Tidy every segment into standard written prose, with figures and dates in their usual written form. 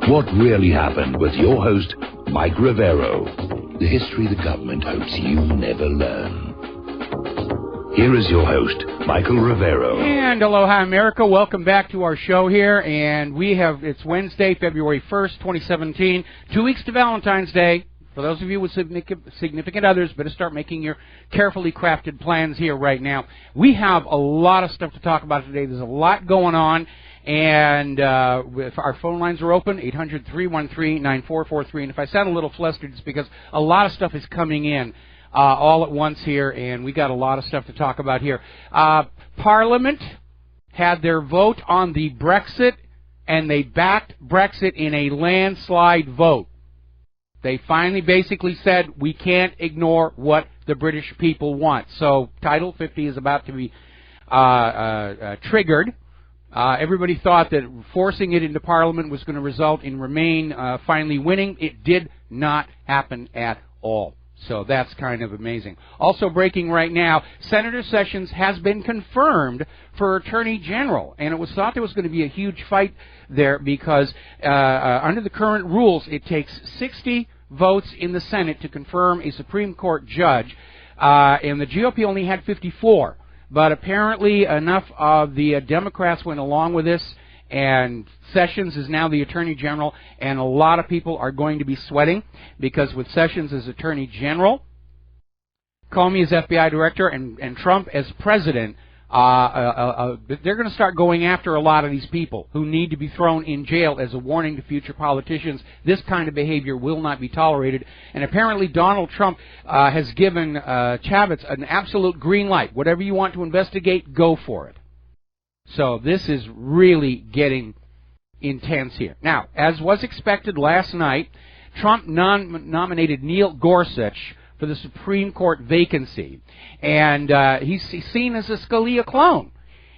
What Really Happened with your host, Mike Rivero. The history the government hopes you never learn. Here is your host, Michael Rivero. And aloha, America. Welcome back to our show here. And it's Wednesday, February 1st, 2017. 2 weeks to Valentine's Day. For those of you with significant others, better start making your carefully crafted plans here right now. We have a lot of stuff to talk about today. There's a lot going on. And our phone lines are open, 800-313-9443. And if I sound a little flustered, it's because a lot of stuff is coming in all at once here, and we got a lot of stuff to talk about here. Parliament had their vote on the Brexit, and they backed Brexit in a landslide vote. They finally basically said, we can't ignore what the British people want. So Title 50 is about to be triggered. Everybody thought that forcing it into Parliament was going to result in Remain finally winning. It did not happen at all. So that's kind of amazing. Also breaking right now, Senator Sessions has been confirmed for Attorney General. And it was thought there was going to be a huge fight there because under the current rules, it takes 60 votes in the Senate to confirm a Supreme Court judge. And the GOP only had 54. But apparently enough of the Democrats went along with this, and Sessions is now the Attorney General, and a lot of people are going to be sweating because with Sessions as Attorney General, Comey as FBI Director, and Trump as President, they're going to start going after a lot of these people who need to be thrown in jail as a warning to future politicians. This kind of behavior will not be tolerated. And apparently Donald Trump has given Chavez an absolute green light. Whatever you want to investigate, go for it. So this is really getting intense here. Now, as was expected last night, Trump nominated Neil Gorsuch for the Supreme Court vacancy. And he's seen as a Scalia clone.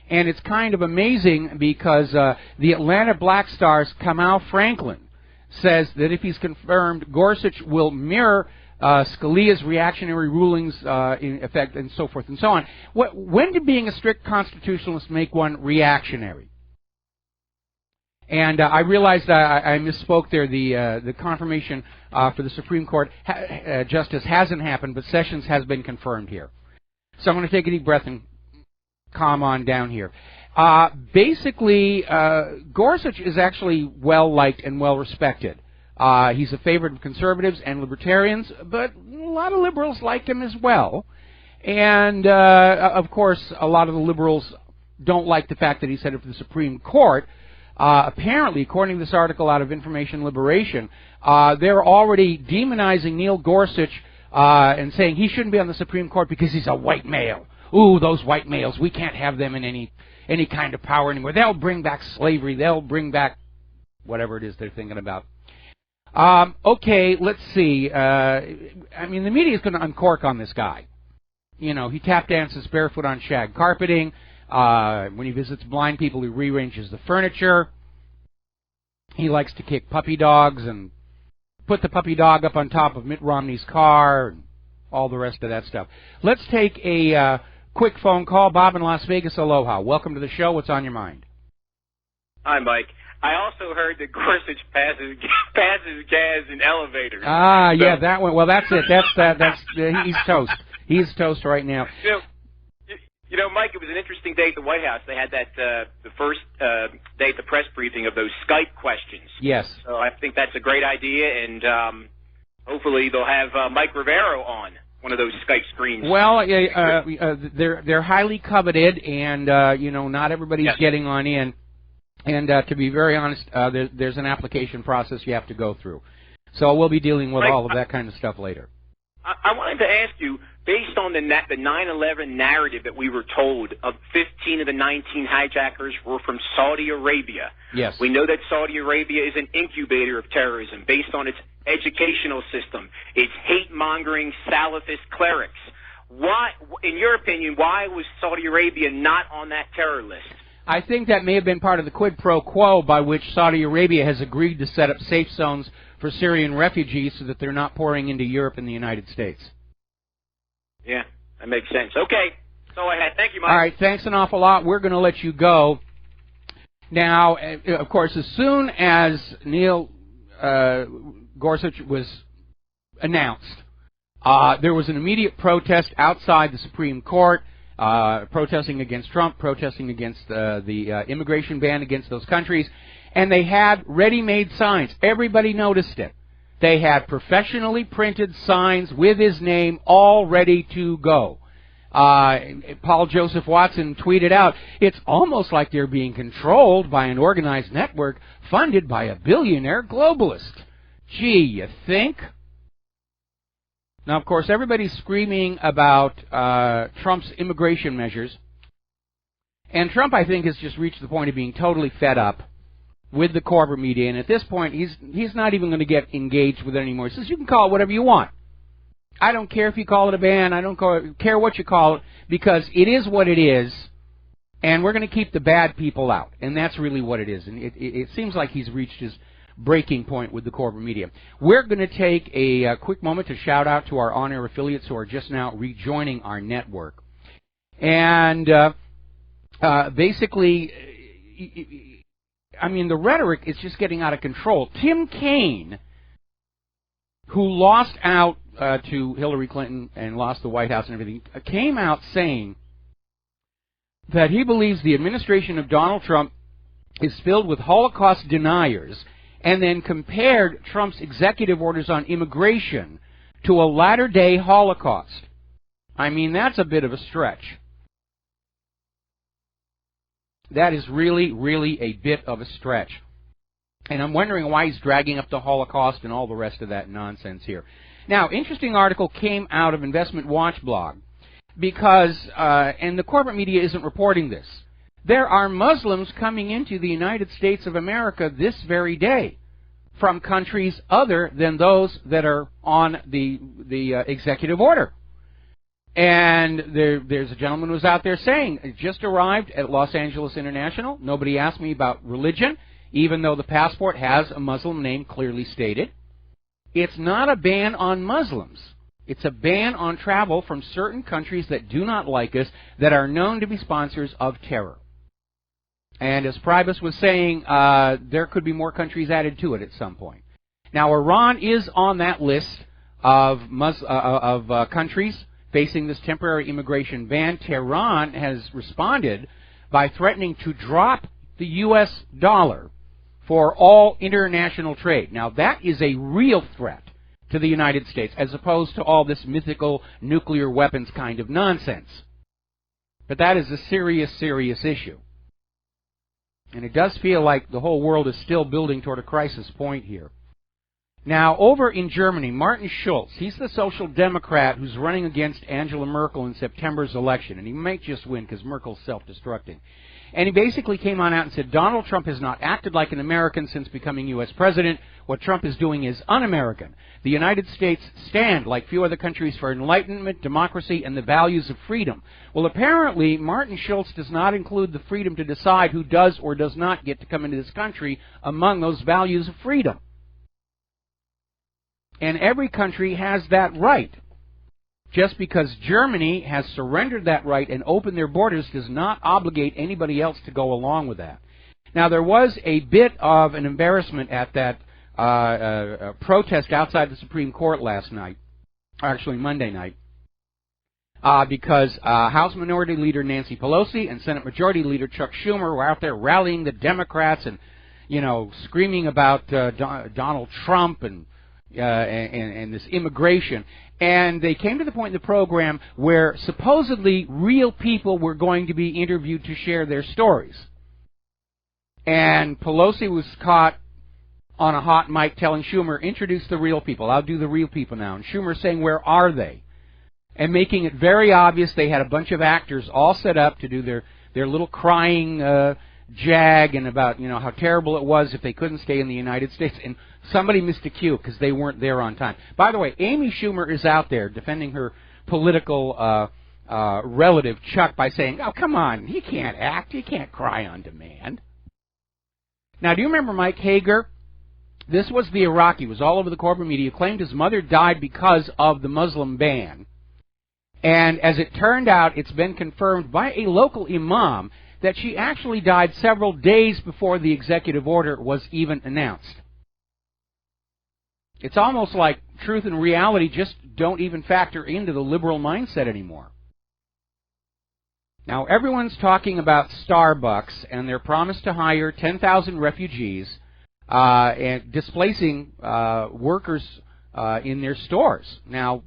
And it's kind of amazing because the Atlanta Black Star's Kamau Franklin says that if he's confirmed, Gorsuch will mirror Scalia's reactionary rulings in effect and so forth and so on. When did being a strict constitutionalist make one reactionary? And I realized I misspoke there. The confirmation for the Supreme Court justice hasn't happened, but Sessions has been confirmed here. So I'm going to take a deep breath and calm on down here. Basically, Gorsuch is actually well-liked and well-respected. He's a favorite of conservatives and libertarians, but a lot of liberals liked him as well. And, of course, a lot of the liberals don't like the fact that he's headed for the Supreme Court. Apparently, according to this article out of Information Liberation, they're already demonizing Neil Gorsuch and saying he shouldn't be on the Supreme Court because he's a white male. Ooh, those white males, we can't have them in any kind of power anymore. They'll bring back slavery. They'll bring back whatever it is they're thinking about. Okay, let's see. I mean, the media is going to uncork on this guy. You know, he tap dances barefoot on shag carpeting. When he visits blind people, he rearranges the furniture. He likes to kick puppy dogs and put the puppy dog up on top of Mitt Romney's car and all the rest of that stuff. Let's take a quick phone call. Bob in Las Vegas, aloha. Welcome to the show. What's on your mind? Hi, Mike. I also heard that Gorsuch passes gas in elevators. Ah, so, yeah, that one. Well, that's it. That's he's toast. He's toast right now. You know, Mike, it was an interesting day at the White House. They had that the first day at the press briefing of those Skype questions. Yes. So I think that's a great idea, and hopefully they'll have Mike Rivero on one of those Skype screens. Well, they're highly coveted, and you know, not everybody's getting on in. And to be very honest, there's an application process you have to go through. So we'll be dealing with all of that kind of stuff later. I wanted to ask you, based on the 9/11 narrative that we were told, of 15 of the 19 hijackers were from Saudi Arabia. Yes. We know that Saudi Arabia is an incubator of terrorism based on its educational system, its hate-mongering Salafist clerics. Why, in your opinion, why was Saudi Arabia not on that terror list? I think that may have been part of the quid pro quo by which Saudi Arabia has agreed to set up safe zones for Syrian refugees so that they're not pouring into Europe and the United States. Yeah, that makes sense. Okay, that's all I had. Thank you, Mike. All right, thanks an awful lot. We're going to let you go. Now, of course, as soon as Neil Gorsuch was announced, there was an immediate protest outside the Supreme Court, protesting against Trump, protesting against the immigration ban against those countries, and they had ready-made signs. Everybody noticed it. They had professionally printed signs with his name all ready to go. Paul Joseph Watson tweeted out, "It's almost like they're being controlled by an organized network funded by a billionaire globalist." Gee, you think? Now, of course, everybody's screaming about Trump's immigration measures. And Trump, I think, has just reached the point of being totally fed up with the corporate media. And at this point, he's not even going to get engaged with it anymore. He says, you can call it whatever you want. I don't care if you call it a ban. I don't care what you call it, because it is what it is, and we're going to keep the bad people out. And that's really what it is. And it seems like he's reached his breaking point with the corporate media. We're going to take a quick moment to shout out to our on-air affiliates who are just now rejoining our network. And basically, I mean, the rhetoric is just getting out of control. Tim Kaine, who lost out to Hillary Clinton and lost the White House and everything, came out saying that he believes the administration of Donald Trump is filled with Holocaust deniers, and then compared Trump's executive orders on immigration to a latter-day Holocaust. I mean, that's a bit of a stretch. That is really, really a bit of a stretch. And I'm wondering why he's dragging up the Holocaust and all the rest of that nonsense here. Now, interesting article came out of Investment Watch blog, because, and the corporate media isn't reporting this, there are Muslims coming into the United States of America this very day from countries other than those that are on the executive order. And there's a gentleman who's out there saying, I just arrived at Los Angeles International. Nobody asked me about religion, even though the passport has a Muslim name clearly stated. It's not a ban on Muslims. It's a ban on travel from certain countries that do not like us, that are known to be sponsors of terror. And as Priebus was saying, there could be more countries added to it at some point. Now, Iran is on that list of countries facing this temporary immigration ban. Tehran has responded by threatening to drop the U.S. dollar for all international trade. Now, that is a real threat to the United States, as opposed to all this mythical nuclear weapons kind of nonsense. But that is a serious, serious issue. And it does feel like the whole world is still building toward a crisis point here. Now, over in Germany, Martin Schulz, he's the social democrat who's running against Angela Merkel in September's election. And he might just win because Merkel's self-destructing. And he basically came on out and said, Donald Trump has not acted like an American since becoming U.S. president. What Trump is doing is un-American. The United States stand, like few other countries, for enlightenment, democracy, and the values of freedom. Well, apparently, Martin Schulz does not include the freedom to decide who does or does not get to come into this country among those values of freedom. And every country has that right. Just because Germany has surrendered that right and opened their borders does not obligate anybody else to go along with that. Now, there was a bit of an embarrassment at that protest outside the Supreme Court last night, actually Monday night, because House Minority Leader Nancy Pelosi and Senate Majority Leader Chuck Schumer were out there rallying the Democrats and, you know, screaming about Donald Trump and this immigration. And they came to the point in the program where supposedly real people were going to be interviewed to share their stories. And Pelosi was caught on a hot mic telling Schumer, introduce the real people. I'll do the real people now. And Schumer saying, where are they? And making it very obvious they had a bunch of actors all set up to do their little crying jag and about, you know, how terrible it was if they couldn't stay in the United States. And somebody missed a cue because they weren't there on time. By the way, Amy Schumer is out there defending her political relative, Chuck, by saying, oh, come on, he can't act. He can't cry on demand. Now, do you remember Mike Hager? This was the Iraqi. It was all over the corporate media. Claimed his mother died because of the Muslim ban. And as it turned out, it's been confirmed by a local imam that she actually died several days before the executive order was even announced. It's almost like truth and reality just don't even factor into the liberal mindset anymore. Now, everyone's talking about Starbucks and their promise to hire 10,000 refugees and displacing workers in their stores. Now,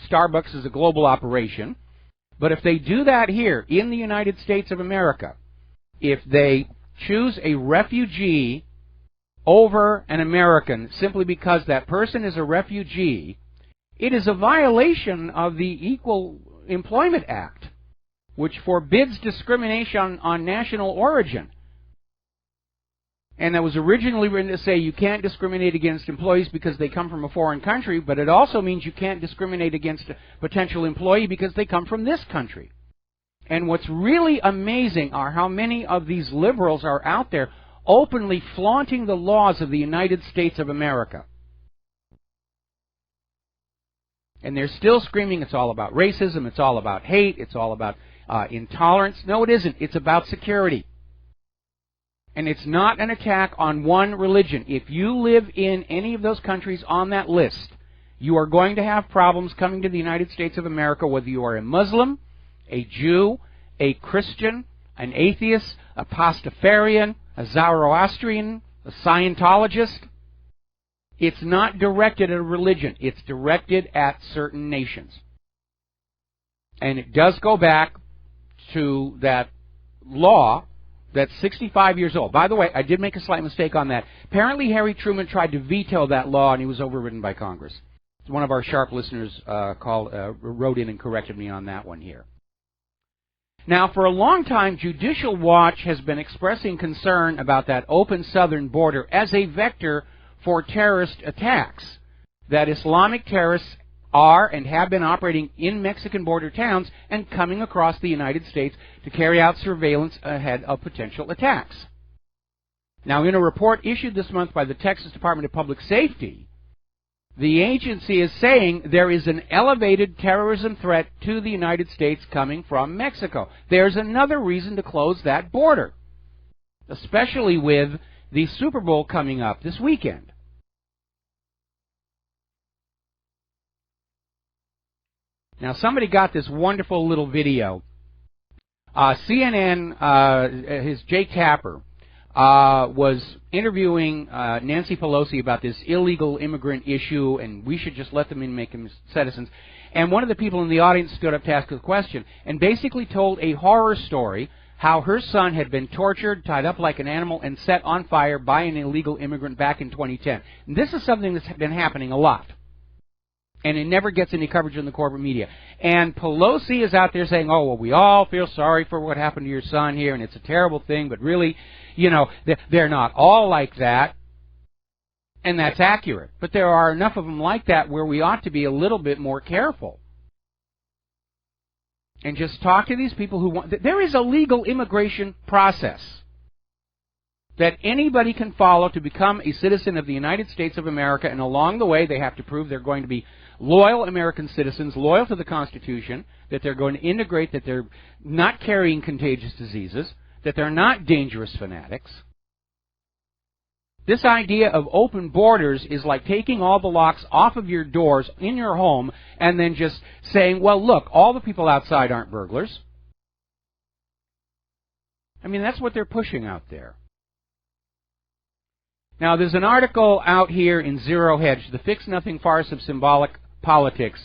Starbucks is a global operation, but if they do that here in the United States of America, if they choose a refugee over an American simply because that person is a refugee, it is a violation of the Equal Employment Act, which forbids discrimination on national origin. And that was originally written to say you can't discriminate against employees because they come from a foreign country, but it also means you can't discriminate against a potential employee because they come from this country. And what's really amazing are how many of these liberals are out there openly flaunting the laws of the United States of America. And they're still screaming it's all about racism, it's all about hate, it's all about intolerance. No, it isn't. It's about security. And it's not an attack on one religion. If you live in any of those countries on that list, you are going to have problems coming to the United States of America, whether you are a Muslim, a Jew, a Christian, an atheist, a Pastafarian, a Zoroastrian, a Scientologist. It's not directed at a religion. It's directed at certain nations. And it does go back to that law that's 65 years old. By the way, I did make a slight mistake on that. Apparently Harry Truman tried to veto that law, and he was overridden by Congress. One of our sharp listeners wrote in and corrected me on that one here. Now, for a long time, Judicial Watch has been expressing concern about that open southern border as a vector for terrorist attacks, that Islamic terrorists are and have been operating in Mexican border towns and coming across the United States to carry out surveillance ahead of potential attacks. Now, in a report issued this month by the Texas Department of Public Safety, the agency is saying there is an elevated terrorism threat to the United States coming from Mexico. There's another reason to close that border, especially with the Super Bowl coming up this weekend. Now, somebody got this wonderful little video. CNN, his Jake Tapper, was interviewing Nancy Pelosi about this illegal immigrant issue, and we should just let them in, make them citizens. And one of the people in the audience stood up to ask a question and basically told a horror story how her son had been tortured, tied up like an animal, and set on fire by an illegal immigrant back in 2010. And this is something that's been happening a lot. And it never gets any coverage in the corporate media. And Pelosi is out there saying, oh, well, we all feel sorry for what happened to your son here, and it's a terrible thing, but really, you know, they're not all like that. And that's accurate. But there are enough of them like that where we ought to be a little bit more careful. And just talk to these people who want... There is a legal immigration process that anybody can follow to become a citizen of the United States of America, and along the way they have to prove they're going to be loyal American citizens, loyal to the Constitution, that they're going to integrate, that they're not carrying contagious diseases, that they're not dangerous fanatics. This idea of open borders is like taking all the locks off of your doors in your home and then just saying, well, look, all the people outside aren't burglars. I mean, that's what they're pushing out there. Now, there's an article out here in Zero Hedge, The Fix-Nothing Farce of Symbolic Politics,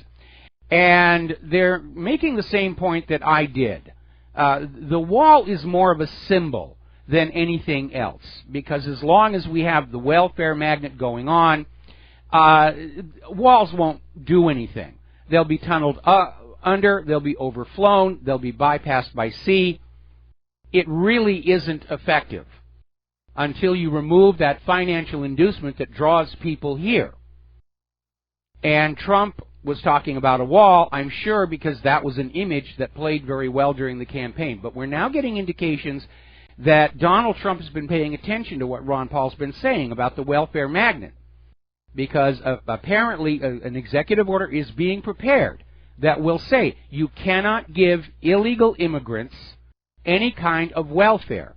and they're making the same point that I did. The wall is more of a symbol than anything else, because as long as we have the welfare magnet going on, walls won't do anything. They'll be tunneled under, they'll be overflown, they'll be bypassed by sea. It really isn't effective until you remove that financial inducement that draws people here. And Trump was talking about a wall, I'm sure, because that was an image that played very well during the campaign. But we're now getting indications that Donald Trump has been paying attention to what Ron Paul's been saying about the welfare magnet, because apparently an executive order is being prepared that will say you cannot give illegal immigrants any kind of welfare.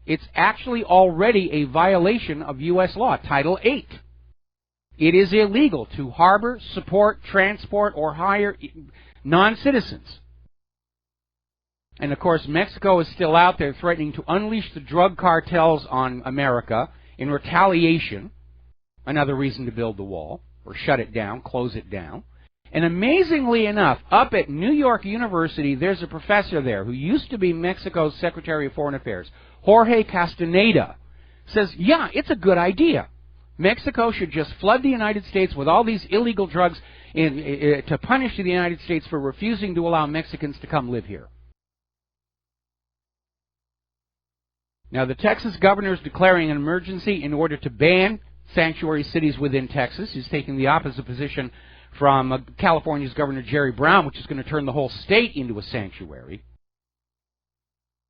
It's actually already a violation of U.S. law. Title 8 It is illegal to harbor, support, transport, or hire non-citizens. And, of course, Mexico is still out there threatening to unleash the drug cartels on America in retaliation, another reason to build the wall, or shut it down, close it down. And amazingly enough, up at New York University, there's a professor there who used to be Mexico's Secretary of Foreign Affairs, Jorge Castaneda, says, yeah, it's a good idea. Mexico should just flood the United States with all these illegal drugs to punish the United States for refusing to allow Mexicans to come live here. Now, the Texas governor is declaring an emergency in order to ban sanctuary cities within Texas. He's taking the opposite position from California's Governor Jerry Brown, which is going to turn the whole state into a sanctuary.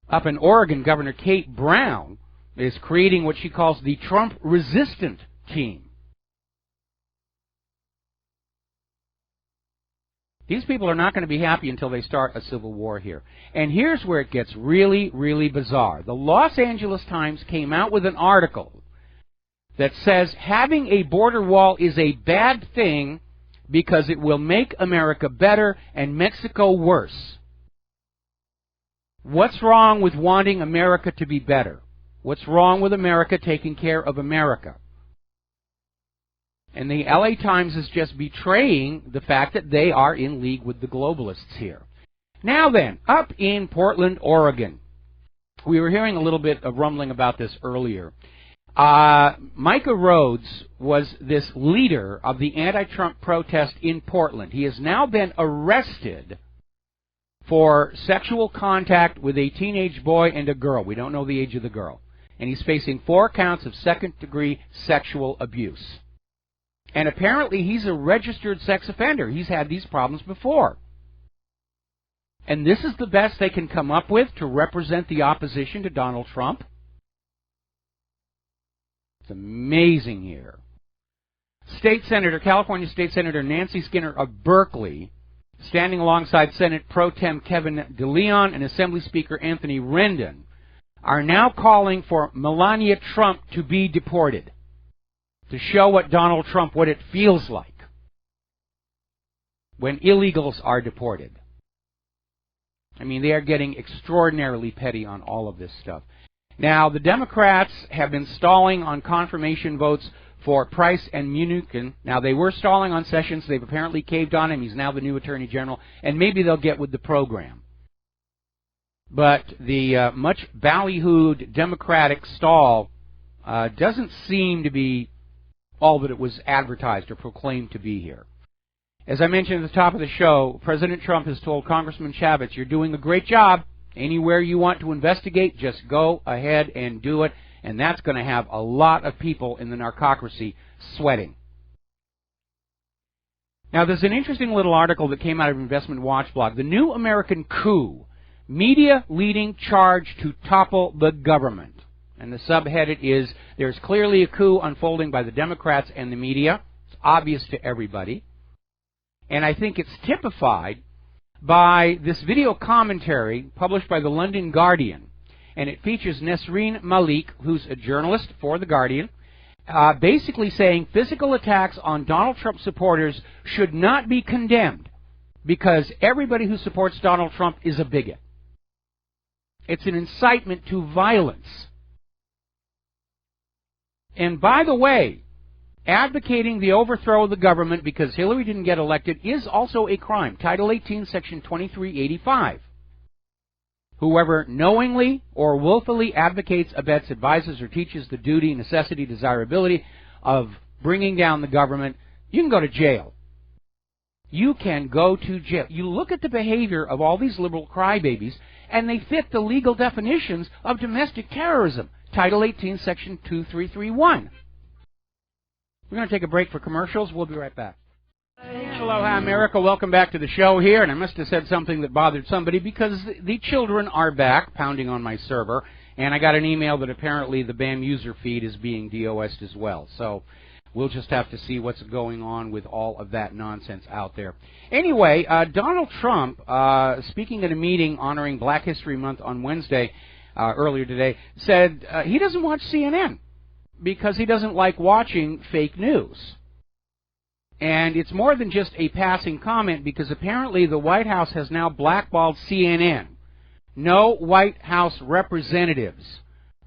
Up in Oregon, Governor Kate Brown is creating what she calls the Trump-resistant team. These people are not going to be happy until they start a civil war here. And here's where it gets really, really bizarre. The Los Angeles Times came out with an article that says having a border wall is a bad thing because it will make America better and Mexico worse. What's wrong with wanting America to be better? What's wrong with America taking care of America? And the LA Times is just betraying the fact that they are in league with the globalists here. Now then, up in Portland, Oregon, we were hearing a little bit of rumbling about this earlier. Micah Rhodes was this leader of the anti-Trump protest in Portland. He has now been arrested for sexual contact with a teenage boy and a girl. We don't know the age of the girl. And he's facing 4 counts of second-degree sexual abuse. And apparently he's a registered sex offender. He's had these problems before. And this is the best they can come up with to represent the opposition to Donald Trump? It's amazing here. California State Senator Nancy Skinner of Berkeley, standing alongside Senate Pro Tem Kevin DeLeon and Assembly Speaker Anthony Rendon, are now calling for Melania Trump to be deported, to show what Donald Trump, what it feels like when illegals are deported. I mean, they are getting extraordinarily petty on all of this stuff. Now, the Democrats have been stalling on confirmation votes for Price and Mnuchin. Now, they were stalling on Sessions. They've apparently caved on him. He's now the new Attorney General, and maybe they'll get with the program. But the much ballyhooed Democratic stall doesn't seem to be all that it was advertised or proclaimed to be here. As I mentioned at the top of the show, President Trump has told Congressman Chavez, you're doing a great job. Anywhere you want to investigate, just go ahead and do it. And that's going to have a lot of people in the narcocracy sweating. Now, there's an interesting little article that came out of Investment Watch blog. The New American Coup, Media Leading Charge to Topple the Government. And the subheaded is, there's clearly a coup unfolding by the Democrats and the media. It's obvious to everybody. And I think it's typified by this video commentary published by the London Guardian. And it features Nesreen Malik, who's a journalist for The Guardian, basically saying physical attacks on Donald Trump supporters should not be condemned because everybody who supports Donald Trump is a bigot. It's an incitement to violence. And by the way, advocating the overthrow of the government because Hillary didn't get elected is also a crime. Title 18, Section 2385. Whoever knowingly or willfully advocates, abets, advises, or teaches the duty, necessity, desirability of bringing down the government, you can go to jail. You can go to jail. You look at the behavior of all these liberal crybabies, and they fit the legal definitions of domestic terrorism. Title 18, Section 2331. We're going to take a break for commercials. We'll be right back. Aloha, America. Welcome back to the show here. And I must have said something that bothered somebody because the children are back pounding on my server. And I got an email that apparently the BAM user feed is being DOS'd as well. So we'll just have to see what's going on with all of that nonsense out there. Anyway, Donald Trump, speaking at a meeting honoring Black History Month on Wednesday, earlier today, said he doesn't watch CNN because he doesn't like watching fake news. And it's more than just a passing comment, because apparently the White House has now blackballed CNN. No White House representatives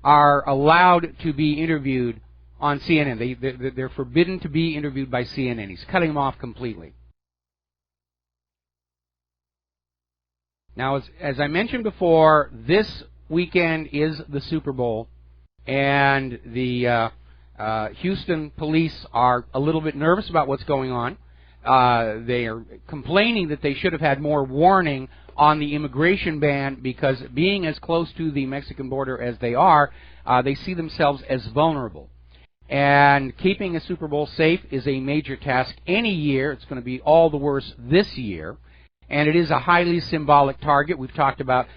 are allowed to be interviewed on CNN. They're forbidden to be interviewed by CNN. He's cutting them off completely. Now, as I mentioned before, this weekend is the Super Bowl, and the Houston police are a little bit nervous about what's going on. They are complaining that they should have had more warning on the immigration ban, because being as close to the Mexican border as they are, they see themselves as vulnerable. And keeping a Super Bowl safe is a major task any year. It's going to be all the worse this year. And it is a highly symbolic target. We've talked about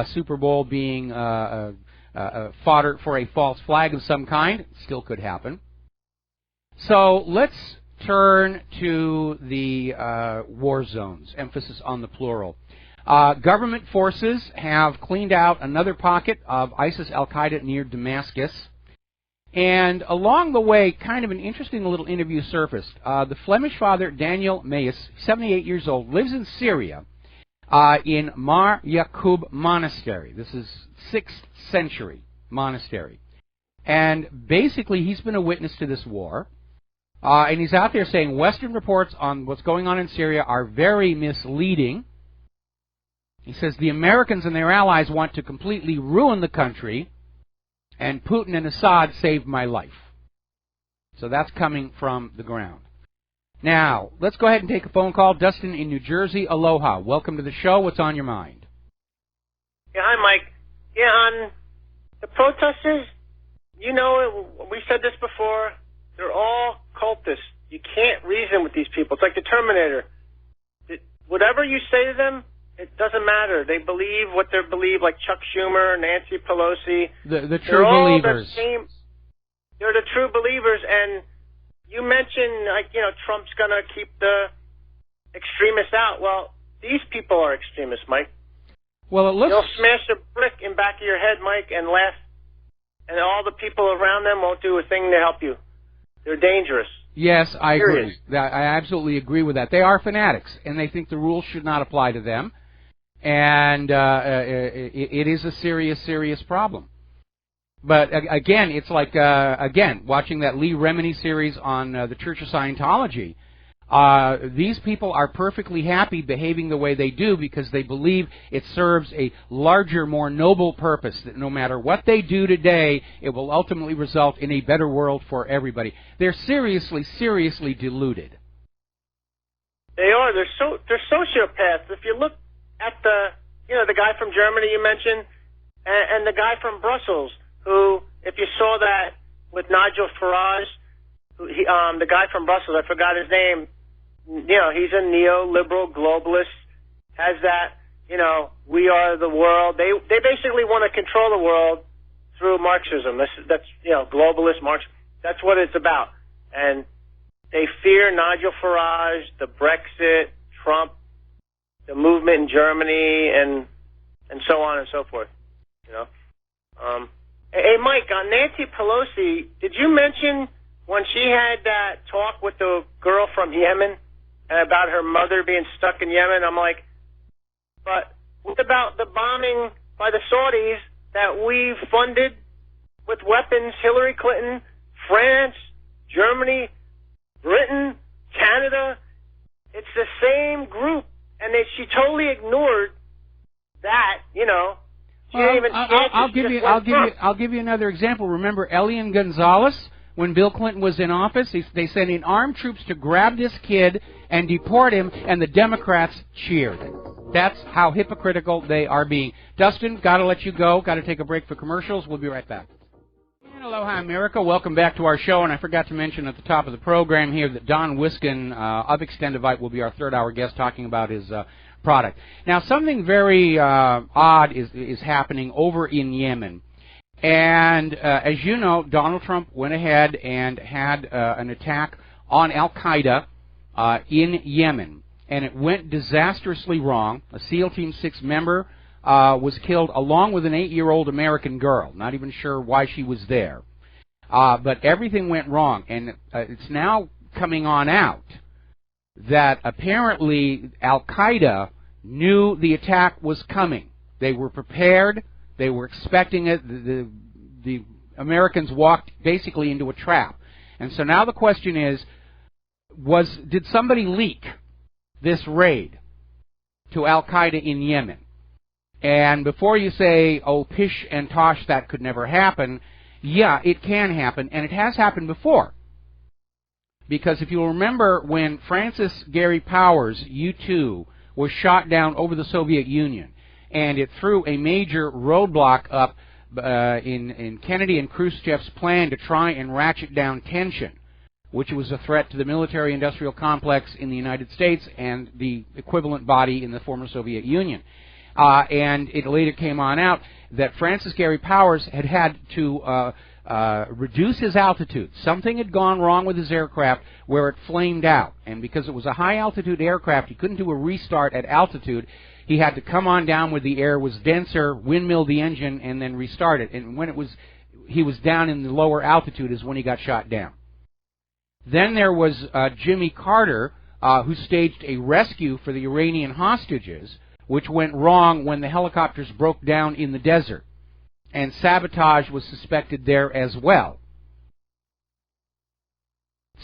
Super Bowl being fodder for a false flag of some kind. It still could happen. So let's turn to the war zones, emphasis on the plural. Government forces have cleaned out another pocket of ISIS al-Qaeda near Damascus. And along the way, kind of an interesting little interview surfaced. The Flemish father, Daniel Mayes, 78 years old, lives in Syria in Mar Yaqub Monastery. This is 6th century monastery. And basically, he's been a witness to this war. And he's out there saying Western reports on what's going on in Syria are very misleading. He says the Americans and their allies want to completely ruin the country, and Putin and Assad saved my life. So that's coming from the ground. Now, let's go ahead and take a phone call. Dustin in New Jersey, aloha. Welcome to the show. What's on your mind? Yeah, hi, Mike. Yeah, on the protesters, you know, we said this before, they're all cultists. You can't reason with these people. It's like the Terminator. Whatever you say to them, it doesn't matter. They believe what they believe, like Chuck Schumer, Nancy Pelosi. The true believers. They're the true believers. And you mentioned, like, you know, Trump's going to keep the extremists out. Well, these people are extremists, Mike. Well, it looks... You'll smash a brick in back of your head, Mike, and laugh, and all the people around them won't do a thing to help you. They're dangerous. Yes, I agree. I absolutely agree with that. They are fanatics, and they think the rules should not apply to them. And it is a serious, serious problem. But again, it's like, again, watching that Lee Remini series on the Church of Scientology. These people are perfectly happy behaving the way they do because they believe it serves a larger, more noble purpose, that no matter what they do today, it will ultimately result in a better world for everybody. They're seriously, seriously deluded. They are. They're sociopaths. If you look at the guy from Germany you mentioned, and the guy from Brussels, who, if you saw that with Nigel Farage, the guy from Brussels, I forgot his name, you know, he's a neoliberal globalist, has that, you know, we are the world. They basically want to control the world through Marxism. That's you know, globalist Marx. That's what it's about. And they fear Nigel Farage, the Brexit, Trump, the movement in Germany, and so on and so forth. You know. Hey, Mike, on Nancy Pelosi, did you mention when she had that talk with the girl from Yemen about her mother being stuck in Yemen? I'm like, but what about the bombing by the Saudis that we funded with weapons? Hillary Clinton, France, Germany, Britain, Canada. It's the same group, and she totally ignored that. You know, she didn't even. I'll give you another example. Remember Elian Gonzalez? When Bill Clinton was in office, they sent in armed troops to grab this kid and deport him, and the Democrats cheered. That's how hypocritical they are being. Dustin, got to let you go. Got to take a break for commercials. We'll be right back. Aloha, America. Welcome back to our show. And I forgot to mention at the top of the program here that Don Wiskin of Extendivite will be our third-hour guest talking about his product. Now, something very odd is happening over in Yemen. And as you know, Donald Trump went ahead and had an attack on al-Qaeda in Yemen. And it went disastrously wrong. A SEAL Team 6 member was killed along with an 8-year-old American girl. Not even sure why she was there. But everything went wrong. And it's now coming on out that apparently Al-Qaeda knew the attack was coming. They were prepared. They were expecting it. The Americans walked basically into a trap. And so now the question is, did somebody leak this raid to Al-Qaeda in Yemen? And before you say, oh, pish and tosh, that could never happen, yeah, it can happen, and it has happened before. Because if you'll remember when Francis Gary Powers, U-2, was shot down over the Soviet Union, and it threw a major roadblock up in Kennedy and Khrushchev's plan to try and ratchet down tension, which was a threat to the military-industrial complex in the United States and the equivalent body in the former Soviet Union. And it later came on out that Francis Gary Powers had to reduce his altitude. Something had gone wrong with his aircraft where it flamed out. And because it was a high-altitude aircraft, he couldn't do a restart at altitude. He had to come on down where the air was denser, windmill the engine, and then restart it. And when he was down in the lower altitude is when he got shot down. Then there was Jimmy Carter, who staged a rescue for the Iranian hostages, which went wrong when the helicopters broke down in the desert. And sabotage was suspected there as well.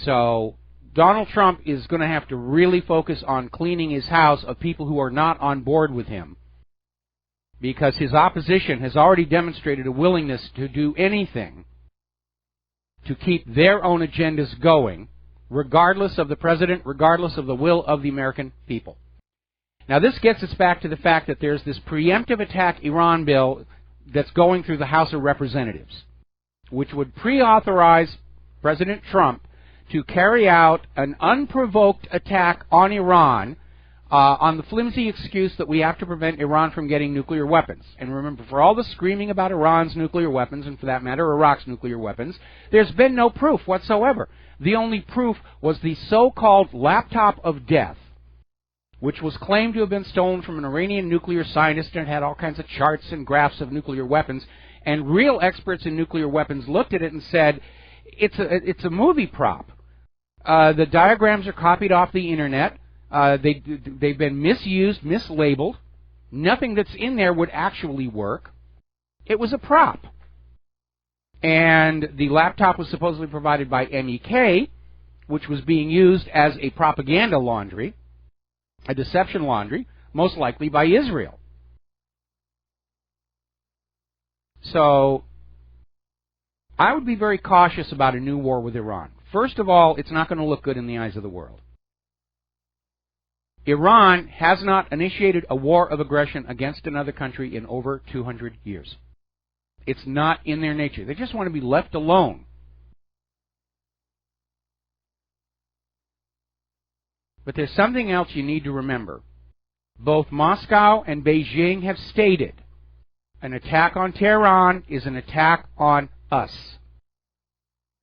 So Donald Trump is going to have to really focus on cleaning his house of people who are not on board with him, because his opposition has already demonstrated a willingness to do anything to keep their own agendas going, regardless of the president, regardless of the will of the American people. Now, this gets us back to the fact that there's this preemptive attack Iran bill that's going through the House of Representatives, which would pre-authorize President Trump to carry out an unprovoked attack on Iran on the flimsy excuse that we have to prevent Iran from getting nuclear weapons. And remember, for all the screaming about Iran's nuclear weapons, and for that matter, Iraq's nuclear weapons, there's been no proof whatsoever. The only proof was the so-called laptop of death, which was claimed to have been stolen from an Iranian nuclear scientist and had all kinds of charts and graphs of nuclear weapons. And real experts in nuclear weapons looked at it and said, it's a movie prop. The diagrams are copied off the internet. They've been misused, mislabeled. Nothing that's in there would actually work. It was a prop. And the laptop was supposedly provided by MEK, which was being used as a propaganda laundry, a deception laundry, most likely by Israel. So I would be very cautious about a new war with Iran. First of all, it's not going to look good in the eyes of the world. Iran has not initiated a war of aggression against another country in over 200 years. It's not in their nature. They just want to be left alone. But there's something else you need to remember. Both Moscow and Beijing have stated an attack on Tehran is an attack on us.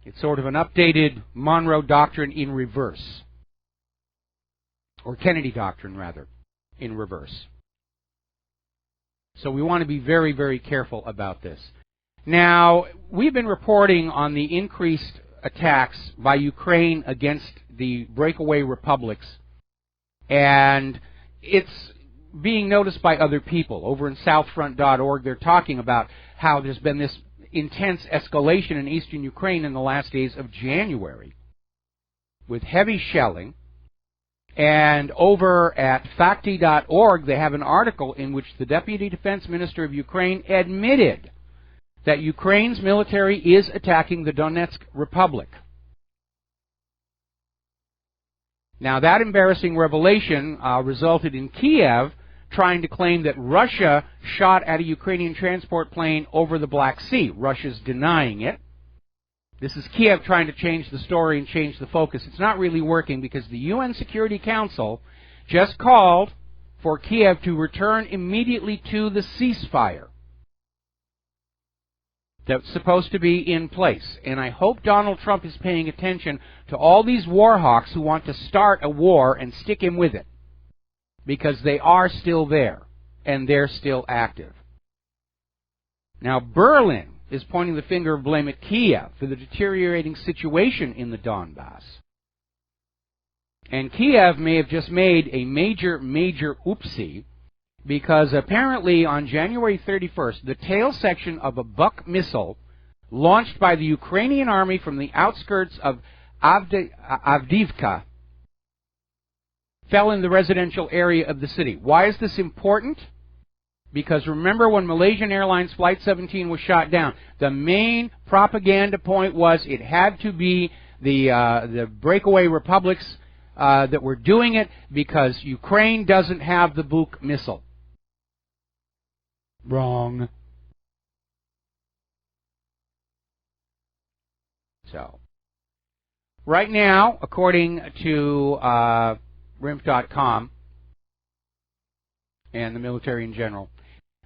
It's sort of an updated Monroe Doctrine in reverse. Or Kennedy Doctrine, rather, in reverse. So we want to be very, very careful about this. Now, we've been reporting on the increased attacks by Ukraine against the breakaway republics, and it's being noticed by other people. Over in southfront.org, they're talking about how there's been this intense escalation in eastern Ukraine in the last days of January, with heavy shelling. And over at facti.org, they have an article in which the Deputy Defense Minister of Ukraine admitted that Ukraine's military is attacking the Donetsk Republic. Now, that embarrassing revelation resulted in Kiev trying to claim that Russia shot at a Ukrainian transport plane over the Black Sea. Russia's denying it. This is Kiev trying to change the story and change the focus. It's not really working because the UN Security Council just called for Kiev to return immediately to the ceasefire that's supposed to be in place. And I hope Donald Trump is paying attention to all these war hawks who want to start a war and stick him with it, because they are still there and they're still active. Now, Berlin is pointing the finger of blame at Kiev for the deteriorating situation in the Donbass. And Kiev may have just made a major oopsie, because apparently on January 31st, the tail section of a Buk missile launched by the Ukrainian army from the outskirts of Avdiivka fell in the residential area of the city. Why is this important? Because remember when Malaysian Airlines Flight 17 was shot down, the main propaganda point was it had to be the breakaway republics that were doing it because Ukraine doesn't have the Buk missile. Wrong. So, right now, according to RIMF.com and the military in general,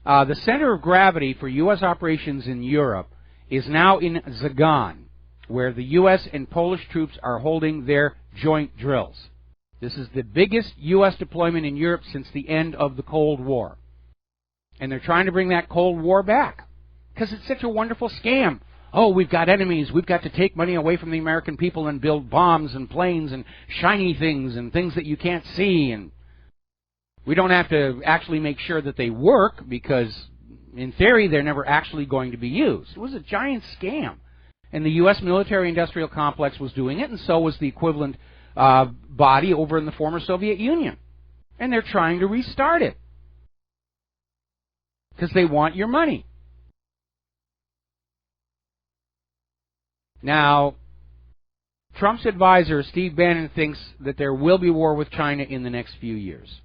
the center of gravity for U.S. operations in Europe is now in Zagan, where the U.S. and Polish troops are holding their joint drills. This is the biggest U.S. deployment in Europe since the end of the Cold War. And they're trying to bring that Cold War back because it's such a wonderful scam. Oh, we've got enemies. We've got to take money away from the American people and build bombs and planes and shiny things and things that you can't see. And we don't have to actually make sure that they work because, in theory, they're never actually going to be used. It was a giant scam. And the U.S. military-industrial complex was doing it, and so was the equivalent body over in the former Soviet Union. And they're trying to restart it because they want your money. Now, Trump's advisor, Steve Bannon, thinks that there will be war with China in the next few years.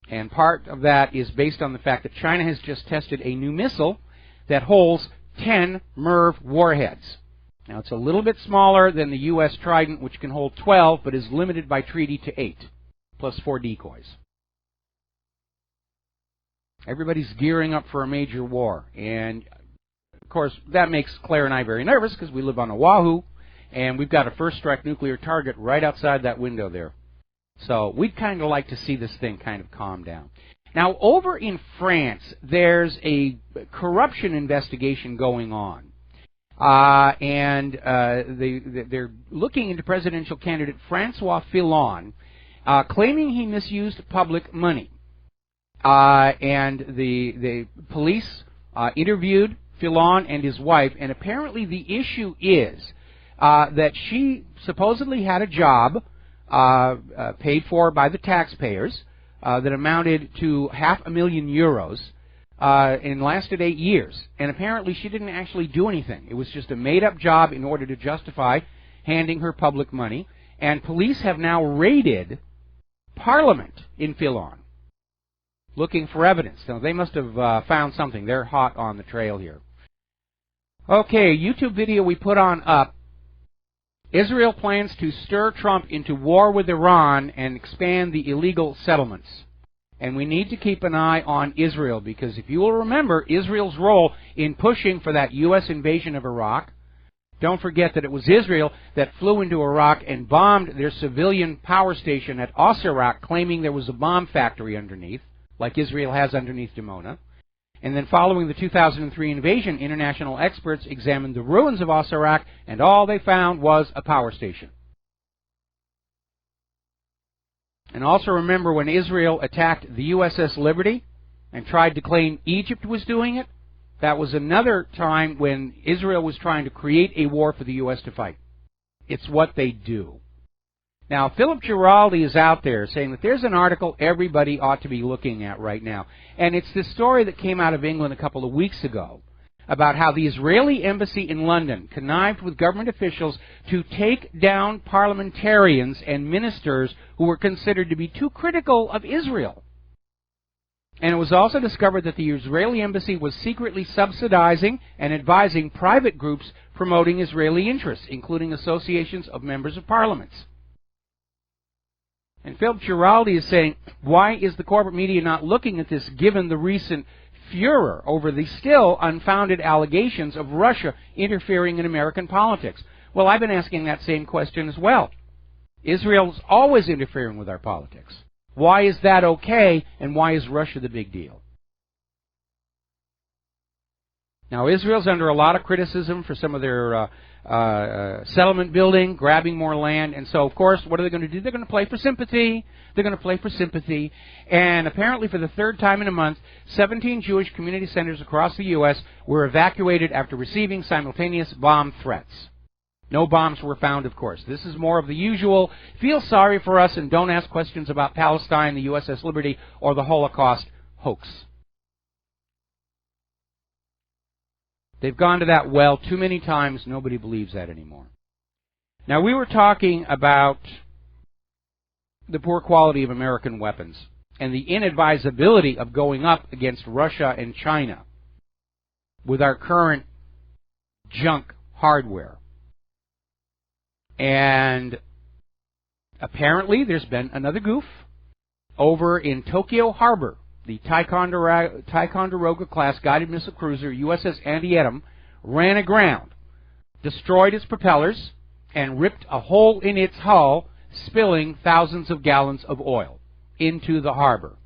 And part of that is based on the fact that China has just tested a new missile that holds 10 MIRV warheads. Now, it's a little bit smaller than the U.S. Trident, which can hold 12, but is limited by treaty to 8, plus 4 decoys. Everybody's gearing up for a major war. And, of course, that makes Claire and I very nervous because we live on Oahu, and we've got a first-strike nuclear target right outside that window there. So we'd kind of like to see this thing kind of calm down. Now, over in France, there's a corruption investigation going on. They're looking into presidential candidate Francois Fillon, claiming he misused public money. And the police interviewed Fillon and his wife, and apparently the issue is that she supposedly had a job paid for by the taxpayers that amounted to €500,000 and lasted 8 years. And apparently she didn't actually do anything. It was just a made-up job in order to justify handing her public money. And police have now raided Parliament in Fillon, looking for evidence. Now, they must have found something. They're hot on the trail here. Okay, a YouTube video we put on up. Israel plans to stir Trump into war with Iran and expand the illegal settlements. And we need to keep an eye on Israel, because if you will remember Israel's role in pushing for that U.S. invasion of Iraq, don't forget that it was Israel that flew into Iraq and bombed their civilian power station at Osirak, claiming there was a bomb factory underneath, like Israel has underneath Dimona. And then following the 2003 invasion, international experts examined the ruins of Osirak, and all they found was a power station. And also remember when Israel attacked the USS Liberty and tried to claim Egypt was doing it, that was another time when Israel was trying to create a war for the U.S. to fight. It's what they do. Now, Philip Giraldi is out there saying that there's an article everybody ought to be looking at right now. And it's this story that came out of England a couple of weeks ago about how the Israeli embassy in London connived with government officials to take down parliamentarians and ministers who were considered to be too critical of Israel. And it was also discovered that the Israeli embassy was secretly subsidizing and advising private groups promoting Israeli interests, including associations of members of parliaments. And Philip Giraldi is saying, why is the corporate media not looking at this given the recent furor over the still unfounded allegations of Russia interfering in American politics? Well, I've been asking that same question as well. Israel's always interfering with our politics. Why is that okay, and why is Russia the big deal? Now, Israel's under a lot of criticism for some of their settlement building, grabbing more land, and so, of course, what are they going to do? They're going to play for sympathy. They're going to play for sympathy, and apparently for the third time in a month, 17 Jewish community centers across the U.S. were evacuated after receiving simultaneous bomb threats. No bombs were found, of course. This is more of the usual, feel sorry for us and don't ask questions about Palestine, the USS Liberty, or the Holocaust hoax. They've gone to that well too many times. Nobody believes that anymore. Now, we were talking about the poor quality of American weapons and the inadvisability of going up against Russia and China with our current junk hardware. And apparently there's been another goof over in Tokyo Harbor. The Ticonderoga-class guided missile cruiser USS Antietam ran aground, destroyed its propellers, and ripped a hole in its hull, spilling thousands of gallons of oil into the harbor.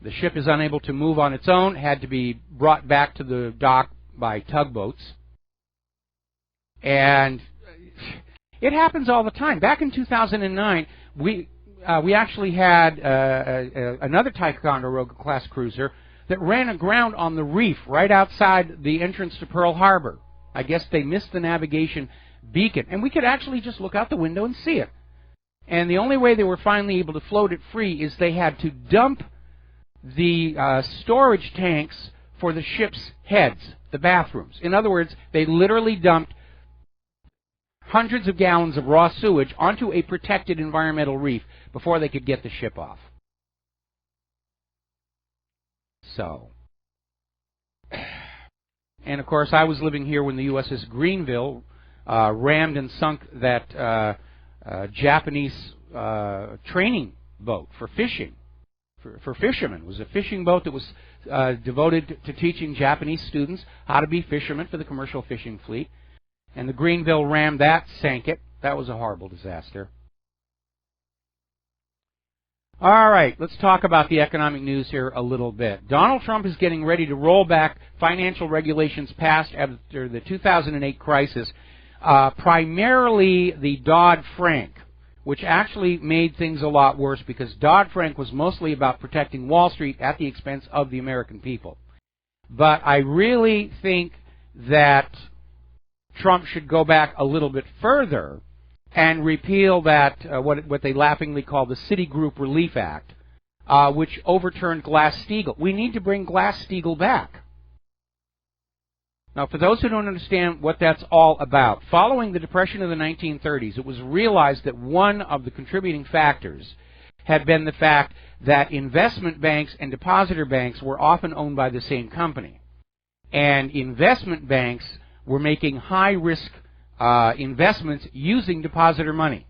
The ship is unable to move on its own, had to be brought back to the dock by tugboats. And it happens all the time. Back in 2009, we actually had another Ticonderoga-class cruiser that ran aground on the reef right outside the entrance to Pearl Harbor. I guess they missed the navigation beacon, and we could actually just look out the window and see it. And the only way they were finally able to float it free is they had to dump the storage tanks for the ship's heads, the bathrooms. In other words, they literally dumped hundreds of gallons of raw sewage onto a protected environmental reef before they could get the ship off. So, and of course, I was living here when the USS Greenville rammed and sunk that Japanese training boat for fishing, for fishermen. It was a fishing boat that was devoted to teaching Japanese students how to be fishermen for the commercial fishing fleet. And the Greenville rammed that, sank it. That was a horrible disaster. All right, let's talk about the economic news here a little bit. Donald Trump is getting ready to roll back financial regulations passed after the 2008 crisis, primarily the Dodd-Frank, which actually made things a lot worse because Dodd-Frank was mostly about protecting Wall Street at the expense of the American people. But I really think that Trump should go back a little bit further and repeal that, what they laughingly call the Citigroup Relief Act, which overturned Glass-Steagall. We need to bring Glass-Steagall back. Now, for those who don't understand what that's all about, following the Depression of the 1930s, it was realized that one of the contributing factors had been the fact that investment banks and depositor banks were often owned by the same company. And investment banks were making high-risk investments using depositor money.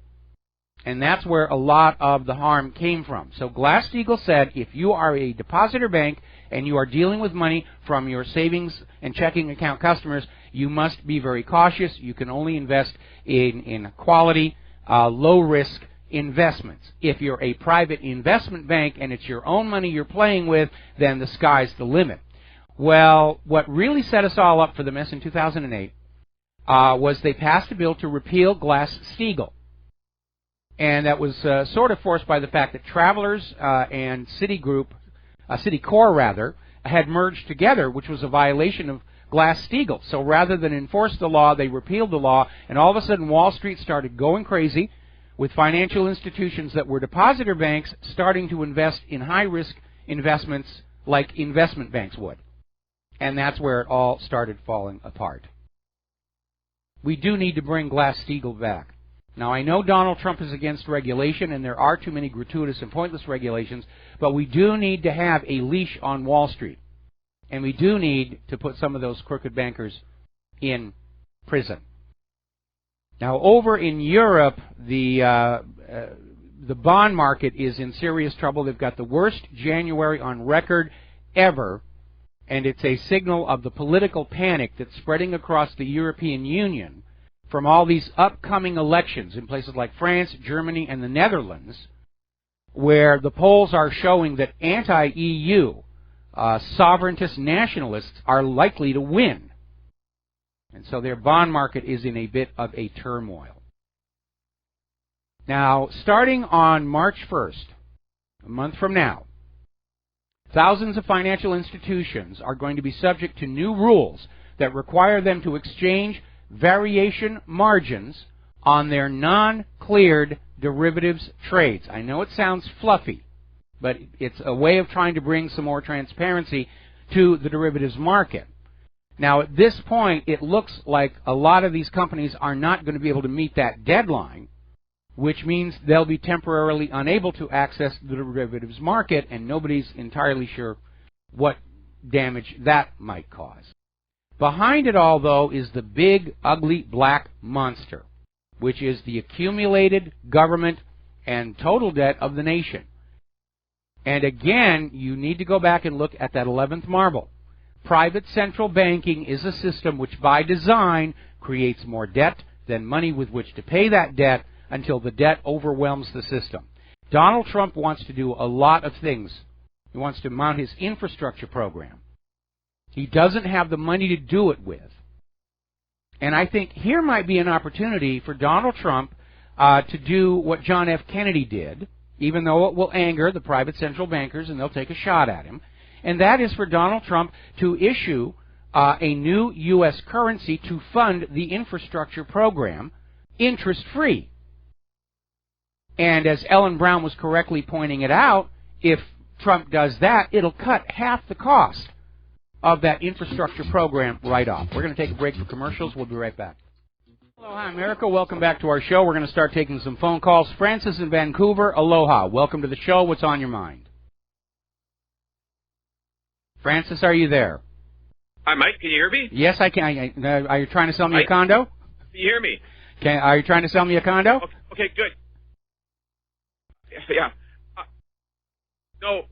And that's where a lot of the harm came from. So Glass-Steagall said, if you are a depositor bank and you are dealing with money from your savings and checking account customers, you must be very cautious. You can only invest in quality, low-risk investments. If you're a private investment bank and it's your own money you're playing with, then the sky's the limit. Well, what really set us all up for the mess in 2008 was they passed a bill to repeal Glass-Steagall. And that was sort of forced by the fact that Travelers and Citicorp rather, had merged together, which was a violation of Glass-Steagall. So rather than enforce the law, they repealed the law, and all of a sudden Wall Street started going crazy with financial institutions that were depositor banks starting to invest in high-risk investments like investment banks would. And that's where it all started falling apart. We do need to bring Glass-Steagall back. Now, I know Donald Trump is against regulation, and there are too many gratuitous and pointless regulations, but we do need to have a leash on Wall Street. And we do need to put some of those crooked bankers in prison. Now, over in Europe, the bond market is in serious trouble. They've got the worst January on record ever, and it's a signal of the political panic that's spreading across the European Union from all these upcoming elections in places like France, Germany, and the Netherlands, where the polls are showing that anti-EU sovereigntist nationalists are likely to win. And so their bond market is in a bit of a turmoil. Now, starting on March 1st, a month from now, thousands of financial institutions are going to be subject to new rules that require them to exchange variation margins on their non-cleared derivatives trades. I know it sounds fluffy, but it's a way of trying to bring some more transparency to the derivatives market. Now, at this point, it looks like a lot of these companies are not going to be able to meet that deadline, which means they'll be temporarily unable to access the derivatives market, and nobody's entirely sure what damage that might cause. Behind it all, though, is the big, ugly, black monster, which is the accumulated government and total debt of the nation. And again, you need to go back and look at that 11th marble. Private central banking is a system which, by design, creates more debt than money with which to pay that debt until the debt overwhelms the system. Donald Trump wants to do a lot of things. He wants to mount his infrastructure program. He doesn't have the money to do it with. And I think here might be an opportunity for Donald Trump to do what John F. Kennedy did, even though it will anger the private central bankers and they'll take a shot at him. And that is for Donald Trump to issue a new U.S. currency to fund the infrastructure program interest-free. And as Ellen Brown was correctly pointing it out, if Trump does that, it'll cut half the cost of that infrastructure program right off. We're going to take a break for commercials. We'll be right back. Aloha, America. Welcome back to our show. We're going to start taking some phone calls. Francis in Vancouver, aloha. Welcome to the show. What's on your mind? Francis, are you there? Hi, Mike. Can you hear me? Yes, I can. Are you trying to sell me a condo? Can you hear me? Are you trying to sell me a condo? Okay, good. Yeah. No.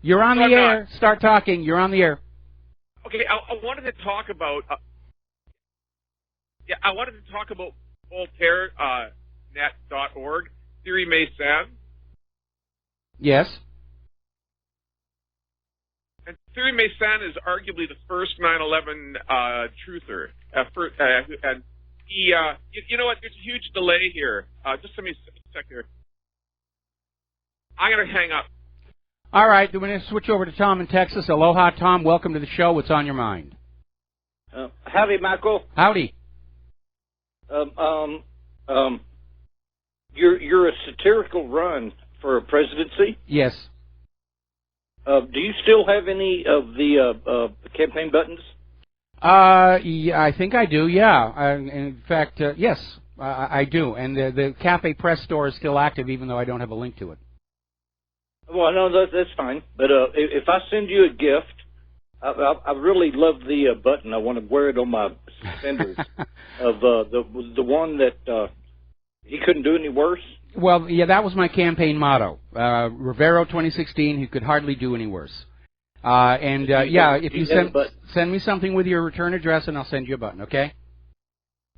You're on the air. Start talking. You're on the air. Okay, I wanted to talk about. I wanted to talk about VoltaireNet.org, Thierry Meyssan. Yes. And Thierry Meyssan is arguably the first 9/11 truther. And he, you know what? There's a huge delay here. Just let me check here. I'm going to hang up. All right, we're going to switch over to Tom in Texas. Aloha, Tom. Welcome to the show. What's on your mind? Howdy, Michael. Howdy. You're a satirical run for a presidency. Yes. Do you still have any of the campaign buttons? Yeah, I think I do. Yeah. In fact, yes, I do. And the Cafe Press store is still active, even though I don't have a link to it. Well, no, that's fine. But if I send you a gift, I really love the button. I want to wear it on my suspenders of the one that he couldn't do any worse. Well, yeah, that was my campaign motto. Rivero 2016, he could hardly do any worse. If you send me something with your return address, and I'll send you a button, okay?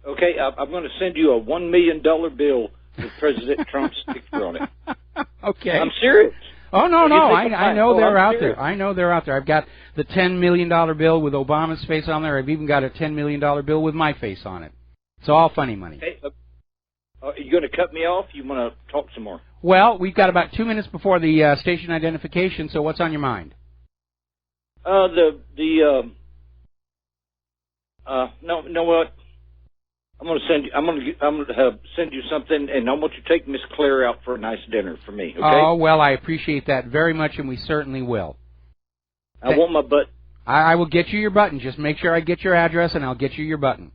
Okay, I'm going to send you a $1 million bill with President Trump's picture on it. Okay. I'm serious. Oh, no, I know they're out there. I know they're out there. I've got the $10 million bill with Obama's face on there. I've even got a $10 million bill with my face on it. It's all funny money. Hey, are you going to cut me off? You want to talk some more? Well, we've got about 2 minutes before the station identification, so what's on your mind? No, what? I'm going to send you something, and I want you to take Miss Claire out for a nice dinner for me. Okay? Oh, well, I appreciate that very much, and we certainly will. I want my button. I will get you your button. Just make sure I get your address, and I'll get you your button.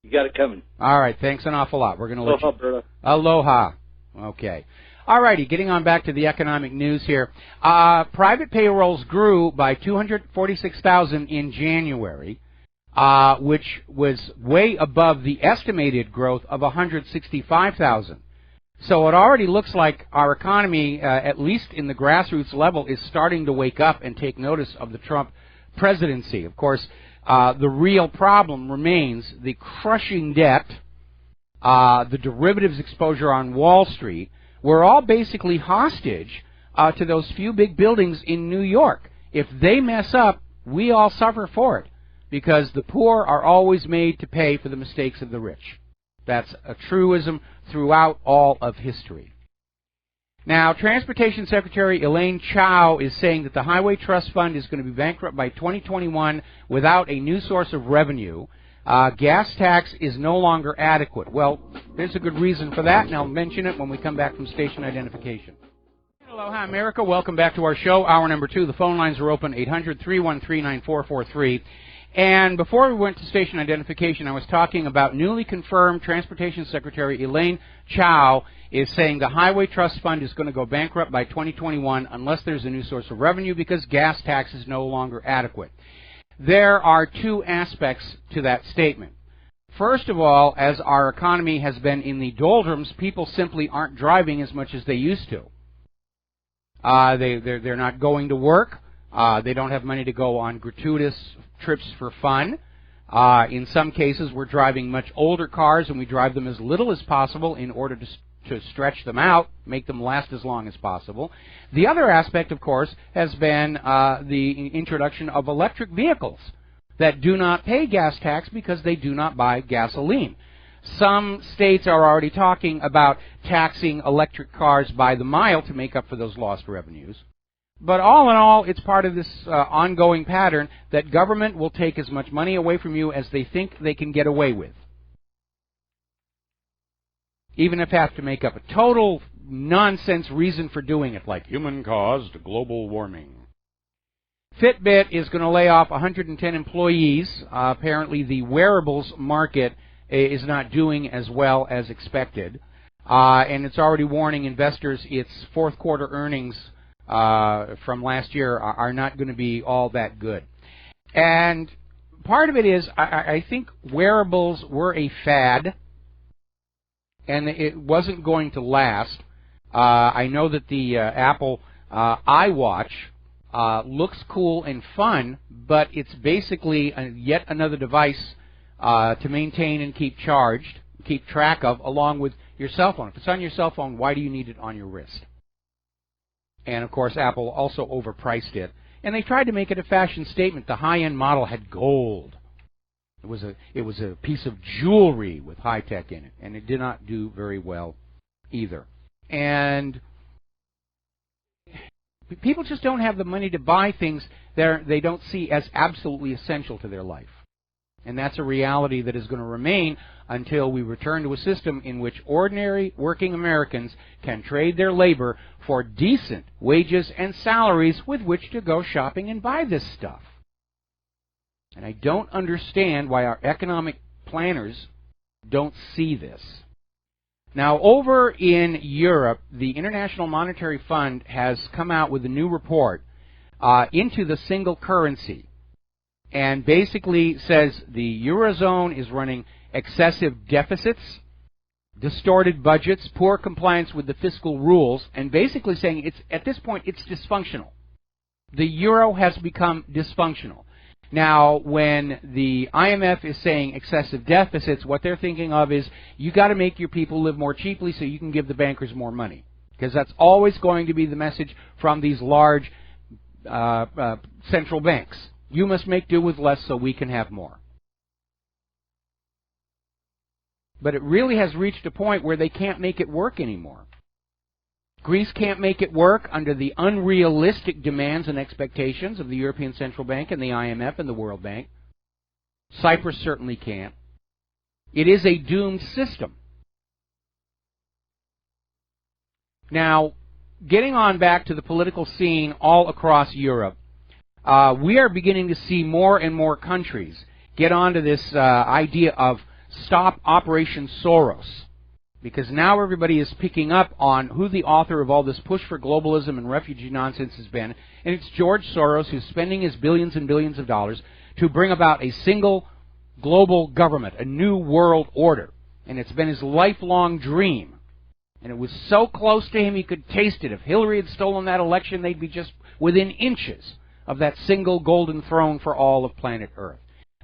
You got it coming. All right. Thanks an awful lot. We're going to let you. Brother. Aloha. Okay. All righty. Getting on back to the economic news here. Private payrolls grew by 246,000 in January, which was way above the estimated growth of 165,000. So it already looks like our economy, at least in the grassroots level, is starting to wake up and take notice of the Trump presidency. Of course, the real problem remains the crushing debt, the derivatives exposure on Wall Street. We're all basically hostage to those few big buildings in New York. If they mess up, we all suffer for it. because the poor are always made to pay for the mistakes of the rich. That's a truism throughout all of history. Now, Transportation Secretary Elaine Chao is saying that the Highway Trust Fund is going to be bankrupt by 2021 without a new source of revenue. Gas tax is no longer adequate. Well, there's a good reason for that, and I'll mention it when we come back from station identification. Aloha, America. Welcome back to our show, hour number 2. The phone lines are open, 800-313-9443. And before we went to station identification, I was talking about newly confirmed Transportation Secretary Elaine Chao is saying the Highway Trust Fund is going to go bankrupt by 2021 unless there's a new source of revenue because gas tax is no longer adequate. There are two aspects to that statement. First of all, as our economy has been in the doldrums, people simply aren't driving as much as they used to. They're not going to work. They don't have money to go on gratuitous trips for fun. In some cases, we're driving much older cars, and we drive them as little as possible in order to stretch them out, make them last as long as possible. The other aspect, of course, has been the introduction of electric vehicles that do not pay gas tax because they do not buy gasoline. Some states are already talking about taxing electric cars by the mile to make up for those lost revenues. But all in all, it's part of this ongoing pattern that government will take as much money away from you as they think they can get away with, even if they have to make up a total nonsense reason for doing it, like human-caused global warming. Fitbit is going to lay off 110 employees. Apparently, the wearables market is not doing as well as expected, and it's already warning investors its fourth quarter earnings from last year are not going to be all that good. And part of it is I think wearables were a fad, and it wasn't going to last. I know that the Apple iWatch looks cool and fun, but it's basically yet another device to maintain and keep charged, keep track of, along with your cell phone. If it's on your cell phone, why do you need it on your wrist? And, of course, Apple also overpriced it. And they tried to make it a fashion statement. The high-end model had gold. It was a piece of jewelry with high-tech in it, and it did not do very well either. And people just don't have the money to buy things they don't see as absolutely essential to their life. And that's a reality that is going to remain until we return to a system in which ordinary working Americans can trade their labor for decent wages and salaries with which to go shopping and buy this stuff. And I don't understand why our economic planners don't see this. Now, over in Europe, the International Monetary Fund has come out with a new report into the single currency, and basically says the Eurozone is running excessive deficits, distorted budgets, poor compliance with the fiscal rules, and basically saying at this point it's dysfunctional. The euro has become dysfunctional. Now, when the IMF is saying excessive deficits, what they're thinking of is you got to make your people live more cheaply so you can give the bankers more money, because that's always going to be the message from these large central banks. You must make do with less so we can have more. But it really has reached a point where they can't make it work anymore. Greece can't make it work under the unrealistic demands and expectations of the European Central Bank and the IMF and the World Bank. Cyprus certainly can't. It is a doomed system. Now, getting on back to the political scene all across Europe, we are beginning to see more and more countries get onto this idea of stop Operation Soros, because now everybody is picking up on who the author of all this push for globalism and refugee nonsense has been, and it's George Soros, who's spending his billions and billions of dollars to bring about a single global government, a new world order, and it's been his lifelong dream. And it was so close to him he could taste it. If Hillary had stolen that election, they'd be just within inches of that single golden throne for all of planet Earth.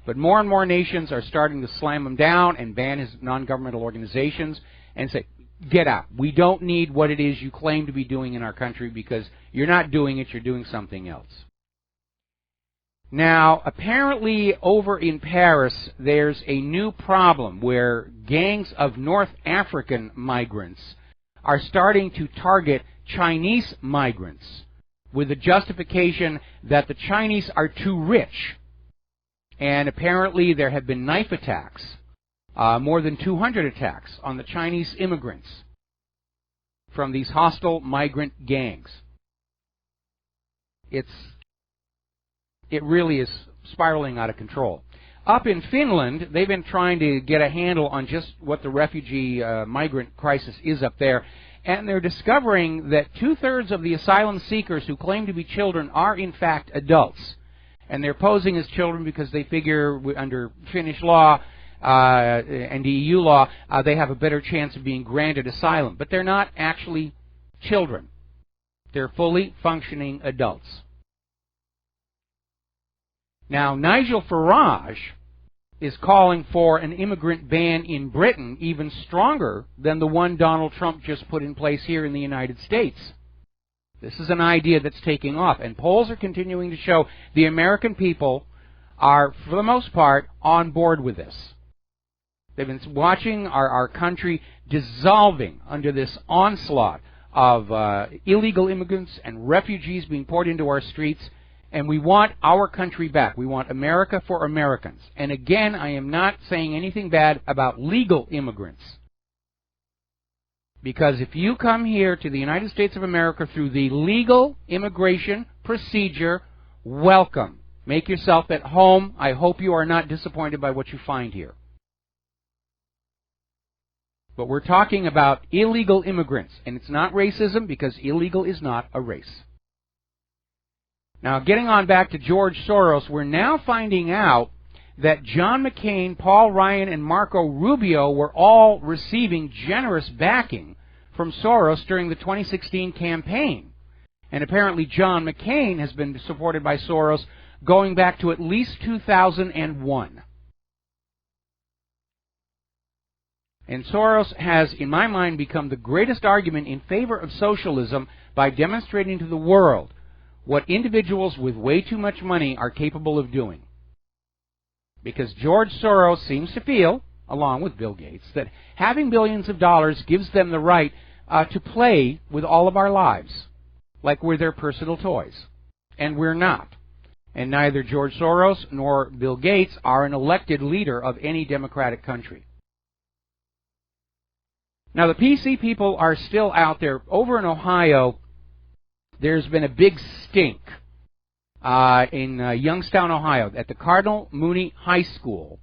But more and more nations are starting to slam him down and ban his non-governmental organizations and say, get out. We don't need what it is you claim to be doing in our country because you're not doing it, you're doing something else. Now, apparently over in Paris, there's a new problem where gangs of North African migrants are starting to target Chinese migrants with the justification that the Chinese are too rich. And apparently there have been knife attacks, more than 200 attacks on the Chinese immigrants from these hostile migrant gangs. It really is spiraling out of control. Up in Finland, they've been trying to get a handle on just what the refugee migrant crisis is up there, and they're discovering that 2/3 of the asylum seekers who claim to be children are in fact adults. And they're posing as children because they figure under Finnish law and the EU law, they have a better chance of being granted asylum. But they're not actually children. They're fully functioning adults. Now, Nigel Farage is calling for an immigrant ban in Britain even stronger than the one Donald Trump just put in place here in the United States. This is an idea that's taking off, and polls are continuing to show the American people are, for the most part, on board with this. They've been watching our country dissolving under this onslaught of illegal immigrants and refugees being poured into our streets, and we want our country back. We want America for Americans. And again, I am not saying anything bad about legal immigrants. Because if you come here to the United States of America through the legal immigration procedure, welcome. Make yourself at home. I hope you are not disappointed by what you find here. But we're talking about illegal immigrants, and it's not racism because illegal is not a race. Now, getting on back to George Soros, we're now finding out that John McCain, Paul Ryan, and Marco Rubio were all receiving generous backing from Soros during the 2016 campaign. And apparently John McCain has been supported by Soros going back to at least 2001. And Soros has, in my mind, become the greatest argument in favor of socialism by demonstrating to the world what individuals with way too much money are capable of doing. Because George Soros seems to feel, along with Bill Gates, that having billions of dollars gives them the right to play with all of our lives, like we're their personal toys. And we're not. And neither George Soros nor Bill Gates are an elected leader of any democratic country. Now, the PC people are still out there. Over in Ohio, there's been a big stink in Youngstown, Ohio, at the Cardinal Mooney High School,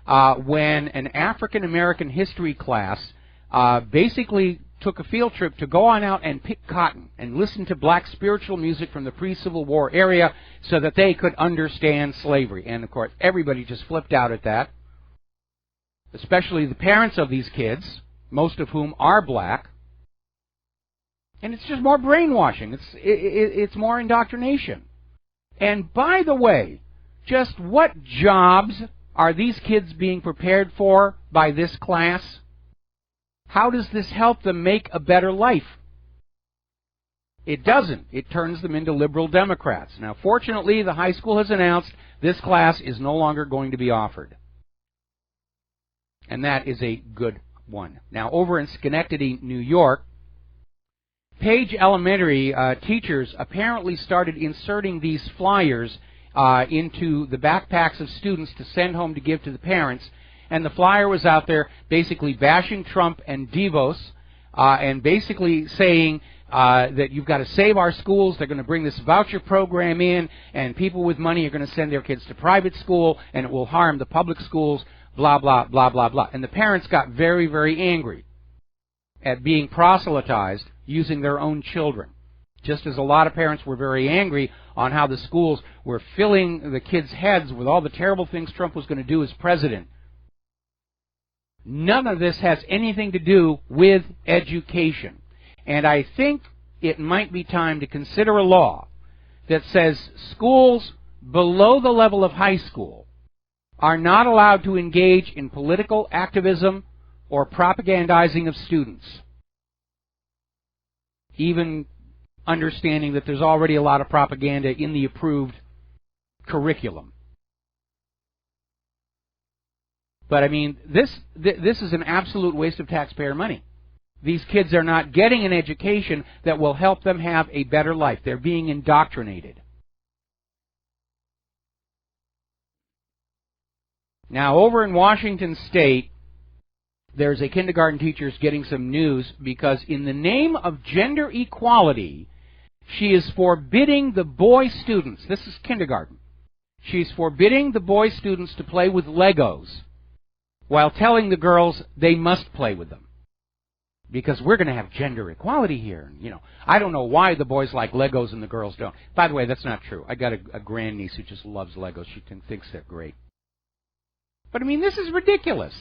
when an African-American history class basically took a field trip to go on out and pick cotton and listen to black spiritual music from the pre-Civil War area so that they could understand slavery. And, of course, everybody just flipped out at that, especially the parents of these kids, most of whom are black. And it's just more brainwashing. It's more indoctrination. And by the way, just what jobs are these kids being prepared for by this class? How does this help them make a better life? It doesn't. It turns them into liberal Democrats. Now, fortunately, the high school has announced this class is no longer going to be offered. And that is a good one. Now, over in Schenectady, New York, Page Elementary teachers apparently started inserting these flyers into the backpacks of students to send home to give to the parents. And the flyer was out there basically bashing Trump and Devos and basically saying that you've got to save our schools. They're going to bring this voucher program in, and people with money are going to send their kids to private school, and it will harm the public schools, blah, blah, blah, blah, blah. And the parents got very, very angry at being proselytized using their own children. Just as a lot of parents were very angry on how the schools were filling the kids' heads with all the terrible things Trump was going to do as president. None of this has anything to do with education. And I think it might be time to consider a law that says schools below the level of high school are not allowed to engage in political activism or propagandizing of students. Even understanding that there's already a lot of propaganda in the approved curriculum. But I mean, this is an absolute waste of taxpayer money. These kids are not getting an education that will help them have a better life. They're being indoctrinated. Now, over in Washington State, there's a kindergarten teacher who's getting some news because in the name of gender equality, she is forbidding the boy students, this is kindergarten, she's forbidding the boy students to play with Legos while telling the girls they must play with them. Because we're going to have gender equality here. You know, I don't know why the boys like Legos and the girls don't. By the way, that's not true. I got a grandniece who just loves Legos. She thinks they're great. But I mean, this is ridiculous.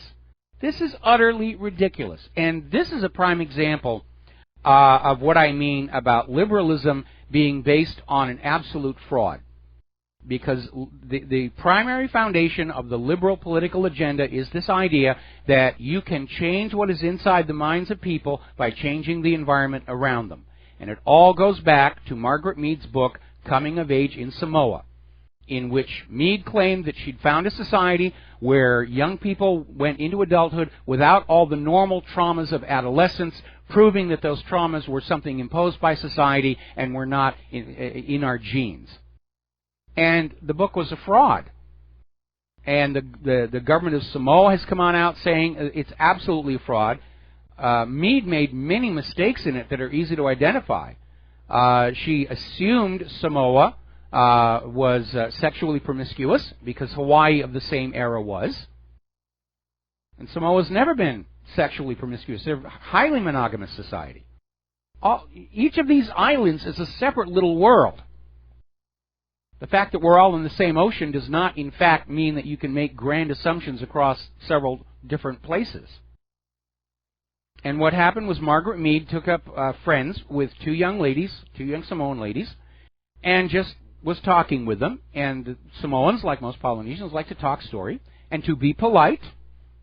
This is utterly ridiculous. And this is a prime example of what I mean about liberalism being based on an absolute fraud. Because the primary foundation of the liberal political agenda is this idea that you can change what is inside the minds of people by changing the environment around them. And it all goes back to Margaret Mead's book, Coming of Age in Samoa, in which Mead claimed that she'd found a society where young people went into adulthood without all the normal traumas of adolescence, proving that those traumas were something imposed by society and were not in our genes. And the book was a fraud. And the government of Samoa has come on out saying it's absolutely a fraud. Mead made many mistakes in it that are easy to identify. She assumed Samoa was sexually promiscuous because Hawaii of the same era was. And Samoa's never been sexually promiscuous. They're a highly monogamous society. Each of these islands is a separate little world. The fact that we're all in the same ocean does not, in fact, mean that you can make grand assumptions across several different places. And what happened was Margaret Mead took up friends with two young Samoan ladies, and just was talking with them. And the Samoans, like most Polynesians, like to talk story. And to be polite,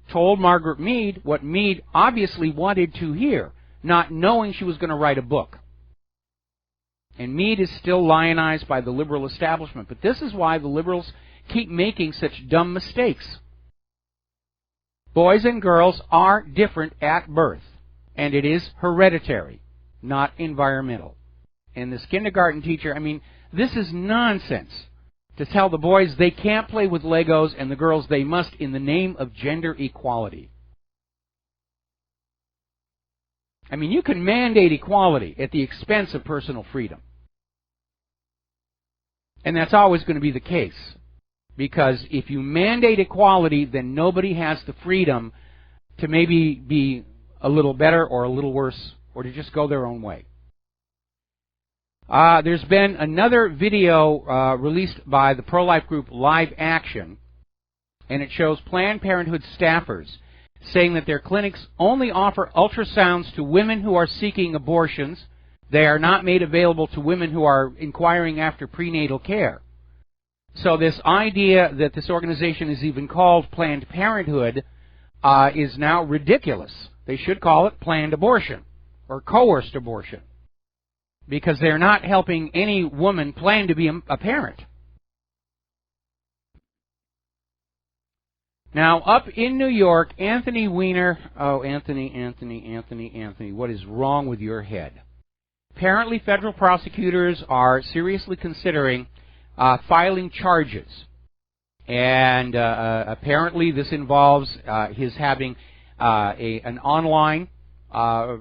told Margaret Mead what Mead obviously wanted to hear, not knowing she was going to write a book. And Mead is still lionized by the liberal establishment. But this is why the liberals keep making such dumb mistakes. Boys and girls are different at birth. And it is hereditary, not environmental. And this kindergarten teacher, I mean, this is nonsense. To tell the boys they can't play with Legos and the girls they must in the name of gender equality. I mean, you can mandate equality at the expense of personal freedom. And that's always going to be the case. Because if you mandate equality, then nobody has the freedom to maybe be a little better or a little worse, or to just go their own way. There's been another video released by the pro-life group Live Action, and it shows Planned Parenthood staffers saying that their clinics only offer ultrasounds to women who are seeking abortions. They are not made available to women who are inquiring after prenatal care. So this idea that this organization is even called Planned Parenthood is now ridiculous. They should call it planned abortion or coerced abortion, because they're not helping any woman plan to be a parent. Now, up in New York, Anthony Weiner, Anthony, what is wrong with your head? Apparently, federal prosecutors are seriously considering filing charges. And apparently this involves his having an online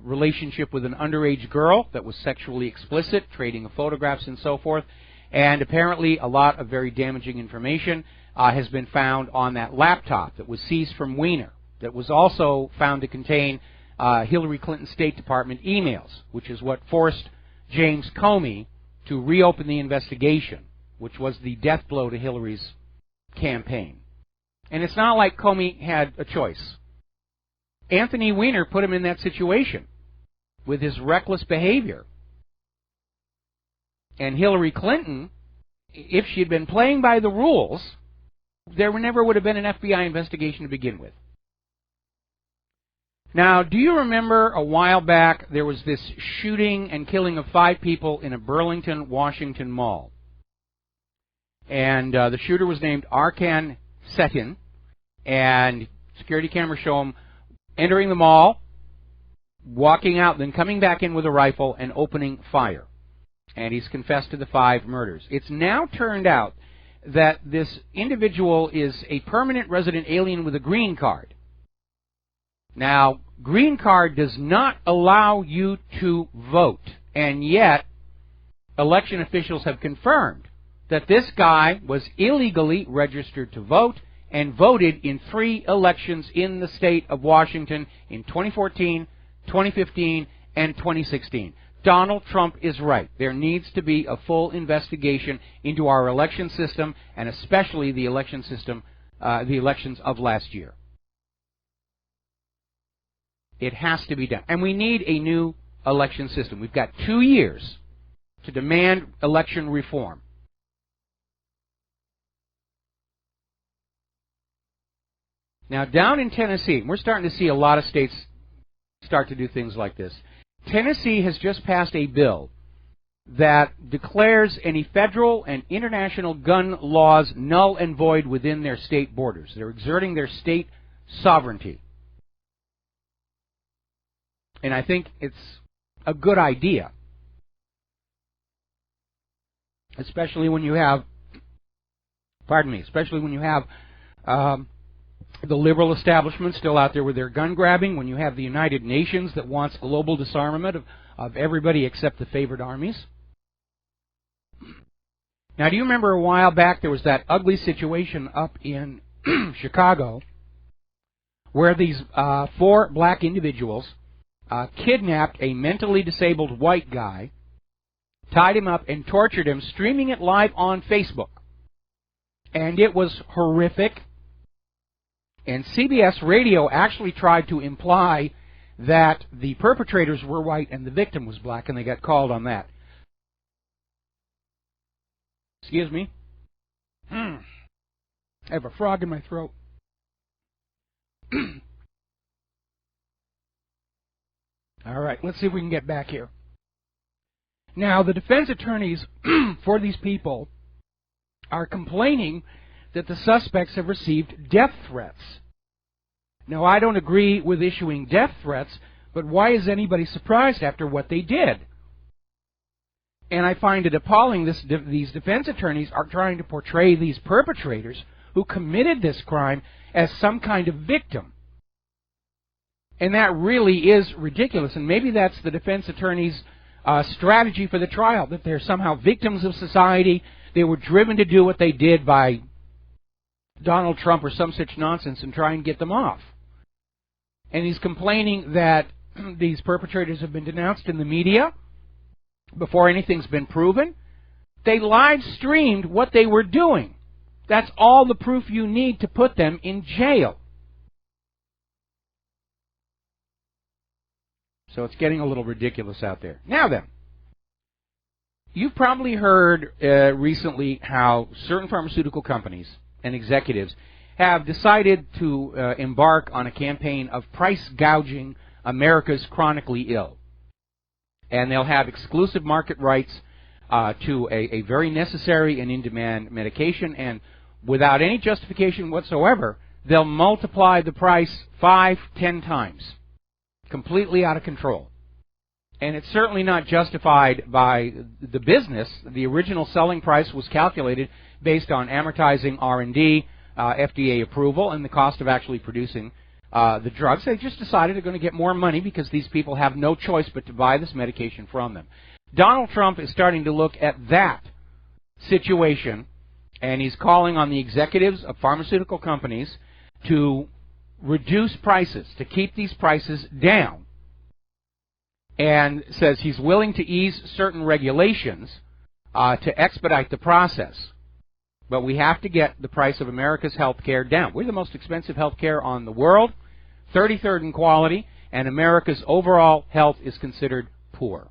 relationship with an underage girl that was sexually explicit, trading of photographs and so forth. And apparently a lot of very damaging information has been found on that laptop that was seized from Weiner, that was also found to contain Hillary Clinton's State Department emails, which is what forced James Comey to reopen the investigation, which was the death blow to Hillary's campaign. And it's not like Comey had a choice. Anthony Weiner put him in that situation with his reckless behavior. And Hillary Clinton, if she had been playing by the rules, there never would have been an FBI investigation to begin with. Now, do you remember a while back there was this shooting and killing of 5 people in a Burlington, Washington mall? And the shooter was named Arkan Setin, and security cameras show him entering the mall, walking out, then coming back in with a rifle and opening fire. And he's confessed to the 5 murders. It's now turned out that this individual is a permanent resident alien with a green card. Now, green card does not allow you to vote, and yet election officials have confirmed that this guy was illegally registered to vote and voted in 3 elections in the state of Washington in 2014, 2015, and 2016. Donald Trump is right. There needs to be a full investigation into our election system, and especially the election system, the elections of last year. It has to be done. And we need a new election system. We've got 2 years to demand election reform. Now, down in Tennessee, we're starting to see a lot of states start to do things like this. Tennessee has just passed a bill that declares any federal and international gun laws null and void within their state borders. They're exerting their state sovereignty. And I think it's a good idea, especially when you have, the liberal establishment still out there with their gun grabbing, when you have the United Nations that wants global disarmament of everybody except the favored armies. Now, do you remember a while back there was that ugly situation up in Chicago where these 4 black individuals kidnapped a mentally disabled white guy, tied him up, and tortured him, streaming it live on Facebook. And it was horrific. And CBS Radio actually tried to imply that the perpetrators were white and the victim was black, and they got called on that. Excuse me. I have a frog in my throat. All right, let's see if we can get back here. Now, the defense attorneys for these people are complaining that the suspects have received death threats. Now, I don't agree with issuing death threats, but why is anybody surprised after what they did? And I find it appalling these defense attorneys are trying to portray these perpetrators who committed this crime as some kind of victim. And that really is ridiculous, and maybe that's the defense attorney's strategy for the trial, that they're somehow victims of society. They were driven to do what they did by Donald Trump or some such nonsense and try and get them off. And he's complaining that these perpetrators have been denounced in the media before anything's been proven. They live streamed what they were doing. That's all the proof you need to put them in jail. So it's getting a little ridiculous out there. Now then, you've probably heard recently how certain pharmaceutical companies and executives have decided to embark on a campaign of price gouging America's chronically ill. And they'll have exclusive market rights to a very necessary and in-demand medication, and without any justification whatsoever, they'll multiply the price 5, 10 times. Completely out of control. And it's certainly not justified by the business. The original selling price was calculated based on amortizing R&D, FDA approval, and the cost of actually producing the drugs. They just decided they're going to get more money because these people have no choice but to buy this medication from them. Donald Trump is starting to look at that situation, and he's calling on the executives of pharmaceutical companies to reduce prices, to keep these prices down, and says he's willing to ease certain regulations to expedite the process. But we have to get the price of America's health care down. We're the most expensive health care on the world, 33rd in quality, and America's overall health is considered poor.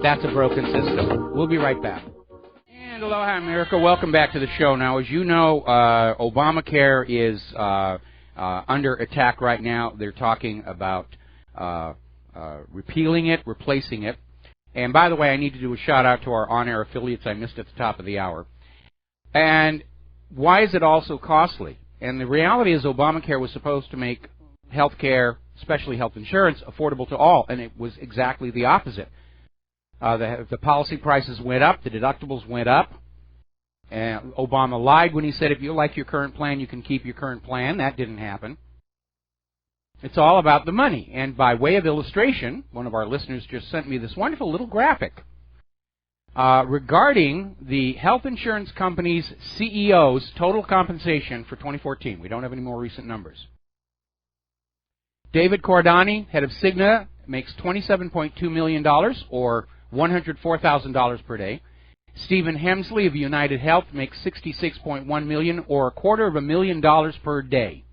That's a broken system. We'll be right back. And aloha, America. Welcome back to the show. Now, as you know, Obamacare is under attack right now. They're talking about repealing it, replacing it. And by the way, I need to do a shout-out to our on-air affiliates I missed at the top of the hour. And why is it all so costly? And the reality is Obamacare was supposed to make health care, especially health insurance, affordable to all, and it was exactly the opposite. The policy prices went up, the deductibles went up, and Obama lied when he said if you like your current plan, you can keep your current plan. That didn't happen. It's all about the money. And by way of illustration, one of our listeners just sent me this wonderful little graphic regarding the health insurance company's CEO's total compensation for 2014. We don't have any more recent numbers. David Cordani, head of Cigna, makes $27.2 million, or $104,000 per day. Stephen Hemsley of United Health makes $66.1 million, or $250,000 per day.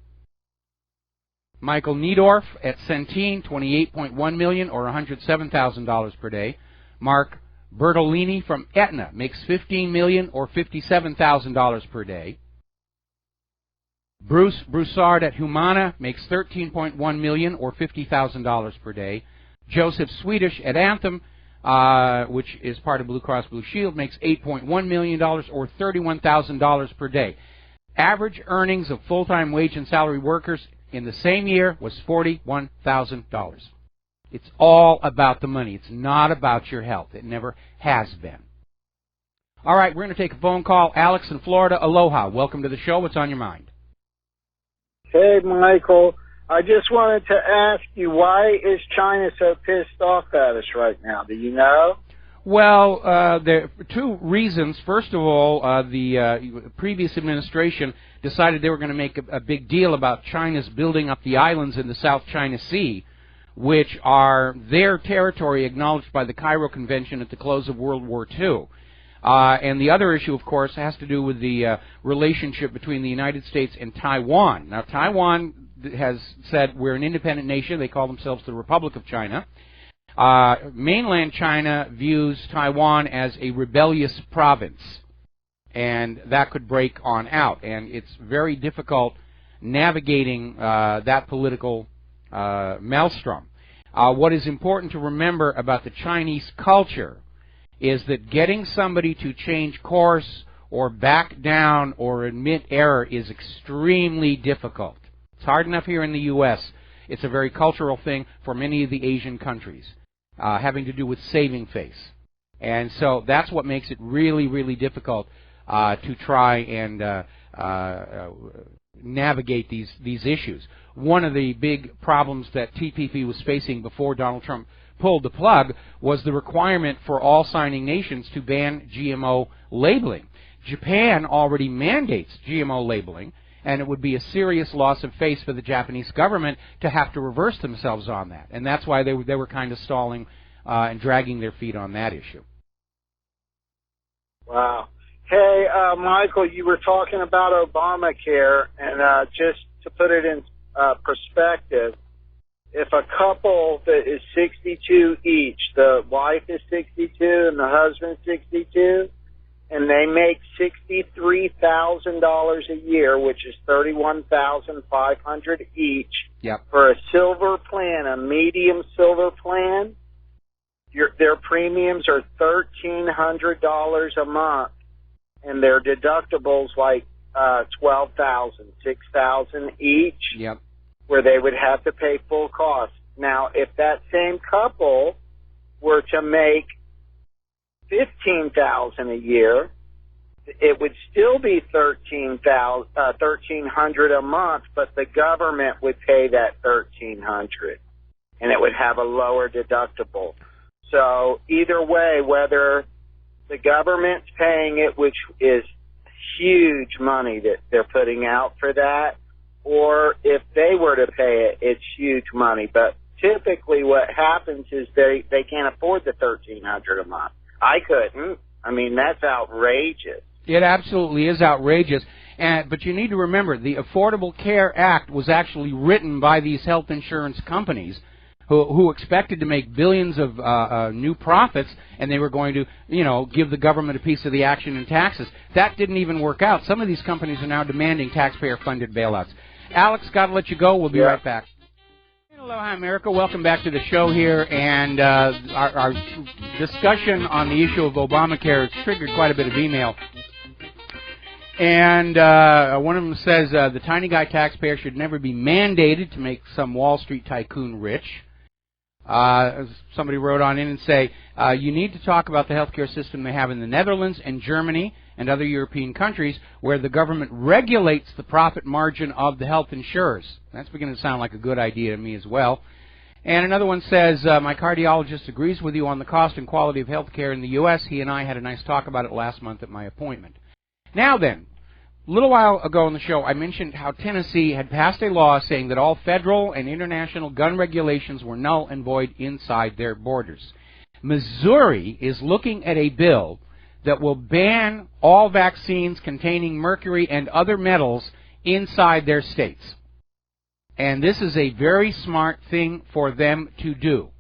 Michael Niedorf at Centene, $28.1 million, or $107,000 per day. Mark Bertolini from Aetna makes $15 million, or $57,000 per day. Bruce Broussard at Humana makes $13.1 million, or $50,000 per day. Joseph Swedish at Anthem, which is part of Blue Cross Blue Shield, makes $8.1 million, or $31,000 per day. Average earnings of full-time wage and salary workers in the same year was $41,000. It's all about the money. It's not about your health. It never has been. All right, we're going to take a phone call. Alex in Florida, aloha. Welcome to the show. What's on your mind? Hey, Michael. I just wanted to ask you, why is China so pissed off at us right now? Do you know? Well, there are two reasons. First of all, the previous administration decided they were going to make a big deal about China's building up the islands in the South China Sea, which are their territory acknowledged by the Cairo Convention at the close of World War II. And the other issue, of course, has to do with the relationship between the United States and Taiwan. Now, Taiwan has said we're an independent nation. They call themselves the Republic of China. Mainland China views Taiwan as a rebellious province, and that could break on out. And it's very difficult navigating that political maelstrom. What is important to remember about the Chinese culture is that getting somebody to change course or back down or admit error is extremely difficult. It's hard enough here in the U.S. It's a very cultural thing for many of the Asian countries, having to do with saving face. And so that's what makes it really, really difficult to try and navigate these issues. One of the big problems that TPP was facing before Donald Trump pulled the plug was the requirement for all signing nations to ban GMO labeling. Japan already mandates GMO labeling, and it would be a serious loss of face for the Japanese government to have to reverse themselves on that. And that's why they were kind of stalling and dragging their feet on that issue. Wow. Hey, Michael, you were talking about Obamacare, and just to put it in perspective, if a couple that is 62 each, the wife is 62 and the husband 62, and they make $63,000 a year, which is $31,500 each, yep, for a silver plan, a medium silver plan, their premiums are $1,300 a month, and their deductibles like $12,000, $6,000 each. Yep. Where they would have to pay full cost. Now, if that same couple were to make $15,000 a year, it would still be $1,300 a month, but the government would pay that $1,300, and it would have a lower deductible. So either way, whether the government's paying it, which is huge money that they're putting out for that, or if they were to pay it, it's huge money. But typically what happens is they can't afford the $1,300 a month. I couldn't. I mean, that's outrageous. It absolutely is outrageous. But you need to remember, the Affordable Care Act was actually written by these health insurance companies who expected to make billions of new profits, and they were going to, give the government a piece of the action in taxes. That didn't even work out. Some of these companies are now demanding taxpayer-funded bailouts. Alex, got to let you go. We'll be right back. Aloha, America. Welcome back to the show here. And our discussion on the issue of Obamacare has triggered quite a bit of email. And one of them says the tiny guy taxpayer should never be mandated to make some Wall Street tycoon rich. Somebody wrote on in and say, you need to talk about the healthcare system they have in the Netherlands and Germany and other European countries where the government regulates the profit margin of the health insurers. That's beginning to sound like a good idea to me as well. And another one says, my cardiologist agrees with you on the cost and quality of healthcare in the U.S. He and I had a nice talk about it last month at my appointment. Now then, a little while ago on the show, I mentioned how Tennessee had passed a law saying that all federal and international gun regulations were null and void inside their borders. Missouri is looking at a bill that will ban all vaccines containing mercury and other metals inside their states. And this is a very smart thing for them to do,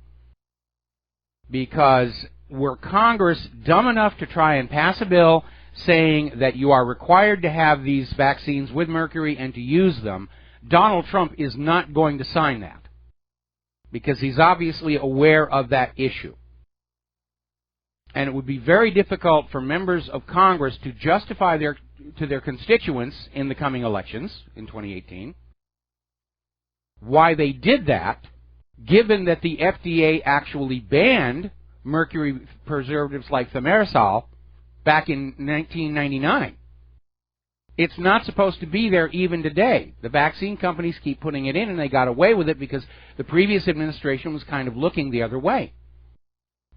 because were Congress dumb enough to try and pass a bill saying that you are required to have these vaccines with mercury and to use them, Donald Trump is not going to sign that, because he's obviously aware of that issue. And it would be very difficult for members of Congress to justify to their constituents in the coming elections in 2018 why they did that, given that the FDA actually banned mercury preservatives like thimerosal back in 1999. It's not supposed to be there even today. The vaccine companies keep putting it in, and they got away with it because the previous administration was kind of looking the other way.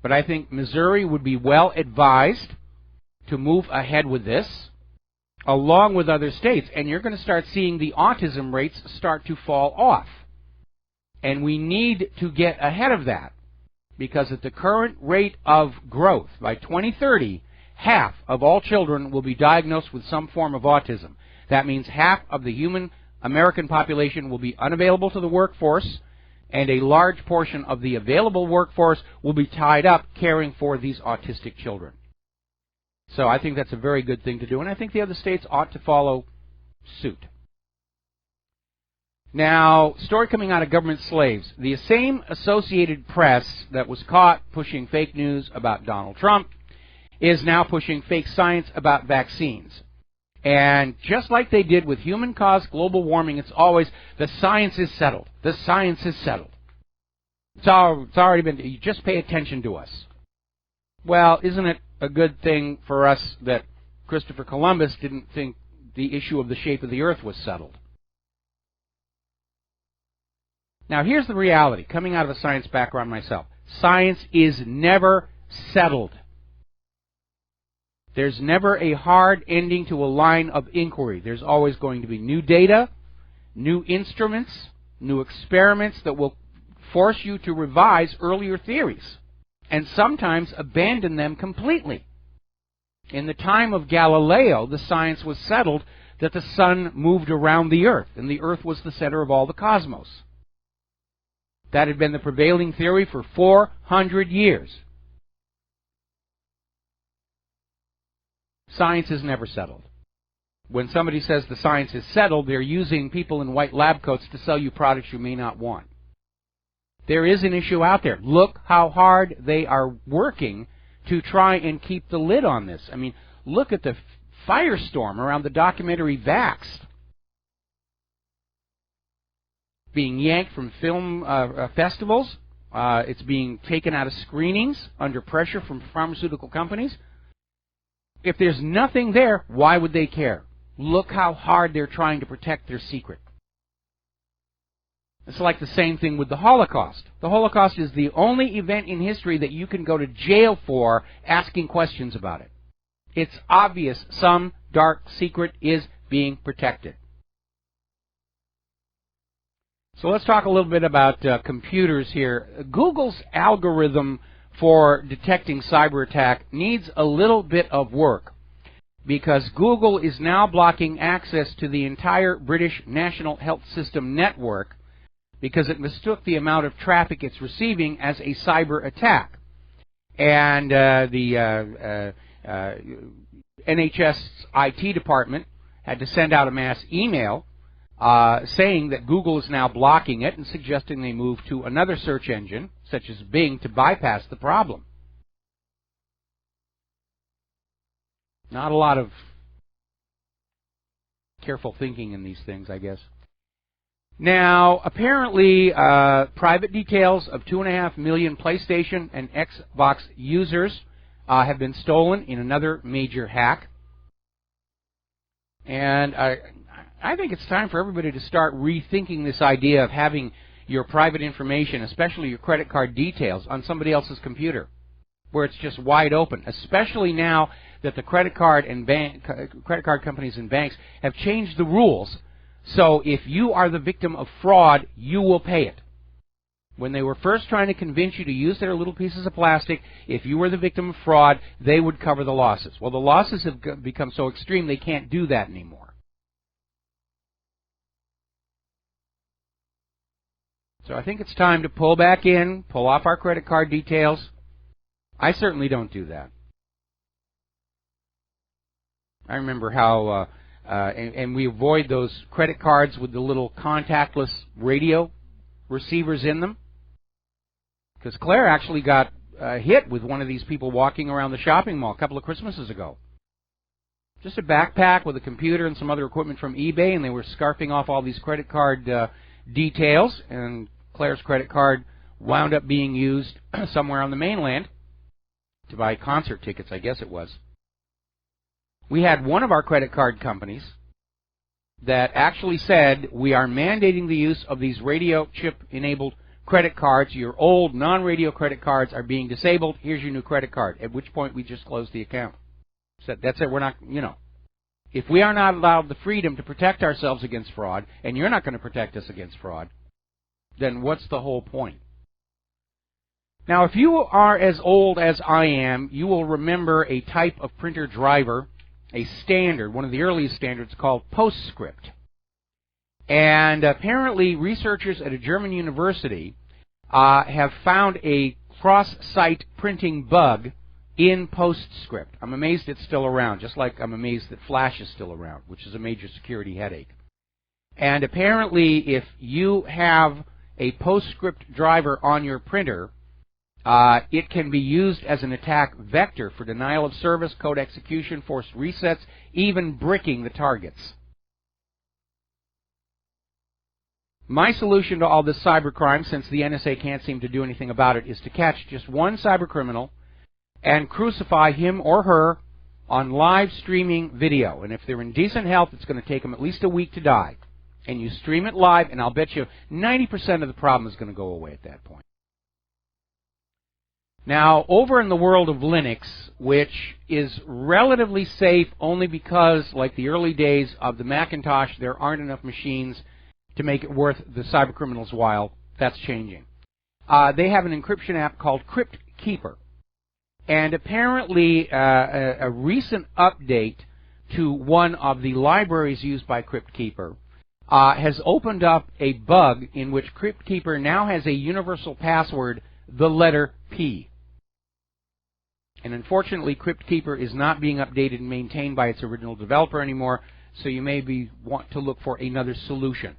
But I think Missouri would be well advised to move ahead with this, along with other states, and you're going to start seeing the autism rates start to fall off. And we need to get ahead of that, because at the current rate of growth, by 2030, half of all children will be diagnosed with some form of autism. That means half of the human American population will be unavailable to the workforce, and a large portion of the available workforce will be tied up caring for these autistic children. So I think that's a very good thing to do, and I think the other states ought to follow suit. Now, story coming out of government slaves. The same Associated Press that was caught pushing fake news about Donald Trump is now pushing fake science about vaccines. And just like they did with human-caused global warming, it's always, the science is settled. The science is settled. It's already been, you just pay attention to us. Well, isn't it a good thing for us that Christopher Columbus didn't think the issue of the shape of the earth was settled? Now, here's the reality, coming out of a science background myself. Science is never settled. There's never a hard ending to a line of inquiry. There's always going to be new data, new instruments, new experiments that will force you to revise earlier theories, and sometimes abandon them completely. In the time of Galileo, the science was settled that the sun moved around the earth, and the earth was the center of all the cosmos. That had been the prevailing theory for 400 years. Science is never settled. When somebody says the science is settled, they're using people in white lab coats to sell you products you may not want. There is an issue out there. Look how hard they are working to try and keep the lid on this. I mean, look at the firestorm around the documentary Vaxxed. Being yanked from film festivals. It's being taken out of screenings under pressure from pharmaceutical companies. If there's nothing there, why would they care? Look how hard they're trying to protect their secret. It's like the same thing with the Holocaust. The Holocaust is the only event in history that you can go to jail for asking questions about it. It's obvious some dark secret is being protected. So let's talk a little bit about computers here. Google's algorithm for detecting cyber attack needs a little bit of work, because Google is now blocking access to the entire British National Health System network because it mistook the amount of traffic it's receiving as a cyber attack. And the NHS IT department had to send out a mass email saying that Google is now blocking it and suggesting they move to another search engine, such as Bing, to bypass the problem. Not a lot of Careful thinking in these things, I guess. Now, apparently, private details of 2.5 million PlayStation and Xbox users have been stolen in another major hack. And I think it's time for everybody to start rethinking this idea of having your private information, especially your credit card details, on somebody else's computer, where it's just wide open, especially now that the credit card companies and banks have changed the rules. So if you are the victim of fraud, you will pay it. When they were first trying to convince you to use their little pieces of plastic, if you were the victim of fraud, they would cover the losses. Well, the losses have become so extreme they can't do that anymore. So I think it's time to pull back in, pull off our credit card details. I certainly don't do that. I remember how, and we avoid those credit cards with the little contactless radio receivers in them. Because Claire actually got hit with one of these people walking around the shopping mall a couple of Christmases ago. Just a backpack with a computer and some other equipment from eBay, and they were scarfing off all these credit card details, and Claire's credit card wound up being used somewhere on the mainland to buy concert tickets, I guess it was. We had one of our credit card companies that actually said, we are mandating the use of these radio chip-enabled credit cards. Your old non-radio credit cards are being disabled. Here's your new credit card. At which point we just closed the account. Said, that's it. We're not, if we are not allowed the freedom to protect ourselves against fraud, and you're not going to protect us against fraud, then what's the whole point? Now, if you are as old as I am, you will remember a type of printer driver, a standard, one of the earliest standards, called PostScript. And apparently researchers at a German university have found a cross-site printing bug in PostScript. I'm amazed it's still around, just like I'm amazed that Flash is still around, which is a major security headache. And apparently if you have a PostScript driver on your printer, it can be used as an attack vector for denial of service, code execution, forced resets, even bricking the targets. My solution to all this cybercrime, since the NSA can't seem to do anything about it, is to catch just one cybercriminal and crucify him or her on live streaming video. And if they're in decent health, it's going to take them at least a week to die. And you stream it live, and I'll bet you 90% of the problem is going to go away at that point. Now, over in the world of Linux, which is relatively safe only because, like the early days of the Macintosh, there aren't enough machines to make it worth the cybercriminals' while. That's changing. They have an encryption app called CryptKeeper. And apparently a recent update to one of the libraries used by CryptKeeper has opened up a bug in which CryptKeeper now has a universal password, the letter P. And unfortunately, CryptKeeper is not being updated and maintained by its original developer anymore, so you may want to look for another solution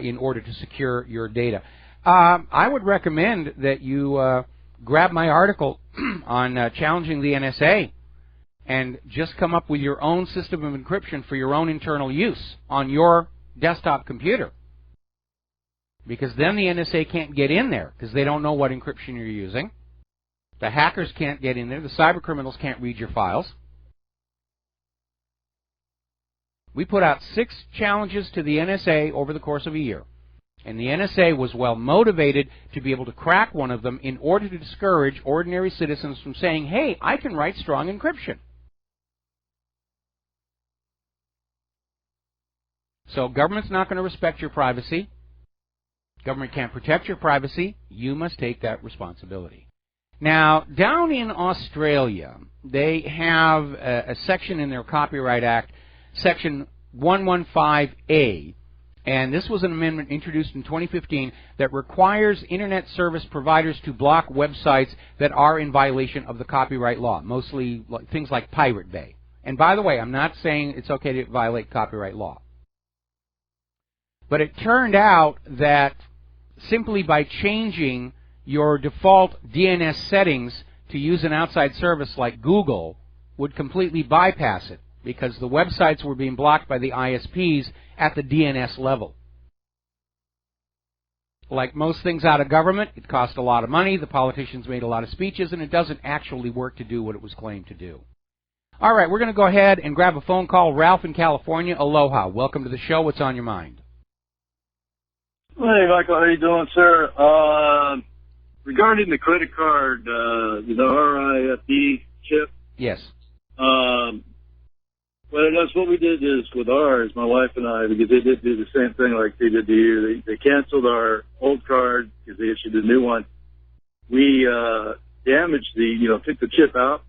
in order to secure your data. I would recommend that you grab my article on challenging the NSA and just come up with your own system of encryption for your own internal use on your desktop computer. Because then the NSA can't get in there because they don't know what encryption you're using. The hackers can't get in there. The cybercriminals can't read your files. We put out 6 challenges to the NSA over the course of a year. And the NSA was well motivated to be able to crack one of them in order to discourage ordinary citizens from saying, hey, I can write strong encryption. So government's not going to respect your privacy. Government can't protect your privacy. You must take that responsibility. Now, down in Australia, they have a section in their Copyright Act, Section 115A, and this was an amendment introduced in 2015 that requires Internet service providers to block websites that are in violation of the copyright law, mostly things like Pirate Bay. And by the way, I'm not saying it's okay to violate copyright law. But it turned out that simply by changing your default DNS settings to use an outside service like Google would completely bypass it. because the websites were being blocked by the ISPs at the DNS level. Like most things out of government, it cost a lot of money, the politicians made a lot of speeches, and it doesn't actually work to do what it was claimed to do. All right, we're going to go ahead and grab a phone call. Ralph in California, aloha. Welcome to the show. What's on your mind? Hey, Michael, how you doing, sir? Regarding the credit card, the RIFE chip. Yes. Well, that's what we did is with ours, my wife and I, because they did do the same thing like they did to you. They canceled our old card because they issued a new one. We damaged took the chip out.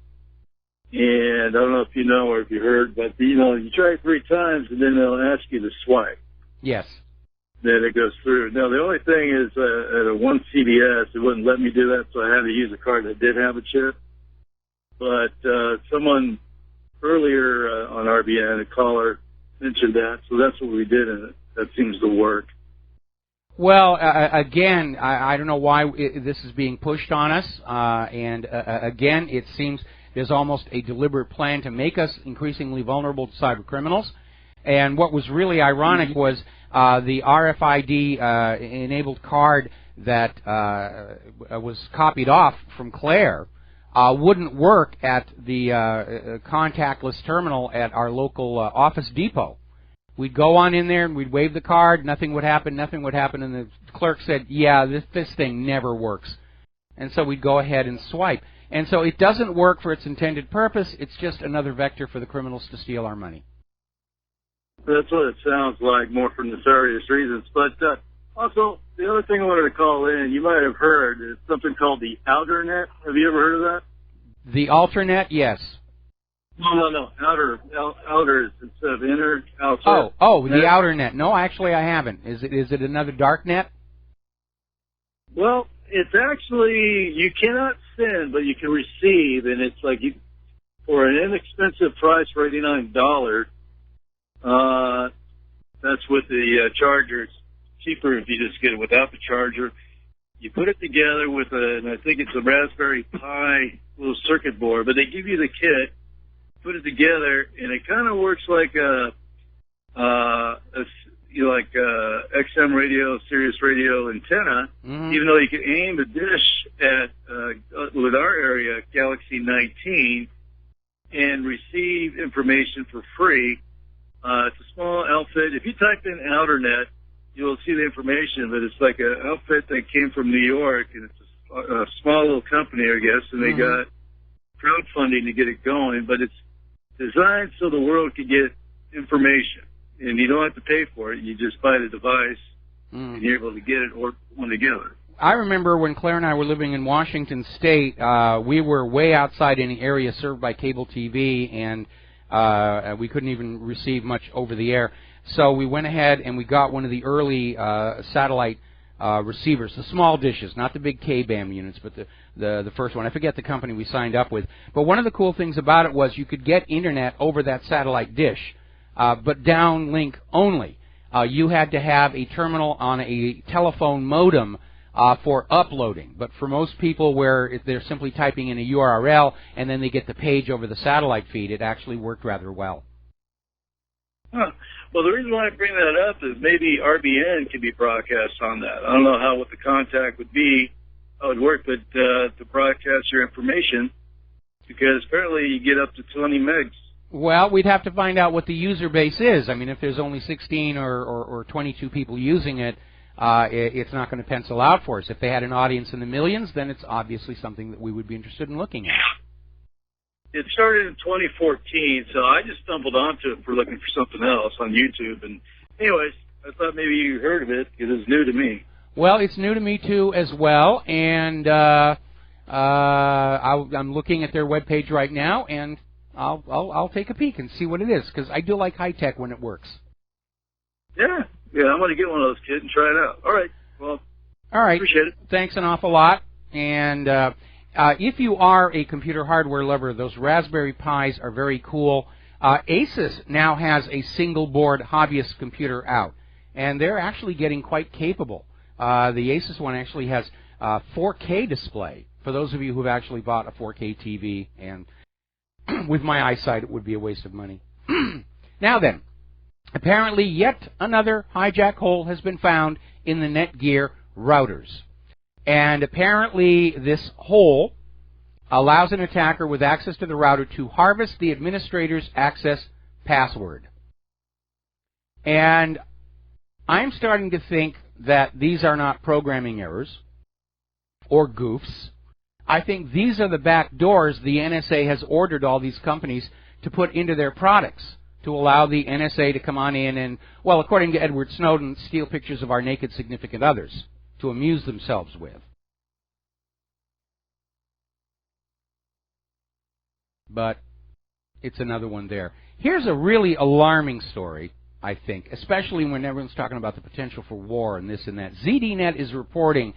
And I don't know if you know or if you heard, but, you try it 3 times and then they'll ask you to swipe. Yes. Then it goes through. Now, the only thing is at one CVS, it wouldn't let me do that, so I had to use a card that did have a chip. But someone earlier on RBN, a caller, mentioned that, so that's what we did, and that seems to work. Well, again, I don't know why this is being pushed on us, and again, it seems there's almost a deliberate plan to make us increasingly vulnerable to cyber criminals. And what was really ironic was the RFID-enabled card that was copied off from Claire wouldn't work at the contactless terminal at our local Office Depot. We'd go on in there and we'd wave the card, nothing would happen, and the clerk said, yeah, this thing never works. And so we'd go ahead and swipe. And so it doesn't work for its intended purpose, it's just another vector for the criminals to steal our money. That's what it sounds like, more for nefarious reasons. But also, the other thing I wanted to call in, you might have heard, is something called the Outernet. Have you ever heard of that? The Alternet, yes. No. Outer is instead of inner, outside. The Outernet. No, actually I haven't. Is it another dark net? Well, it's actually, you cannot send, but you can receive, and it's like for an inexpensive price for $89, that's with the charger. It's cheaper if you just get it without the charger. You put it together with and I think it's a Raspberry Pi little circuit board, but they give you the kit, put it together, and it kind of works like XM radio, Sirius radio antenna, even though you can aim the dish at, with our area, Galaxy 19, and receive information for free. It's a small outfit. If you type in Outernet, you'll see the information, but it's like an outfit that came from New York, and it's a small little company, I guess, and they got crowdfunding to get it going, but it's designed so the world can get information. And you don't have to pay for it. You just buy the device, and you're able to get it or one together. I remember when Claire and I were living in Washington State, we were way outside any area served by cable TV, and we couldn't even receive much over the air. So we went ahead and we got one of the early satellite receivers, the small dishes, not the big K-band units, but the first one. I forget the company we signed up with. But one of the cool things about it was you could get internet over that satellite dish, but downlink only. You had to have a terminal on a telephone modem for uploading. But for most people where they're simply typing in a URL and then they get the page over the satellite feed, it actually worked rather well. Huh. Well, the reason why I bring that up is maybe RBN can be broadcast on that. I don't know what the contact would be, how it would work, but to broadcast your information, because apparently you get up to 20 megs. Well, we'd have to find out what the user base is. I mean, if there's only 16 or 22 people using it, it's not going to pencil out for us. If they had an audience in the millions, then it's obviously something that we would be interested in looking at. It started in 2014, so I just stumbled onto it for looking for something else on YouTube. And anyways, I thought maybe you heard of it because it's new to me. Well, it's new to me too as well, and I'm looking at their webpage right now, and I'll take a peek and see what it is, because I do like high tech when it works. Yeah, I'm going to get one of those kids and try it out. All right, well, all right. Appreciate it. Thanks an awful lot. And if you are a computer hardware lover, those Raspberry Pis are very cool. Asus now has a single board hobbyist computer out, and they're actually getting quite capable. The Asus one actually has 4K display. For those of you who've actually bought a 4K TV, and with my eyesight, it would be a waste of money. Now then, apparently yet another hijack hole has been found in the Netgear routers. And apparently this hole allows an attacker with access to the router to harvest the administrator's access password. And I'm starting to think that these are not programming errors or goofs. I think these are the back doors the NSA has ordered all these companies to put into their products to allow the NSA to come on in and, well, according to Edward Snowden, steal pictures of our naked significant others to amuse themselves with. But it's another one there. Here's a really alarming story, I think, especially when everyone's talking about the potential for war and this and that. ZDNet is reporting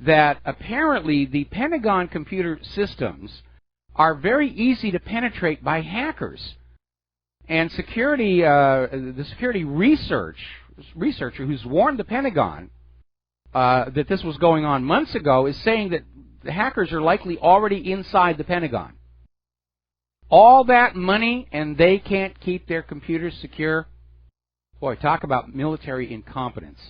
that apparently the Pentagon computer systems are very easy to penetrate by hackers. And the security researcher who's warned the Pentagon that this was going on months ago is saying that the hackers are likely already inside the Pentagon. All that money and they can't keep their computers secure? Boy, talk about military incompetence.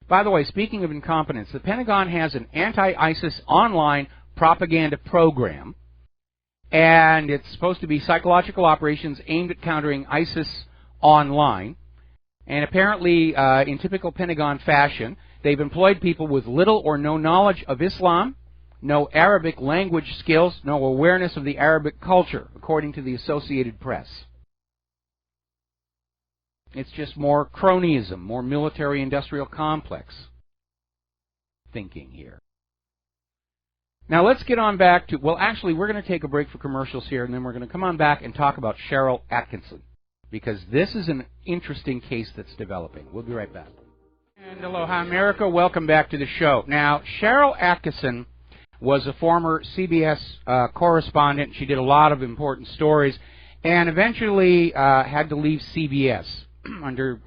By the way, speaking of incompetence, the Pentagon has an anti-ISIS online propaganda program, and it's supposed to be psychological operations aimed at countering ISIS online. And apparently, in typical Pentagon fashion, they've employed people with little or no knowledge of Islam, no Arabic language skills, no awareness of the Arabic culture, according to the Associated Press. It's just more cronyism, more military-industrial complex thinking here. Now let's get on back to, well, actually, we're going to take a break for commercials here, and then we're going to come on back and talk about Cheryl Atkinson, because this is an interesting case that's developing. We'll be right back. And aloha, America. Welcome back to the show. Now, Cheryl Atkinson was a former CBS correspondent. She did a lot of important stories and eventually had to leave CBS under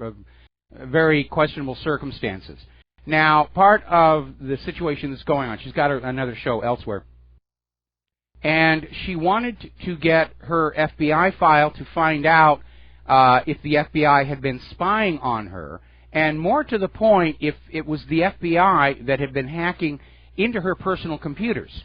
very questionable circumstances. Now, part of the situation that's going on, she's got another show elsewhere, and she wanted to get her FBI file to find out if the FBI had been spying on her, and more to the point, if it was the FBI that had been hacking into her personal computers,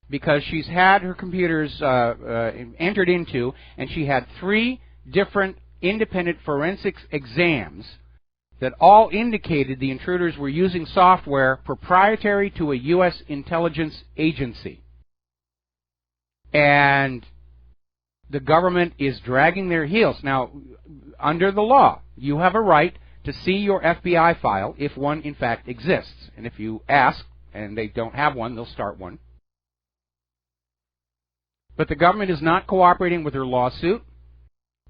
because she's had her computers entered into, and she had 3 different independent forensics exams that all indicated the intruders were using software proprietary to a U.S. intelligence agency. And the government is dragging their heels. Now, under the law, you have a right to see your FBI file if one, in fact, exists. And if you ask and they don't have one, they'll start one. But the government is not cooperating with her lawsuit.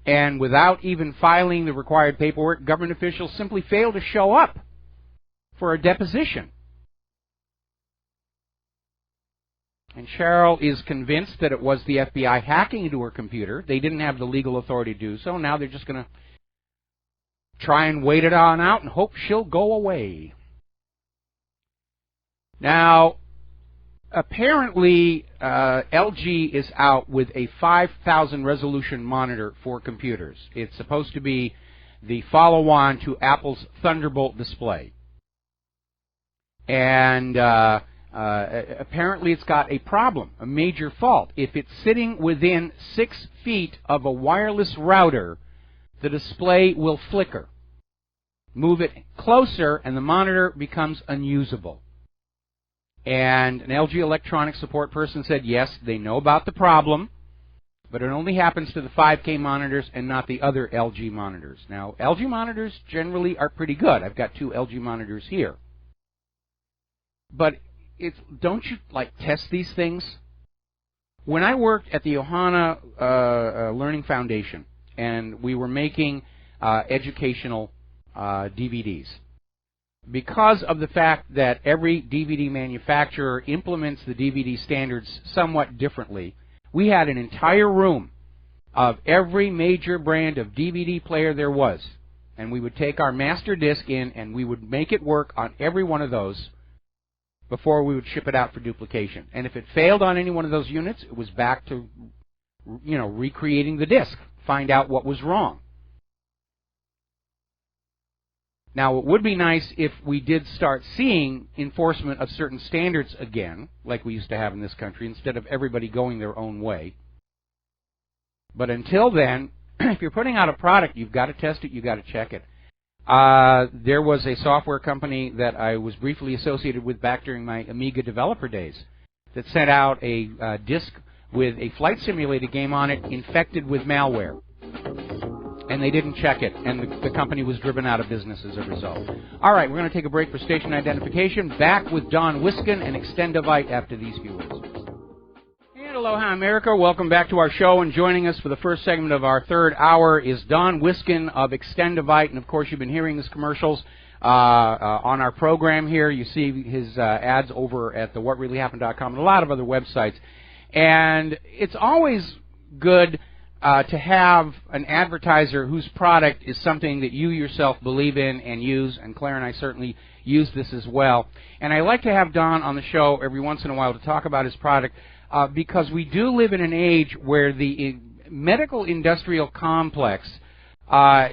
And without even filing the required paperwork, government officials simply fail to show up for a deposition. And Cheryl is convinced that it was the FBI hacking into her computer. They didn't have the legal authority to do so. Now they're just going to try and wait it on out and hope she'll go away. Now, apparently, LG is out with a 5,000 resolution monitor for computers. It's supposed to be the follow-on to Apple's Thunderbolt display. And apparently it's got a problem, a major fault. If it's sitting within 6 feet of a wireless router, the display will flicker. Move it closer and the monitor becomes unusable. And an LG Electronics support person said, yes, they know about the problem, but it only happens to the 5K monitors and not the other LG monitors. Now, LG monitors generally are pretty good. I've got 2 LG monitors here. But don't you, test these things? When I worked at the Ohana Learning Foundation, and we were making educational DVDs, because of the fact that every DVD manufacturer implements the DVD standards somewhat differently, we had an entire room of every major brand of DVD player there was. And we would take our master disc in and we would make it work on every one of those before we would ship it out for duplication. And if it failed on any one of those units, it was back to, recreating the disc find out what was wrong. Now, it would be nice if we did start seeing enforcement of certain standards again, like we used to have in this country, instead of everybody going their own way. But until then, if you're putting out a product, you've got to test it, you've got to check it. There was a software company that I was briefly associated with back during my Amiga developer days that sent out a disk with a flight simulator game on it infected with malware. And they didn't check it, and the company was driven out of business as a result. All right, we're going to take a break for station identification. Back with Don Wiskin and Extendivite after these few words. And aloha, America. Welcome back to our show, and joining us for the first segment of our third hour is Don Wiskin of Extendivite. And, of course, you've been hearing his commercials on our program here. You see his ads over at the WhatReallyHappened.com and a lot of other websites. And it's always good to have an advertiser whose product is something that you yourself believe in and use, and Claire and I certainly use this as well. And I like to have Don on the show every once in a while to talk about his product because we do live in an age where the medical industrial complex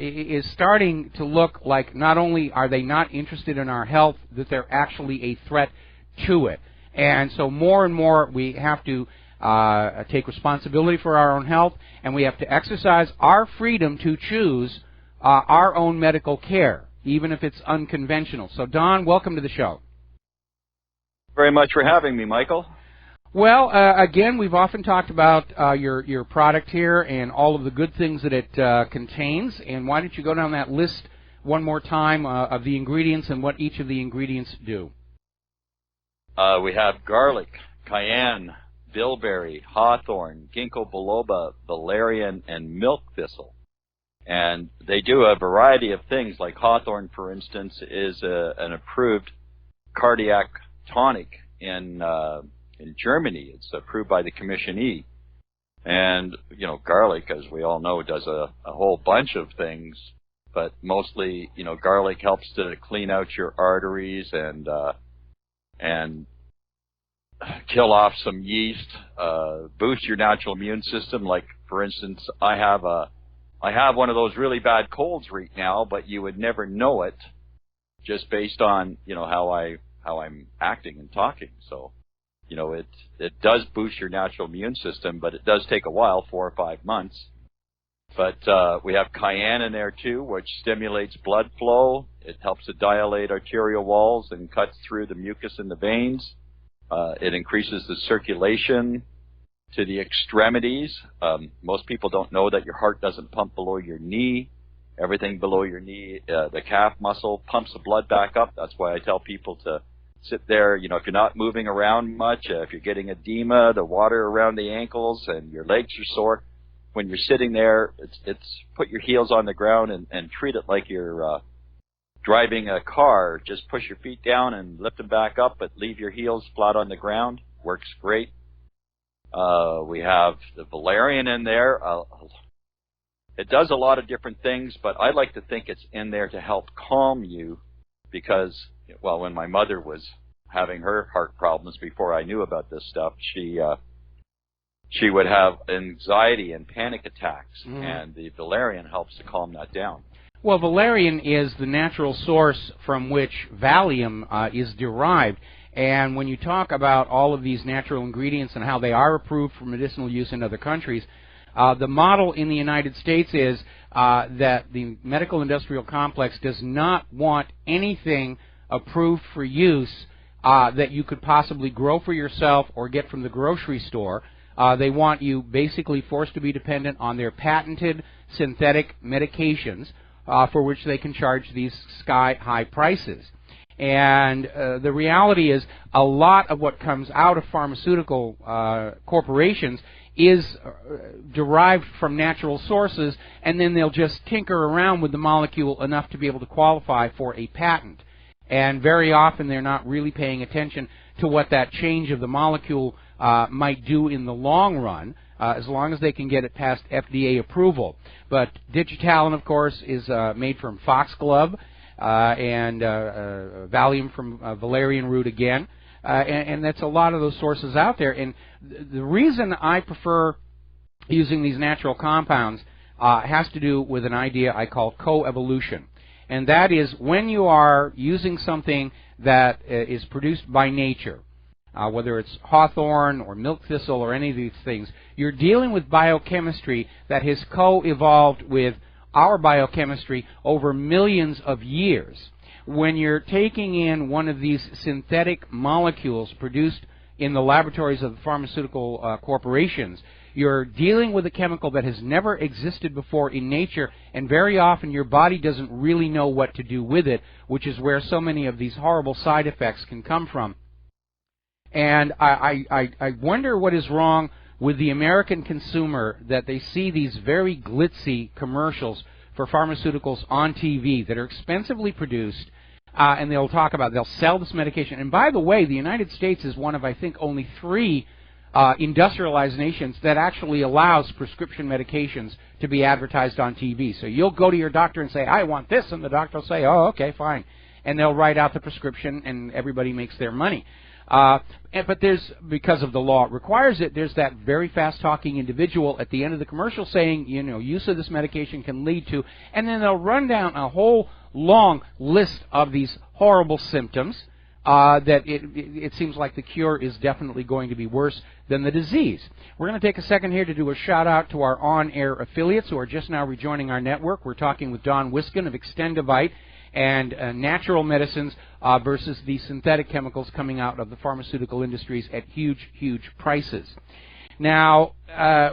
is starting to look like not only are they not interested in our health, that they're actually a threat to it. And so more and more we have to take responsibility for our own health, and we have to exercise our freedom to choose our own medical care, even if it's unconventional. So, Don, welcome to the show. Very much for having me, Michael. Well, again, we've often talked about your product here and all of the good things that it contains, and why don't you go down that list one more time of the ingredients and what each of the ingredients do? We have garlic, cayenne, bilberry, hawthorn, ginkgo biloba, valerian, and milk thistle. And they do a variety of things, like hawthorn, for instance, is an approved cardiac tonic in Germany. It's approved by the Commission. And, you know, garlic, as we all know, does a whole bunch of things, but mostly, you know, garlic helps to clean out your arteries and kill off some yeast, boost your natural immune system. Like, for instance, I have one of those really bad colds right now, but you would never know it just based on, you know, how I'm acting and talking. So, you know, it does boost your natural immune system, but it does take a while, 4 or 5 months. But we have cayenne in there too, which stimulates blood flow. It helps to dilate arterial walls and cuts through the mucus in the veins. It increases the circulation to the extremities. Most people don't know that your heart doesn't pump below your knee. Everything below your knee, the calf muscle, pumps the blood back up. That's why I tell people to sit there. You know, if you're not moving around much, if you're getting edema, the water around the ankles, and your legs are sore, when you're sitting there, it's put your heels on the ground and treat it like you're driving a car. Just push your feet down and lift them back up, but leave your heels flat on the ground. Works great. We have the valerian in there. It does a lot of different things, but I like to think it's in there to help calm you because, well, when my mother was having her heart problems before I knew about this stuff, she would have anxiety and panic attacks, and the valerian helps to calm that down. Well, valerian is the natural source from which Valium is derived. And when you talk about all of these natural ingredients and how they are approved for medicinal use in other countries, the model in the United States is that the medical industrial complex does not want anything approved for use that you could possibly grow for yourself or get from the grocery store. They want you basically forced to be dependent on their patented synthetic medications, for which they can charge these sky-high prices. And the reality is a lot of what comes out of pharmaceutical corporations is derived from natural sources, and then they'll just tinker around with the molecule enough to be able to qualify for a patent. And very often they're not really paying attention to what that change of the molecule might do in the long run, as long as they can get it past FDA approval. But Digitalin, of course, is made from foxglove, and Valium from valerian root again, and that's a lot of those sources out there. And the reason I prefer using these natural compounds has to do with an idea I call coevolution. And that is when you are using something that is produced by nature, whether it's hawthorn or milk thistle or any of these things, you're dealing with biochemistry that has co-evolved with our biochemistry over millions of years. When you're taking in one of these synthetic molecules produced in the laboratories of the pharmaceutical corporations, you're dealing with a chemical that has never existed before in nature, and very often your body doesn't really know what to do with it, which is where so many of these horrible side effects can come from. And I wonder what is wrong with the American consumer, that they see these very glitzy commercials for pharmaceuticals on TV that are expensively produced, and they'll sell this medication. And by the way, the United States is one of, I think, only 3 industrialized nations that actually allows prescription medications to be advertised on TV. So you'll go to your doctor and say, I want this, and the doctor will say, oh, okay, fine. And they'll write out the prescription, and everybody makes their money. But there's, because of the law it requires it, there's that very fast-talking individual at the end of the commercial saying, you know, use of this medication can lead to, and then they'll run down a whole long list of these horrible symptoms that it seems like the cure is definitely going to be worse than the disease. We're going to take a second here to do a shout-out to our on-air affiliates who are just now rejoining our network. We're talking with Don Wiskin of Extendivite and natural medicines versus the synthetic chemicals coming out of the pharmaceutical industries at huge, huge prices. Now,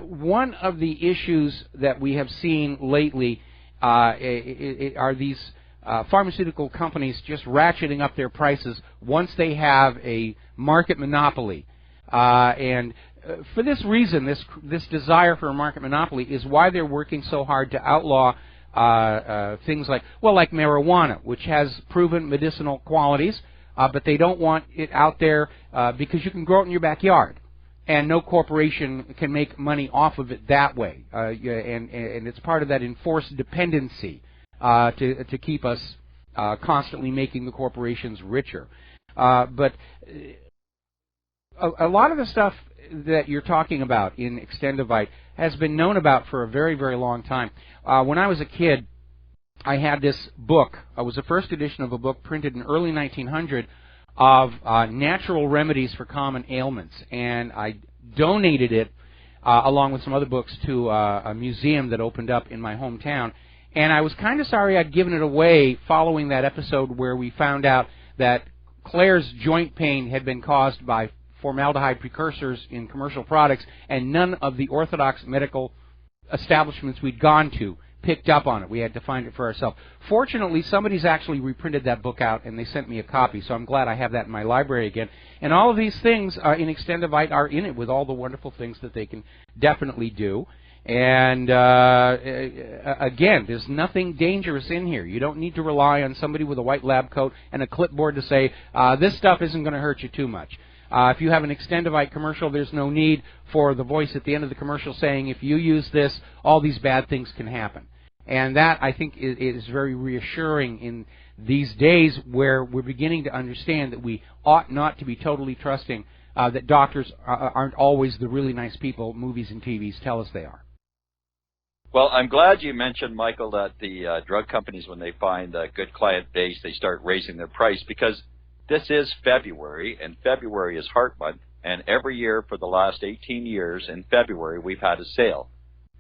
one of the issues that we have seen lately are these pharmaceutical companies just ratcheting up their prices once they have a market monopoly. And for this reason, this desire for a market monopoly is why they're working so hard to outlaw things like marijuana, which has proven medicinal qualities, but they don't want it out there because you can grow it in your backyard, and no corporation can make money off of it that way. And it's part of that enforced dependency to keep us constantly making the corporations richer. But a lot of the stuff that you're talking about in Extendivite has been known about for a very, very long time. When I was a kid, I had this book. It was the first edition of a book printed in early 1900 of natural remedies for common ailments, and I donated it along with some other books to a museum that opened up in my hometown. And I was kind of sorry I'd given it away following that episode where we found out that Claire's joint pain had been caused by formaldehyde precursors in commercial products, and none of the orthodox medical establishments we'd gone to picked up on it. We had to find it for ourselves. Fortunately, somebody's actually reprinted that book out, and they sent me a copy, so I'm glad I have that in my library again. And all of these things in Extendivite are in it with all the wonderful things that they can definitely do. And again, there's nothing dangerous in here. You don't need to rely on somebody with a white lab coat and a clipboard to say, this stuff isn't going to hurt you too much. If you have an Extendivite commercial, there's no need for the voice at the end of the commercial saying, if you use this, all these bad things can happen. And that, I think, is very reassuring in these days where we're beginning to understand that we ought not to be totally trusting that doctors aren't always the really nice people movies and TVs tell us they are. Well, I'm glad you mentioned, Michael, that the drug companies, when they find a good client base, they start raising their price, because this is February, and February is Heart Month, and every year for the last 18 years in February we've had a sale.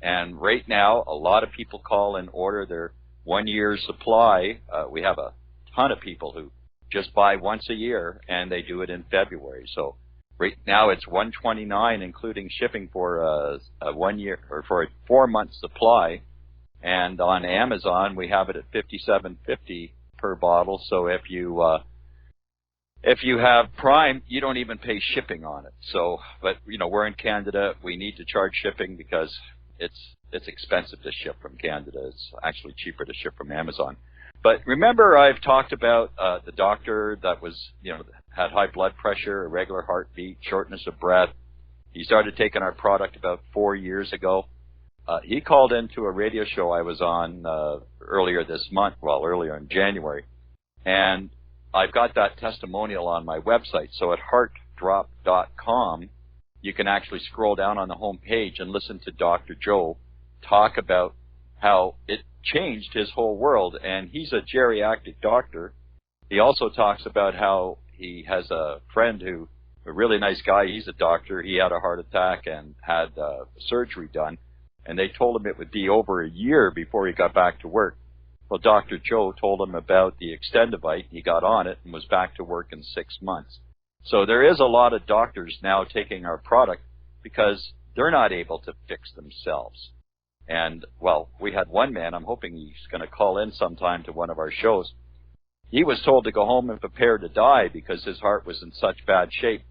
And right now, a lot of people call and order their 1 year's supply. We have a ton of people who just buy once a year, and they do it in February. So right now it's $129, including shipping for a 1 year or for a 4-month supply. And on Amazon, we have it at $57.50 per bottle. So if you have Prime, you don't even pay shipping on it. So, but you know, we're in Canada. We need to charge shipping because it's expensive to ship from Canada. It's actually cheaper to ship from Amazon. But remember, I've talked about the doctor that was, had high blood pressure, irregular heartbeat, shortness of breath. He started taking our product about 4 years ago. He called into a radio show I was on earlier this month, earlier in January, and I've got that testimonial on my website. So at heartdrop.com, you can actually scroll down on the home page and listen to Dr. Joe talk about how it changed his whole world. And he's a geriatric doctor. He also talks about how he has a friend who, a really nice guy, he's a doctor. He had a heart attack and had surgery done. And they told him it would be over a year before he got back to work. Well, Dr. Joe told him about the Extendivite. He got on it and was back to work in 6 months. So there is a lot of doctors now taking our product because they're not able to fix themselves. And, well, we had one man, I'm hoping he's going to call in sometime to one of our shows. He was told to go home and prepare to die because his heart was in such bad shape.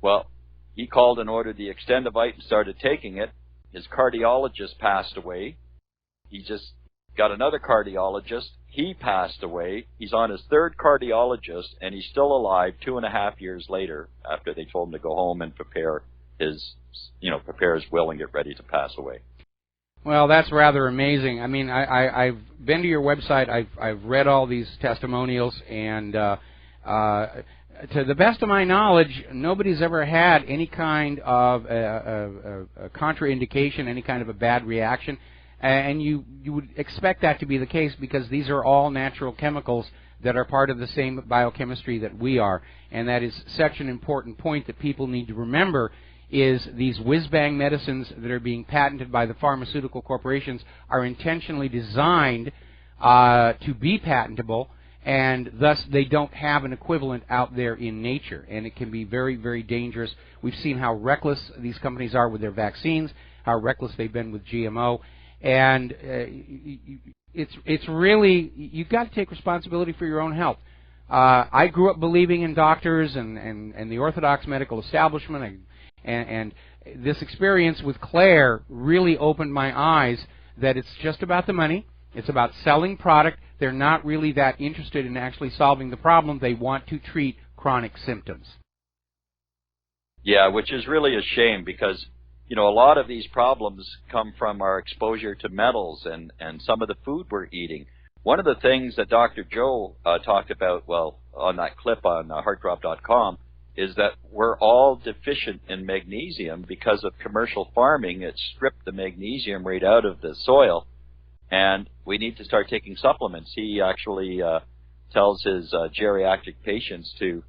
Well, he called and ordered the Extendivite and started taking it. His cardiologist passed away. He just got another cardiologist. He passed away. He's on his third cardiologist, and he's still alive 2.5 years later after they told him to go home and prepare his will and get ready to pass away. Well, that's rather amazing. I mean, I've been to your website. I've read all these testimonials, and to the best of my knowledge, nobody's ever had any kind of a contraindication, any kind of a bad reaction. And you would expect that to be the case because these are all natural chemicals that are part of the same biochemistry that we are. And that is such an important point that people need to remember is these whiz-bang medicines that are being patented by the pharmaceutical corporations are intentionally designed to be patentable, and thus they don't have an equivalent out there in nature. And it can be very, very dangerous. We've seen how reckless these companies are with their vaccines, how reckless they've been with GMO. And it's really, you've got to take responsibility for your own health. I grew up believing in doctors and the orthodox medical establishment, and this experience with Claire really opened my eyes that it's just about the money. It's about selling product. They're not really that interested in actually solving the problem. They want to treat chronic symptoms. Yeah, which is really a shame because a lot of these problems come from our exposure to metals and some of the food we're eating. One of the things that Dr. Joe talked about, well, on that clip on heartdrop.com, is that we're all deficient in magnesium because of commercial farming. It stripped the magnesium right out of the soil, and we need to start taking supplements. He actually tells his geriatric patients to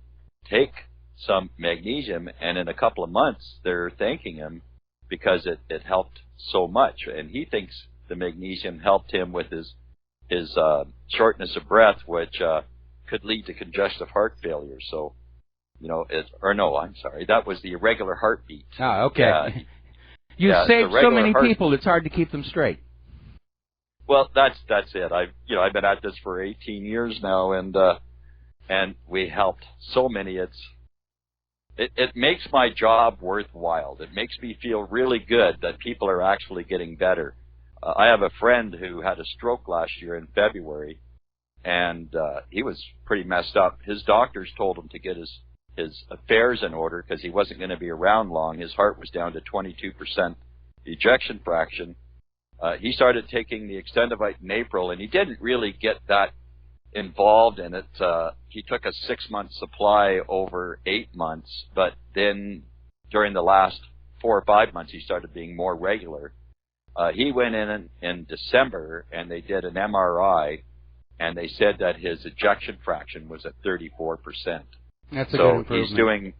take some magnesium, and in a couple of months they're thanking him because it helped so much. And he thinks the magnesium helped him with his shortness of breath, which could lead to congestive heart failure. So, I'm sorry, that was the irregular heartbeat. Ah, okay. You saved so many people, it's hard to keep them straight. Well, that's it. I've been at this for 18 years now, and we helped so many. It makes my job worthwhile. It makes me feel really good that people are actually getting better. I have a friend who had a stroke last year in February, and he was pretty messed up. His doctors told him to get his affairs in order because he wasn't going to be around long. His heart was down to 22% ejection fraction. He started taking the Extendivite in April, and he didn't really get that involved in it. He took a 6-month supply over 8 months, but then during the last 4 or 5 months, he started being more regular. He went in December, and they did an MRI, and they said that his ejection fraction was at 34%. That's a good improvement.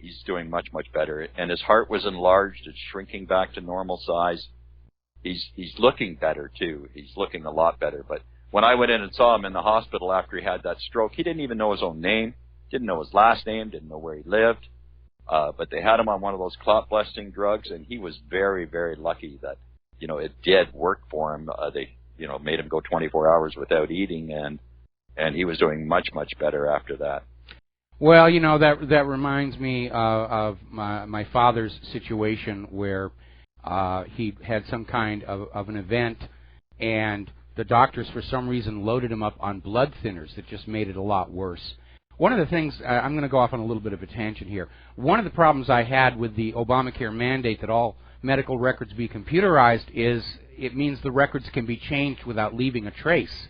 He's doing much, much better. And his heart was enlarged. It's shrinking back to normal size. He's looking better, too. He's looking a lot better. But when I went in and saw him in the hospital after he had that stroke, he didn't even know his own name, didn't know his last name, didn't know where he lived. But they had him on one of those clot-busting drugs, and he was very, very lucky that, it did work for him. They, made him go 24 hours without eating, and he was doing much, much better after that. Well, that reminds me of my father's situation where he had some kind of an event, and the doctors, for some reason, loaded him up on blood thinners that just made it a lot worse. One of the things, I'm going to go off on a little bit of a tangent here. One of the problems I had with the Obamacare mandate that all medical records be computerized is it means the records can be changed without leaving a trace.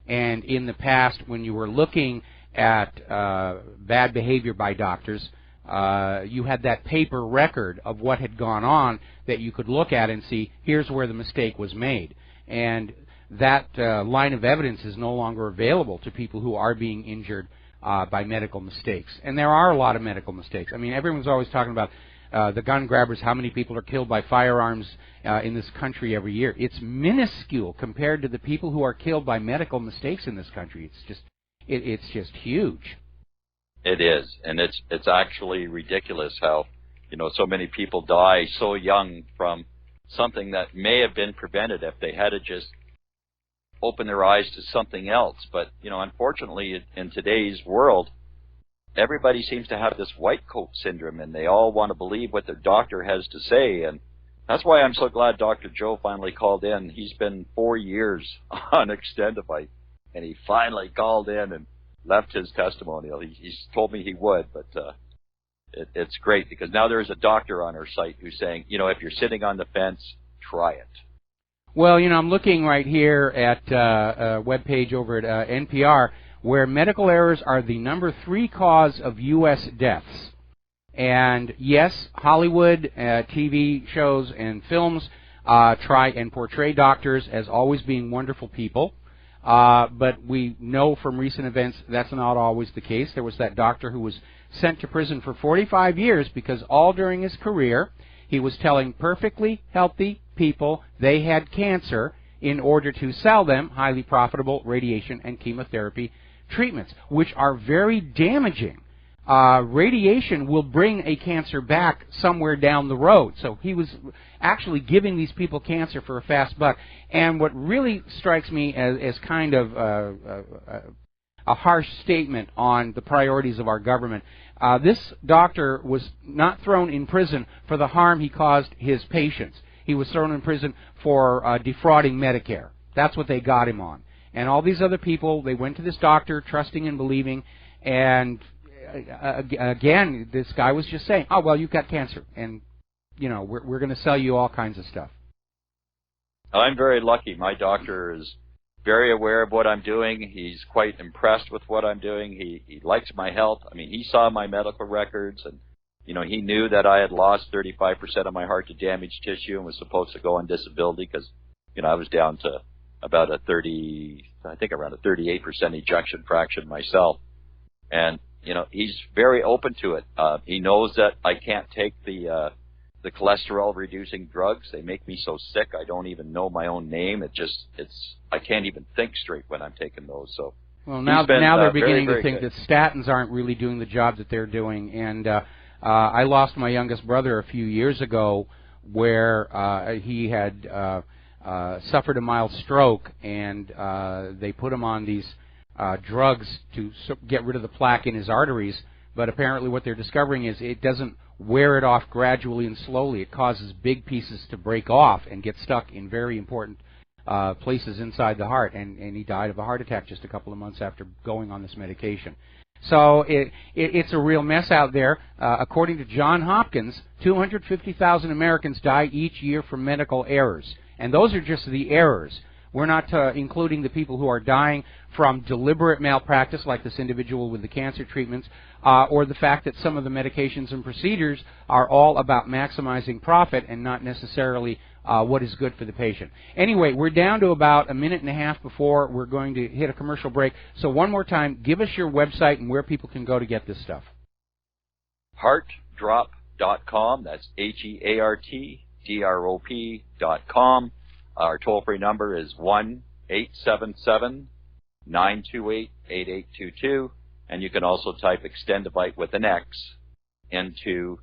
And in the past, when you were looking at bad behavior by doctors, you had that paper record of what had gone on that you could look at and see, here's where the mistake was made. and that line of evidence is no longer available to people who are being injured by medical mistakes. And there are a lot of medical mistakes. I mean, everyone's always talking about the gun grabbers, how many people are killed by firearms in this country every year. It's minuscule compared to the people who are killed by medical mistakes in this country. It's just huge. It is, and it's actually ridiculous how, you know, so many people die so young from something that may have been prevented if they had to just open their eyes to something else. But, you know, unfortunately, in today's world, everybody seems to have this white coat syndrome, and they all want to believe what their doctor has to say. And that's why I'm so glad Dr. Joe finally called in. He's been 4 years on Extendivite, and he finally called in and left his testimonial. He's told me he would, but it's great because now there's a doctor on our site who's saying, you know, if you're sitting on the fence, try it. Well, you know, I'm looking right here at a webpage over at NPR where medical errors are the #3 cause of U.S. deaths. And yes, Hollywood TV shows and films try and portray doctors as always being wonderful people. But we know from recent events that's not always the case. There was that doctor who was sent to prison for 45 years because all during his career he was telling perfectly healthy people they had cancer in order to sell them highly profitable radiation and chemotherapy treatments, which are very damaging. Radiation will bring a cancer back somewhere down the road. So he was actually giving these people cancer for a fast buck. And what really strikes me as kind of a harsh statement on the priorities of our government, this doctor was not thrown in prison for the harm he caused his patients. He was thrown in prison for defrauding Medicare. That's what they got him on. And all these other people, they went to this doctor trusting and believing, and again, this guy was just saying, oh, well, you've got cancer, and, you know, we're going to sell you all kinds of stuff. I'm very lucky. My doctor is very aware of what I'm doing. He's quite impressed with what I'm doing. He likes my health. I mean, he saw my medical records, and, you know, he knew that I had lost 35% of my heart to damaged tissue and was supposed to go on disability because, you know, I was down to about around a 38% ejection fraction myself. And, you know, he's very open to it. He knows that I can't take the cholesterol-reducing drugs. They make me so sick I don't even know my own name. I can't even think straight when I'm taking those. So, well, now they're beginning to think that statins aren't really doing the job that they're doing. And I lost my youngest brother a few years ago, where he had suffered a mild stroke, and they put him on these drugs to get rid of the plaque in his arteries, but apparently what they're discovering is it doesn't wear it off gradually and slowly. It causes big pieces to break off and get stuck in very important places inside the heart, and he died of a heart attack just a couple of months after going on this medication. So it's a real mess out there. According to Johns Hopkins, 250,000 Americans die each year from medical errors, and those are just the errors. We're not including the people who are dying from deliberate malpractice, like this individual with the cancer treatments, or the fact that some of the medications and procedures are all about maximizing profit and not necessarily what is good for the patient. Anyway, we're down to about a minute and a half before we're going to hit a commercial break. So one more time, give us your website and where people can go to get this stuff. Heartdrop.com. That's HEARTDROP.com. Our toll-free number is 1-877-928-8822, and you can also type Extendivite with an X into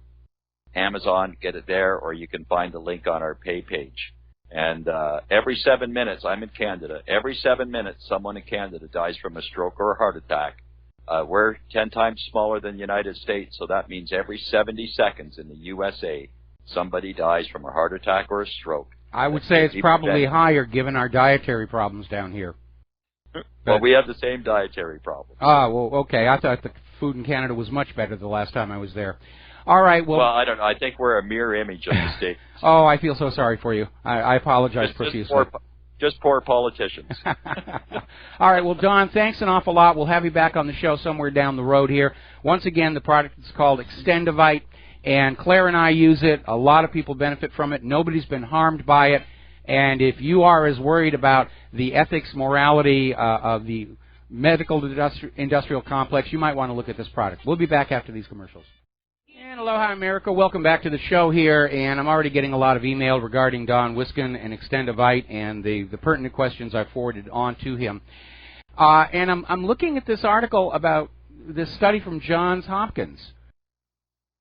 Amazon, get it there, or you can find the link on our pay page. And every 7 minutes, I'm in Canada, every 7 minutes someone in Canada dies from a stroke or a heart attack. We're 10 times smaller than the United States, so that means every 70 seconds in the USA, somebody dies from a heart attack or a stroke. I would say it's probably higher given our dietary problems down here. Well, we have the same dietary problems. Ah, well, okay. I thought the food in Canada was much better the last time I was there. All right, well... Well, I don't know. I think we're a mirror image of the States. Oh, I feel so sorry for you. I apologize profusely. Just poor politicians. All right, well, Don, thanks an awful lot. We'll have you back on the show somewhere down the road here. Once again, the product is called Extendivite. And Claire and I use it. A lot of people benefit from it. Nobody's been harmed by it. And if you are as worried about the ethics, morality of the medical industrial complex, you might want to look at this product. We'll be back after these commercials. And aloha, America. Welcome back to the show here. And I'm already getting a lot of email regarding Don Wiskin and Extendivite and the pertinent questions I forwarded on to him. And I'm looking at this article about this study from Johns Hopkins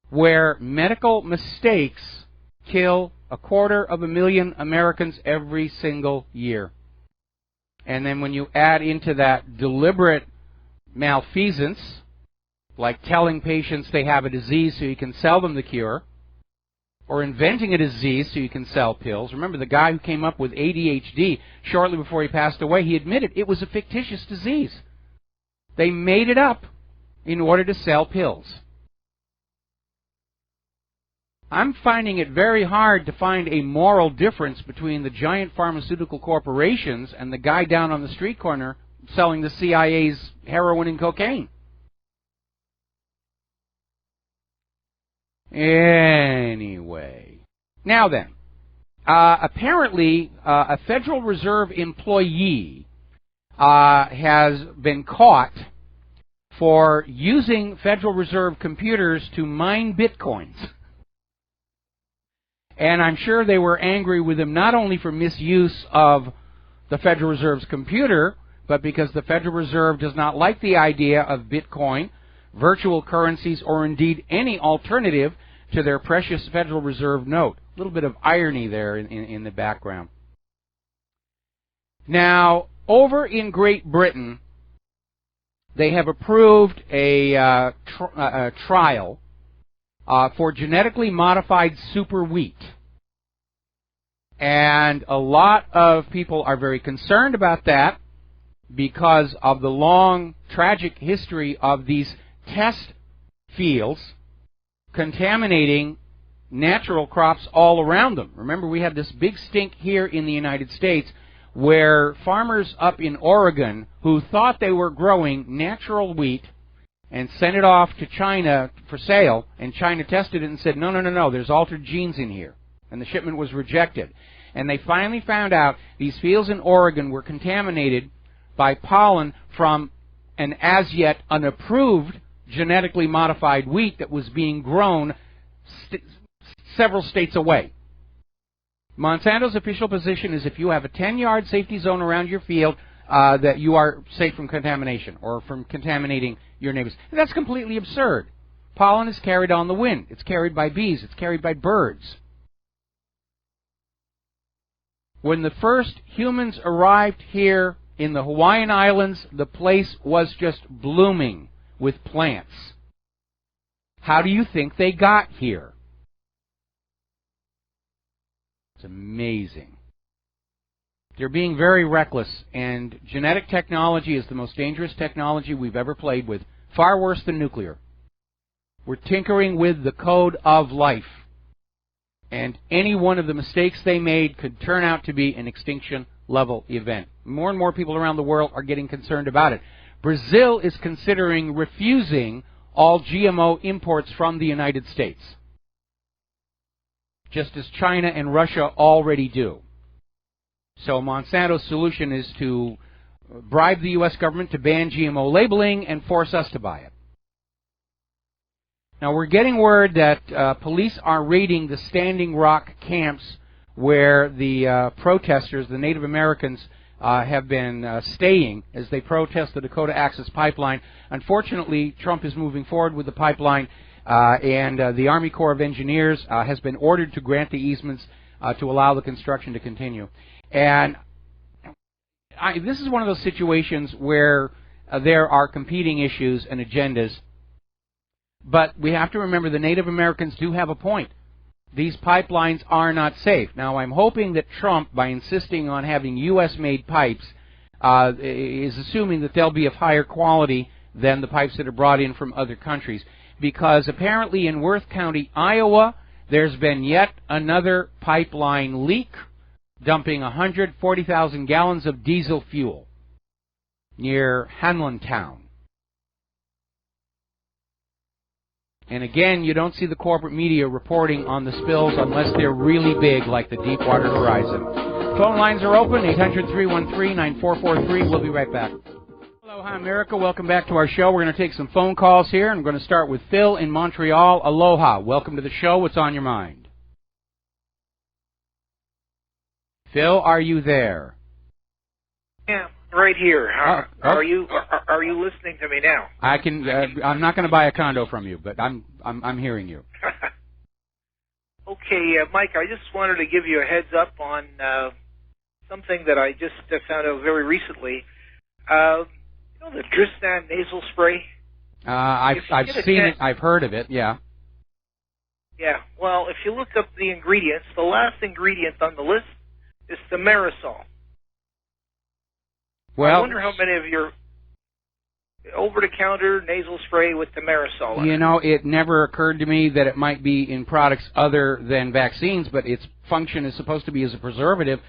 where medical mistakes kill 250,000 Americans every single year. And then when you add into that deliberate malfeasance, like telling patients they have a disease so you can sell them the cure, or inventing a disease so you can sell pills. Remember the guy who came up with ADHD shortly before he passed away, he admitted it was a fictitious disease. They made it up in order to sell pills. I'm finding it very hard to find a moral difference between the giant pharmaceutical corporations and the guy down on the street corner selling the CIA's heroin and cocaine. Anyway. Now then, apparently a Federal Reserve employee has been caught for using Federal Reserve computers to mine bitcoins. And I'm sure they were angry with him not only for misuse of the Federal Reserve's computer, but because the Federal Reserve does not like the idea of Bitcoin, virtual currencies, or indeed any alternative to their precious Federal Reserve note. A little bit of irony there in the background. Now, over in Great Britain, they have approved a trial for genetically modified super wheat. And a lot of people are very concerned about that because of the long, tragic history of these test fields contaminating natural crops all around them. Remember, we had this big stink here in the United States where farmers up in Oregon who thought they were growing natural wheat and sent it off to China for sale, and China tested it and said, no, there's altered genes in here. And the shipment was rejected. And they finally found out these fields in Oregon were contaminated by pollen from an as yet unapproved genetically modified wheat that was being grown several states away. Monsanto's official position is if you have a 10-yard safety zone around your field, that you are safe from contamination or from contaminating your neighbors. And that's completely absurd. Pollen is carried on the wind. It's carried by bees. It's carried by birds. When the first humans arrived here in the Hawaiian Islands, the place was just blooming with plants. How do you think they got here? It's amazing. They're being very reckless, and genetic technology is the most dangerous technology we've ever played with, far worse than nuclear. We're tinkering with the code of life, and any one of the mistakes they made could turn out to be an extinction-level event. More and more people around the world are getting concerned about it. Brazil is considering refusing all GMO imports from the United States, just as China and Russia already do. So Monsanto's solution is to bribe the U.S. government to ban GMO labeling and force us to buy it. Now, we're getting word that police are raiding the Standing Rock camps where the protesters, the Native Americans, have been staying as they protest the Dakota Access Pipeline. Unfortunately, Trump is moving forward with the pipeline, and the Army Corps of Engineers has been ordered to grant the easements to allow the construction to continue. And this is one of those situations where there are competing issues and agendas. But we have to remember the Native Americans do have a point. These pipelines are not safe. Now, I'm hoping that Trump, by insisting on having U.S.-made pipes, is assuming that they'll be of higher quality than the pipes that are brought in from other countries. Because apparently in Worth County, Iowa, there's been yet another pipeline leak, dumping 140,000 gallons of diesel fuel near Hanlantown. And again, you don't see the corporate media reporting on the spills unless they're really big, like the Deepwater Horizon. Phone lines are open, 800-313-9443. We'll be right back. Aloha, America. Welcome back to our show. We're going to take some phone calls here. I'm going to start with Phil in Montreal. Aloha. Welcome to the show. What's on your mind? Phil, are you there? Yeah, right here. Are you listening to me now? I can. I'm not going to buy a condo from you, but I'm hearing you. Okay, Mike. I just wanted to give you a heads up on something that I just found out very recently. You know the Tristan nasal spray? I've seen it. I've heard of it. Yeah. Yeah. Well, if you look up the ingredients, the last ingredient on the list is thimerosal. Well, I wonder how many of your over-the-counter nasal spray with thimerosal. You know, it never occurred to me that it might be in products other than vaccines, but its function is supposed to be as a preservative.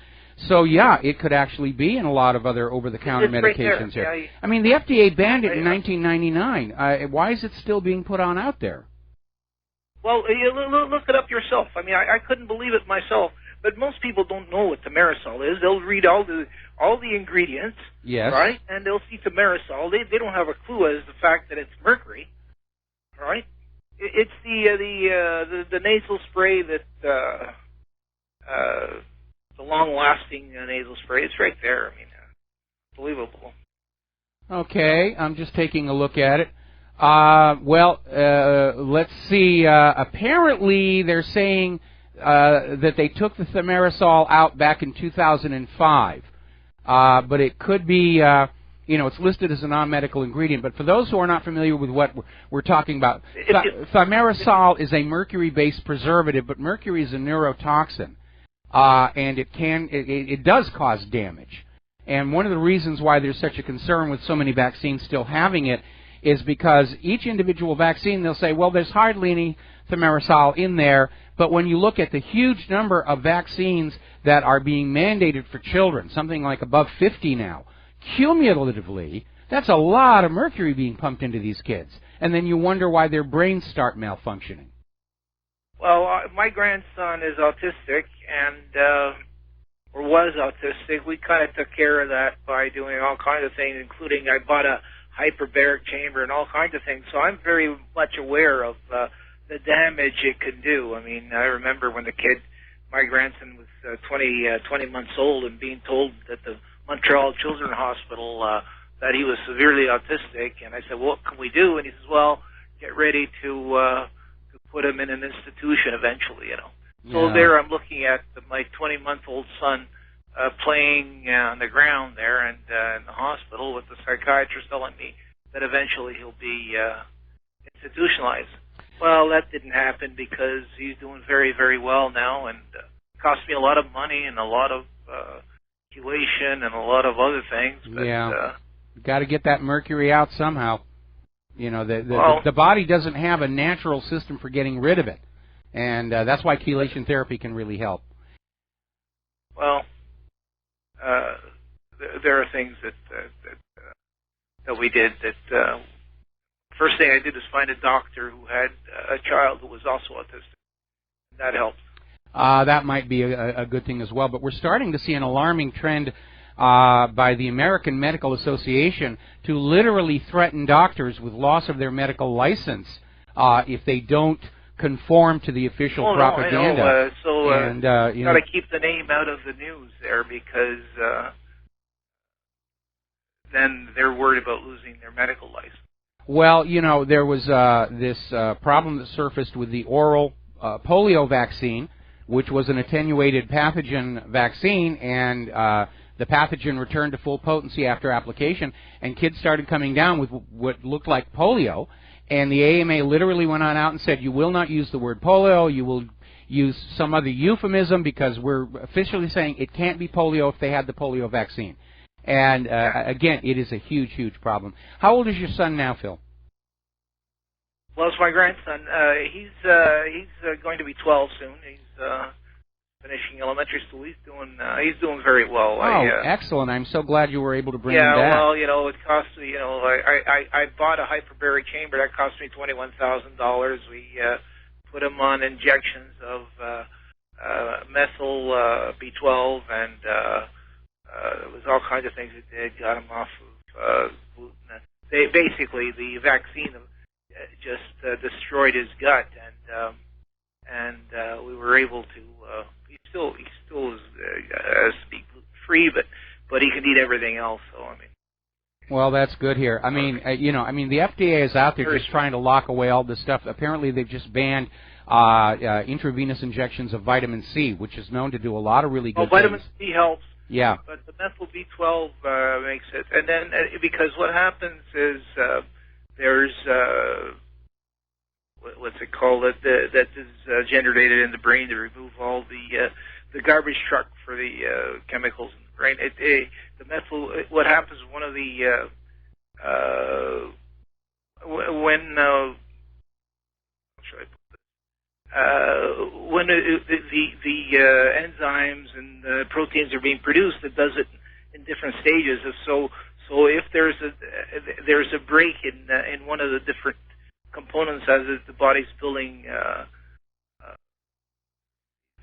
So, yeah, it could actually be in a lot of other over-the-counter medications right here. Yeah, I mean, the FDA banned it in 1999. Why is it still being put on out there? Well, you look it up yourself. I mean, I couldn't believe it myself. But most people don't know what thimerosal is. They'll read all the ingredients, yes, right? And they'll see thimerosal. They don't have a clue as the fact that it's mercury, right? It's the nasal spray that the long-lasting nasal spray. It's right there. I mean, believable. Okay, I'm just taking a look at it. Let's see. Apparently, they're saying that they took the thimerosal out back in 2005. But it could be, it's listed as a non-medical ingredient. But for those who are not familiar with what we're talking about, thimerosal is a mercury-based preservative, but mercury is a neurotoxin, and it does cause damage. And one of the reasons why there's such a concern with so many vaccines still having it is because each individual vaccine, they'll say, well, there's hardly any thimerosal in there. But when you look at the huge number of vaccines that are being mandated for children, something like above 50 now, cumulatively, that's a lot of mercury being pumped into these kids. And then you wonder why their brains start malfunctioning. Well, my grandson is autistic or was autistic. We kind of took care of that by doing all kinds of things, including I bought a hyperbaric chamber and all kinds of things. So I'm very much aware of the damage it can do. I mean, I remember when my grandson was 20 months old and being told at the Montreal Children's Hospital that he was severely autistic. And I said, well, what can we do? And he says, well, get ready to put him in an institution eventually, So there I'm looking at my 20-month-old son playing on the ground there and in the hospital with the psychiatrist telling me that eventually he'll be institutionalized. Well, that didn't happen because he's doing very, very well now, and it cost me a lot of money and a lot of chelation and a lot of other things. But, got to get that mercury out somehow. The body doesn't have a natural system for getting rid of it, and that's why chelation therapy can really help. Well, there are things that we did that. First thing I did was find a doctor who had a child who was also autistic. That helped. That might be a good thing as well. But we're starting to see an alarming trend by the American Medical Association to literally threaten doctors with loss of their medical license if they don't conform to the official propaganda. I know. You got to keep the name out of the news there because then they're worried about losing their medical license. Well, there was this problem that surfaced with the oral polio vaccine, which was an attenuated pathogen vaccine, and the pathogen returned to full potency after application, and kids started coming down with what looked like polio, and the AMA literally went on out and said, you will not use the word polio, you will use some other euphemism because we're officially saying it can't be polio if they had the polio vaccine. And, again, it is a huge, huge problem. How old is your son now, Phil? Well, it's my grandson. He's going to be 12 soon. He's finishing elementary school. He's doing very well. Excellent. I'm so glad you were able to bring him back. Yeah, well, it cost me, I bought a hyperbaric chamber. That cost me $21,000. We put him on injections of methyl B12, and there was all kinds of things that they got him off of gluten. Basically, the vaccine just destroyed his gut, and we were able to. He still is has to be gluten free, but he can eat everything else. So I mean. Well, that's good here. I mean, the FDA is out there just trying to lock away all this stuff. Apparently, they've just banned intravenous injections of vitamin C, which is known to do a lot of really good vitamin things. C helps. Yeah. But the methyl B12 makes it. And then, because what happens is there's, what's it called, that is generated in the brain to remove all the garbage truck for the chemicals in the brain. The methyl, what happens, one of the, when, how should I put this? When the enzymes and the proteins are being produced, it does it in different stages. So if there's a break in one of the different components as the body's building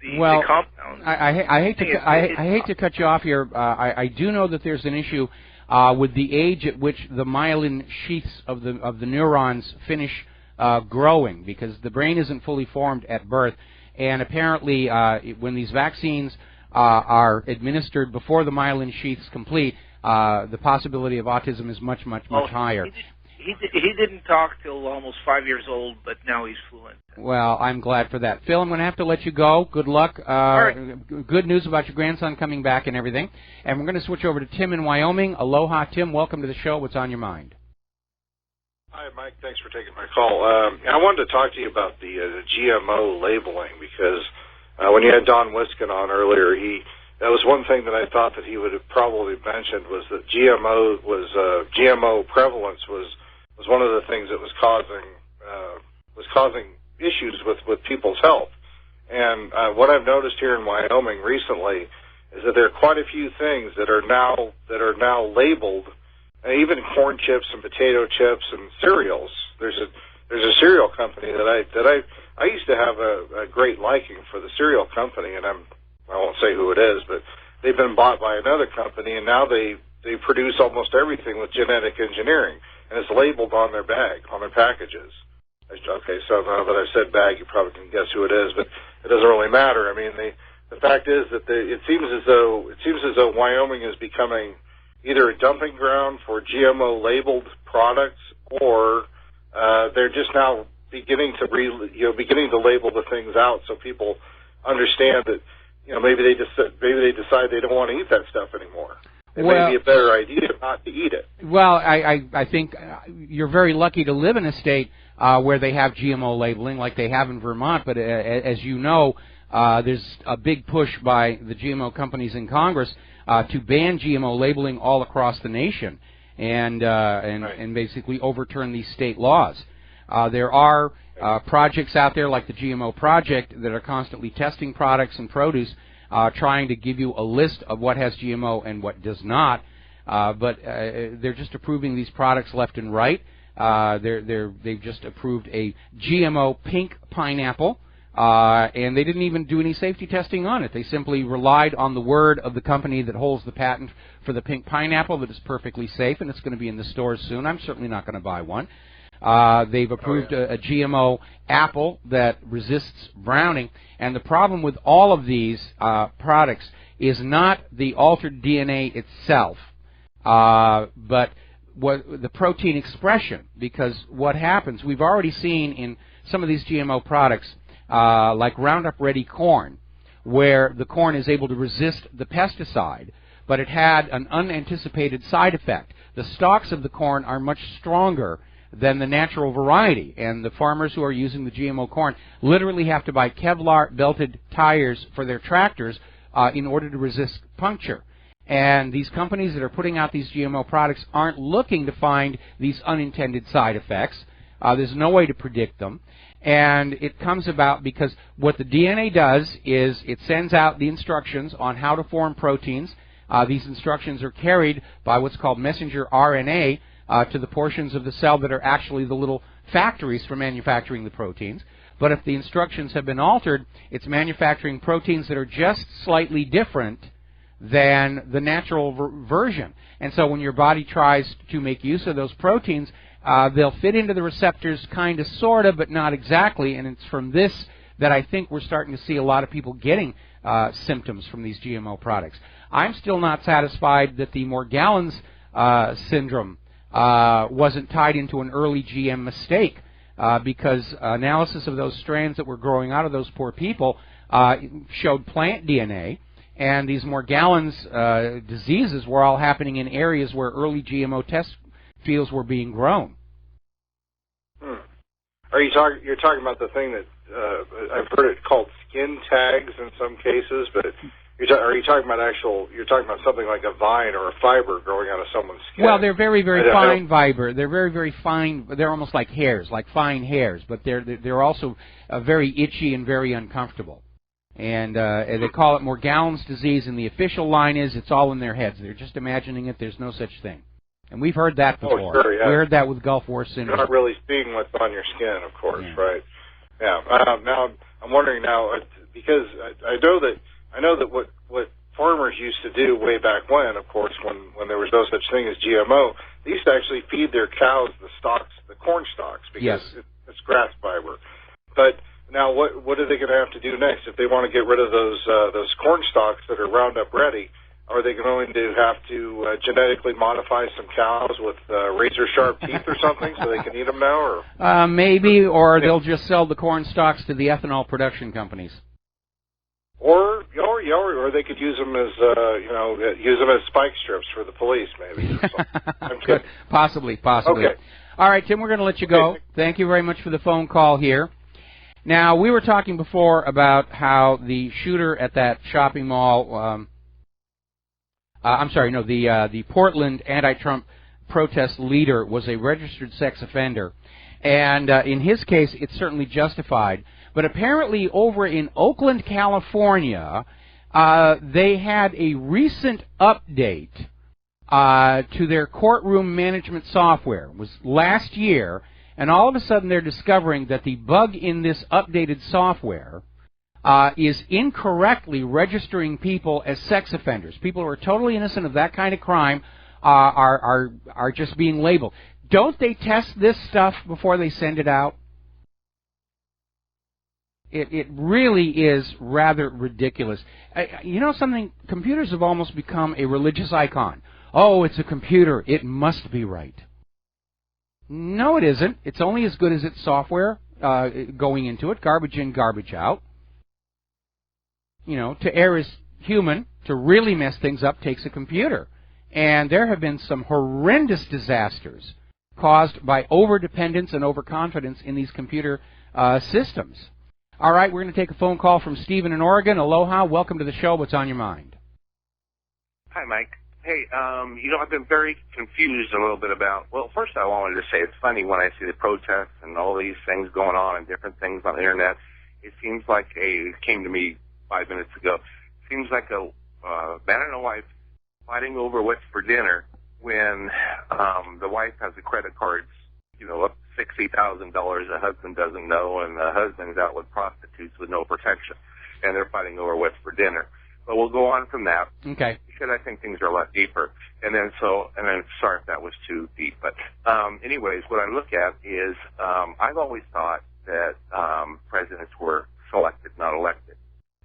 the compounds. I hate to cut you off here. I do know that there's an issue with the age at which the myelin sheaths of the neurons finish growing, because the brain isn't fully formed at birth, and apparently when these vaccines are administered before the myelin sheaths complete, the possibility of autism is much higher. He didn't talk till almost 5 years old, but now he's fluent. Well, I'm glad for that. Phil, I'm going to have to let you go. Good luck. Right. Good news about your grandson coming back and everything. And we're going to switch over to Tim in Wyoming. Aloha, Tim. Welcome to the show. What's on your mind? Hi, Mike. Thanks for taking my call. I wanted to talk to you about the GMO labeling, because when you had Don Wiskin on earlier, that was one thing that I thought that he would have probably mentioned, was that GMO prevalence was one of the things that was causing issues with people's health. And what I've noticed here in Wyoming recently is that there are quite a few things that are now labeled, even corn chips and potato chips and cereals. There's a cereal company that I used to have a great liking for the cereal company, and I won't say who it is, but they've been bought by another company, and now they produce almost everything with genetic engineering, and it's labeled on their bag, on their packages. Okay, so now that I've said bag, you probably can guess who it is, but it doesn't really matter. I mean, the fact is that it seems as though Wyoming is becoming either a dumping ground for GMO labeled products, or they're just now beginning to label the things out so people understand that maybe they decide they don't want to eat that stuff anymore. It may be a better idea not to eat it. Well, I think you're very lucky to live in a state where they have GMO labeling like they have in Vermont, but as you know, there's a big push by the GMO companies in Congress to ban GMO labeling all across the nation and basically overturn these state laws. There are projects out there like the GMO Project that are constantly testing products and produce, trying to give you a list of what has GMO and what does not, but they're just approving these products left and right. They've just approved a GMO pink pineapple, and they didn't even do any safety testing on it. They simply relied on the word of the company that holds the patent for the pink pineapple that is perfectly safe, and it's going to be in the stores soon. I'm certainly not going to buy one. They've approved a GMO apple that resists browning, and the problem with all of these products is not the altered DNA itself, but the protein expression, because what happens, we've already seen in some of these GMO products, like Roundup Ready corn, where the corn is able to resist the pesticide, but it had an unanticipated side effect. The stalks of the corn are much stronger than the natural variety, and the farmers who are using the GMO corn literally have to buy Kevlar belted tires for their tractors in order to resist puncture. And these companies that are putting out these GMO products aren't looking to find these unintended side effects. There's no way to predict them. And it comes about because what the DNA does is it sends out the instructions on how to form proteins. These instructions are carried by what's called messenger RNA to the portions of the cell that are actually the little factories for manufacturing the proteins. But if the instructions have been altered, it's manufacturing proteins that are just slightly different than the natural version. And so when your body tries to make use of those proteins, they'll fit into the receptors kind of, sort of, but not exactly. And it's from this that I think we're starting to see a lot of people getting symptoms from these GMO products. I'm still not satisfied that the Morgellons syndrome wasn't tied into an early GM mistake, because analysis of those strands that were growing out of those poor people showed plant DNA, and these Morgellons diseases were all happening in areas where early GMO test fields were being grown. Are you talking? You're talking about the thing that I've heard it called skin tags in some cases, but are you talking about actual? You're talking about something like a vine or a fiber growing out of someone's skin. Well, they're very, very fine fiber. They're very, very fine. They're almost like hairs, like fine hairs, but they're also very itchy and very uncomfortable. And they call it Morgellons disease, and the official line is it's all in their heads. They're just imagining it. There's no such thing. And we've heard that before. Oh, sure, yeah. We heard that with Gulf War syndrome. You're not really seeing what's on your skin, of course, right? Yeah. Now I'm wondering now, because I know that what farmers used to do way back when, of course, when there was no such thing as GMO, they used to actually feed their cows the stalks, the corn stalks, because it's grass fiber. But now, what are they going to have to do next if they want to get rid of those corn stalks that are Roundup ready? Are they going to have to genetically modify some cows with razor-sharp teeth or something so they can eat them now? Or maybe, or they'll just sell the corn stalks to the ethanol production companies. Or they could use them as spike strips for the police, maybe. Or something. Good. Possibly. Okay. All right, Tim, we're going to let you go. Thank you very much for the phone call here. Now, we were talking before about how the shooter at that shopping mall, the Portland anti-Trump protest leader was a registered sex offender. And in his case, it's certainly justified. But apparently over in Oakland, California, they had a recent update to their courtroom management software. It was last year. And all of a sudden they're discovering that the bug in this updated software is incorrectly registering people as sex offenders. People who are totally innocent of that kind of crime are just being labeled. Don't they test this stuff before they send it out? It really is rather ridiculous. You know something? Computers have almost become a religious icon. Oh, it's a computer. It must be right. No, it isn't. It's only as good as its software going into it. Garbage in, garbage out. You know, to err is human. To really mess things up takes a computer. And there have been some horrendous disasters caused by over-dependence and overconfidence in these computer systems. All right, we're going to take a phone call from Stephen in Oregon. Aloha. Welcome to the show. What's on your mind? Hi, Mike. Hey, I've been very confused a little bit about, well, first I wanted to say it's funny when I see the protests and all these things going on and different things on the Internet. It seems like it came to me 5 minutes ago. It seems like a man and a wife fighting over what's for dinner when the wife has the credit cards, up to $60,000 the husband doesn't know, and the husband's out with prostitutes with no protection, and they're fighting over what's for dinner. But we'll go on from that. Okay. Because I think things are a lot deeper. And then sorry if that was too deep. But anyways, what I look at is I've always thought that presidents were selected, not elected.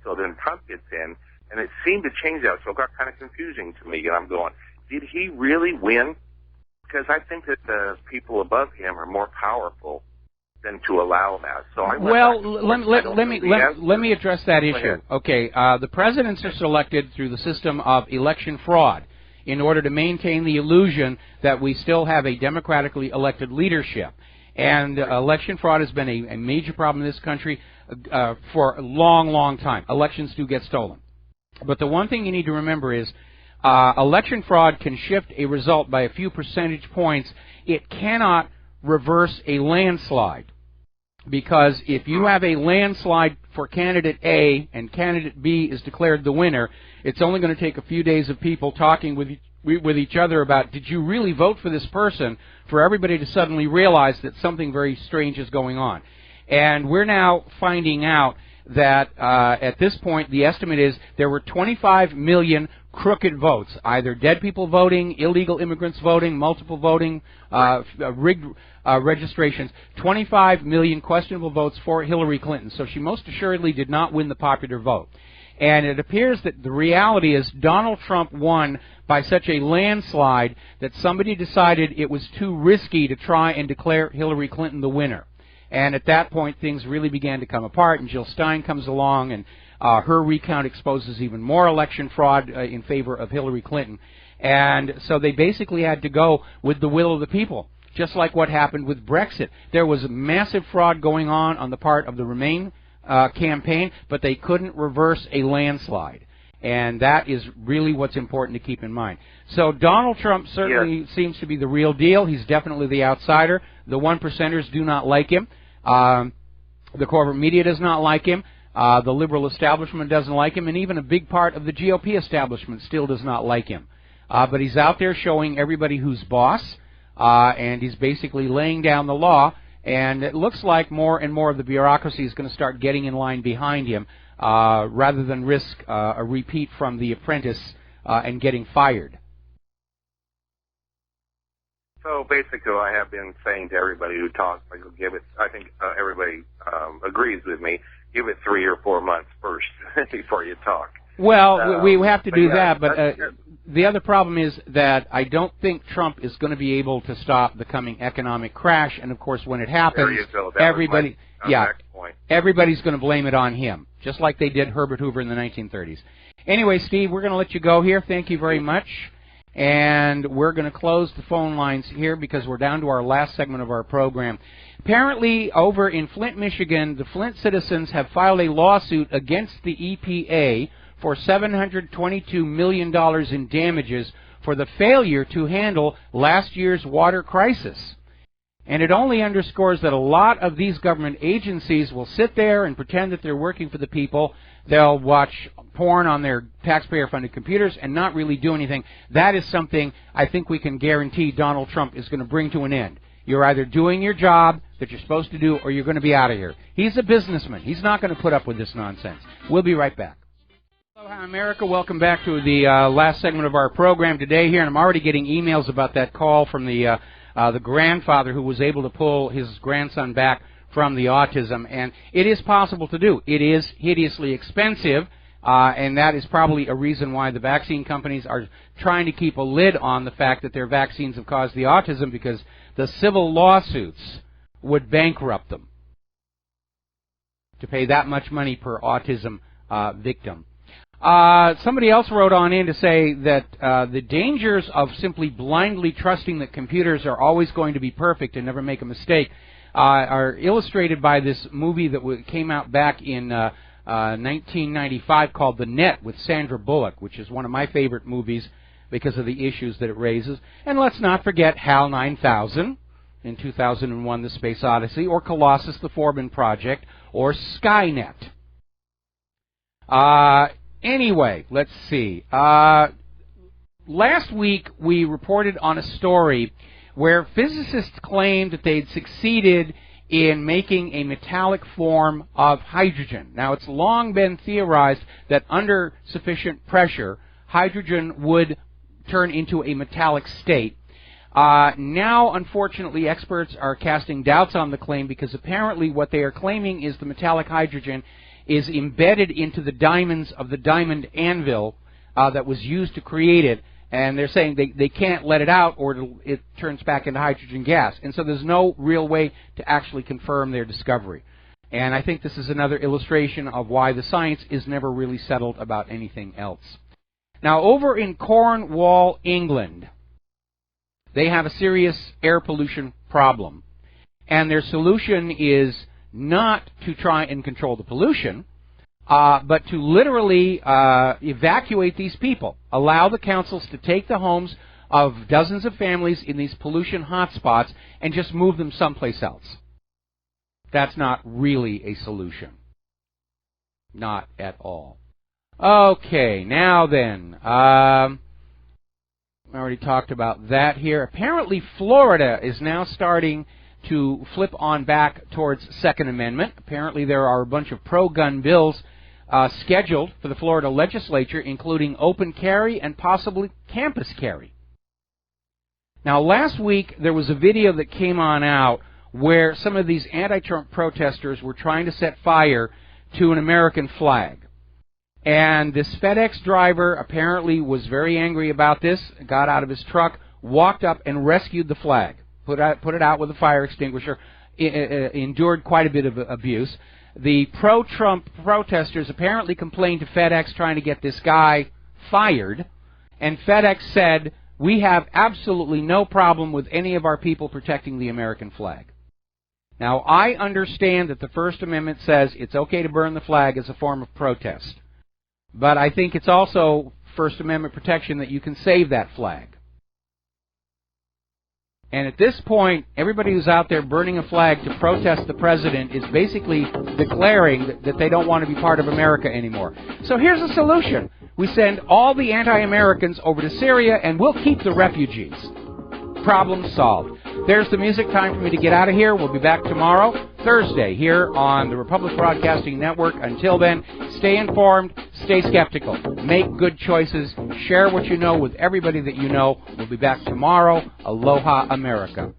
So then Trump gets in, and it seemed to change that. So it got kind of confusing to me. And I'm going, did he really win? Because I think that the people above him are more powerful than to allow that. So let me address that issue. Okay, the presidents are selected through the system of election fraud in order to maintain the illusion that we still have a democratically elected leadership. And election fraud has been a major problem in this country for a long, long time. Elections do get stolen. But the one thing you need to remember is election fraud can shift a result by a few percentage points. It cannot reverse a landslide, because if you have a landslide for candidate A and candidate B is declared the winner, it's only going to take a few days of people talking with each other about, did you really vote for this person, for everybody to suddenly realize that something very strange is going on. And we're now finding out that at this point, the estimate is there were 25 million crooked votes, either dead people voting, illegal immigrants voting, multiple voting, rigged registrations, 25 million questionable votes for Hillary Clinton. So she most assuredly did not win the popular vote. And it appears that the reality is Donald Trump won by such a landslide that somebody decided it was too risky to try and declare Hillary Clinton the winner. And at that point, things really began to come apart, and Jill Stein comes along, and her recount exposes even more election fraud in favor of Hillary Clinton. And so they basically had to go with the will of the people, just like what happened with Brexit. There was massive fraud going on the part of the Remain campaign, but they couldn't reverse a landslide. And that is really what's important to keep in mind. So Donald Trump certainly seems to be the real deal. He's definitely the outsider. The one percenters do not like him. The corporate media does not like him. The liberal establishment doesn't like him. And even a big part of the GOP establishment still does not like him. But he's out there showing everybody who's boss. And he's basically laying down the law. And it looks like more and more of the bureaucracy is going to start getting in line behind him rather than risk a repeat from The Apprentice and getting fired. So basically, I have been saying to everybody who talks, I think everybody agrees with me, give it 3 or 4 months first before you talk. Well, we have to do that, but the other problem is that I don't think Trump is going to be able to stop the coming economic crash, and of course when it happens, everybody's going to blame it on him, just like they did Herbert Hoover in the 1930s. Anyway, Steve, we're going to let you go here. Thank you very much. And we're going to close the phone lines here because we're down to our last segment of our program. Apparently, over in Flint, Michigan, the Flint citizens have filed a lawsuit against the EPA for $722 million in damages for the failure to handle last year's water crisis. And it only underscores that a lot of these government agencies will sit there and pretend that they're working for the people. They'll watch porn on their taxpayer-funded computers and not really do anything. That is something I think we can guarantee Donald Trump is going to bring to an end. You're either doing your job that you're supposed to do or you're going to be out of here. He's a businessman. He's not going to put up with this nonsense. We'll be right back. Hello, America. Welcome back to the last segment of our program today here, and I'm already getting emails about that call from the grandfather who was able to pull his grandson back from the autism, and it is possible to do. It is hideously expensive, and that is probably a reason why the vaccine companies are trying to keep a lid on the fact that their vaccines have caused the autism, because the civil lawsuits would bankrupt them to pay that much money per autism victim. Somebody else wrote on in to say that the dangers of simply blindly trusting that computers are always going to be perfect and never make a mistake are illustrated by this movie that came out back in 1995 called The Net with Sandra Bullock, which is one of my favorite movies because of the issues that it raises. And let's not forget HAL 9000 in 2001, The Space Odyssey, or Colossus, The Foreman Project, or Skynet. Anyway, let's see. Last week we reported on a story where physicists claimed that they'd succeeded in making a metallic form of hydrogen. Now, it's long been theorized that under sufficient pressure, hydrogen would turn into a metallic state. Now, unfortunately, experts are casting doubts on the claim because apparently what they are claiming is the metallic hydrogen is embedded into the diamonds of the diamond anvil that was used to create it, and they're saying they can't let it out or it turns back into hydrogen gas. And so there's no real way to actually confirm their discovery. And I think this is another illustration of why the science is never really settled about anything else. Now, over in Cornwall, England, they have a serious air pollution problem. And their solution is not to try and control the pollution, but to literally evacuate these people. Allow the councils to take the homes of dozens of families in these pollution hotspots and just move them someplace else. That's not really a solution. Not at all. Okay, now then, I already talked about that here. Apparently Florida is now starting to flip on back towards Second Amendment. Apparently there are a bunch of pro-gun bills scheduled for the Florida legislature, including open carry and possibly campus carry. Now, last week there was a video that came on out where some of these anti-Trump protesters were trying to set fire to an American flag. And this FedEx driver apparently was very angry about this, got out of his truck, walked up and rescued the flag, put it out with a fire extinguisher, endured quite a bit of abuse. The pro-Trump protesters apparently complained to FedEx trying to get this guy fired, and FedEx said, "We have absolutely no problem with any of our people protecting the American flag." Now, I understand that the First Amendment says it's okay to burn the flag as a form of protest, but I think it's also First Amendment protection that you can save that flag. And at this point, everybody who's out there burning a flag to protest the president is basically declaring that they don't want to be part of America anymore. So here's a solution. We send all the anti-Americans over to Syria, and we'll keep the refugees. Problem solved. There's the music. Time for me to get out of here. We'll be back tomorrow, Thursday, here on the Republic Broadcasting Network. Until then, stay informed, stay skeptical, make good choices, share what you know with everybody that you know. We'll be back tomorrow. Aloha, America.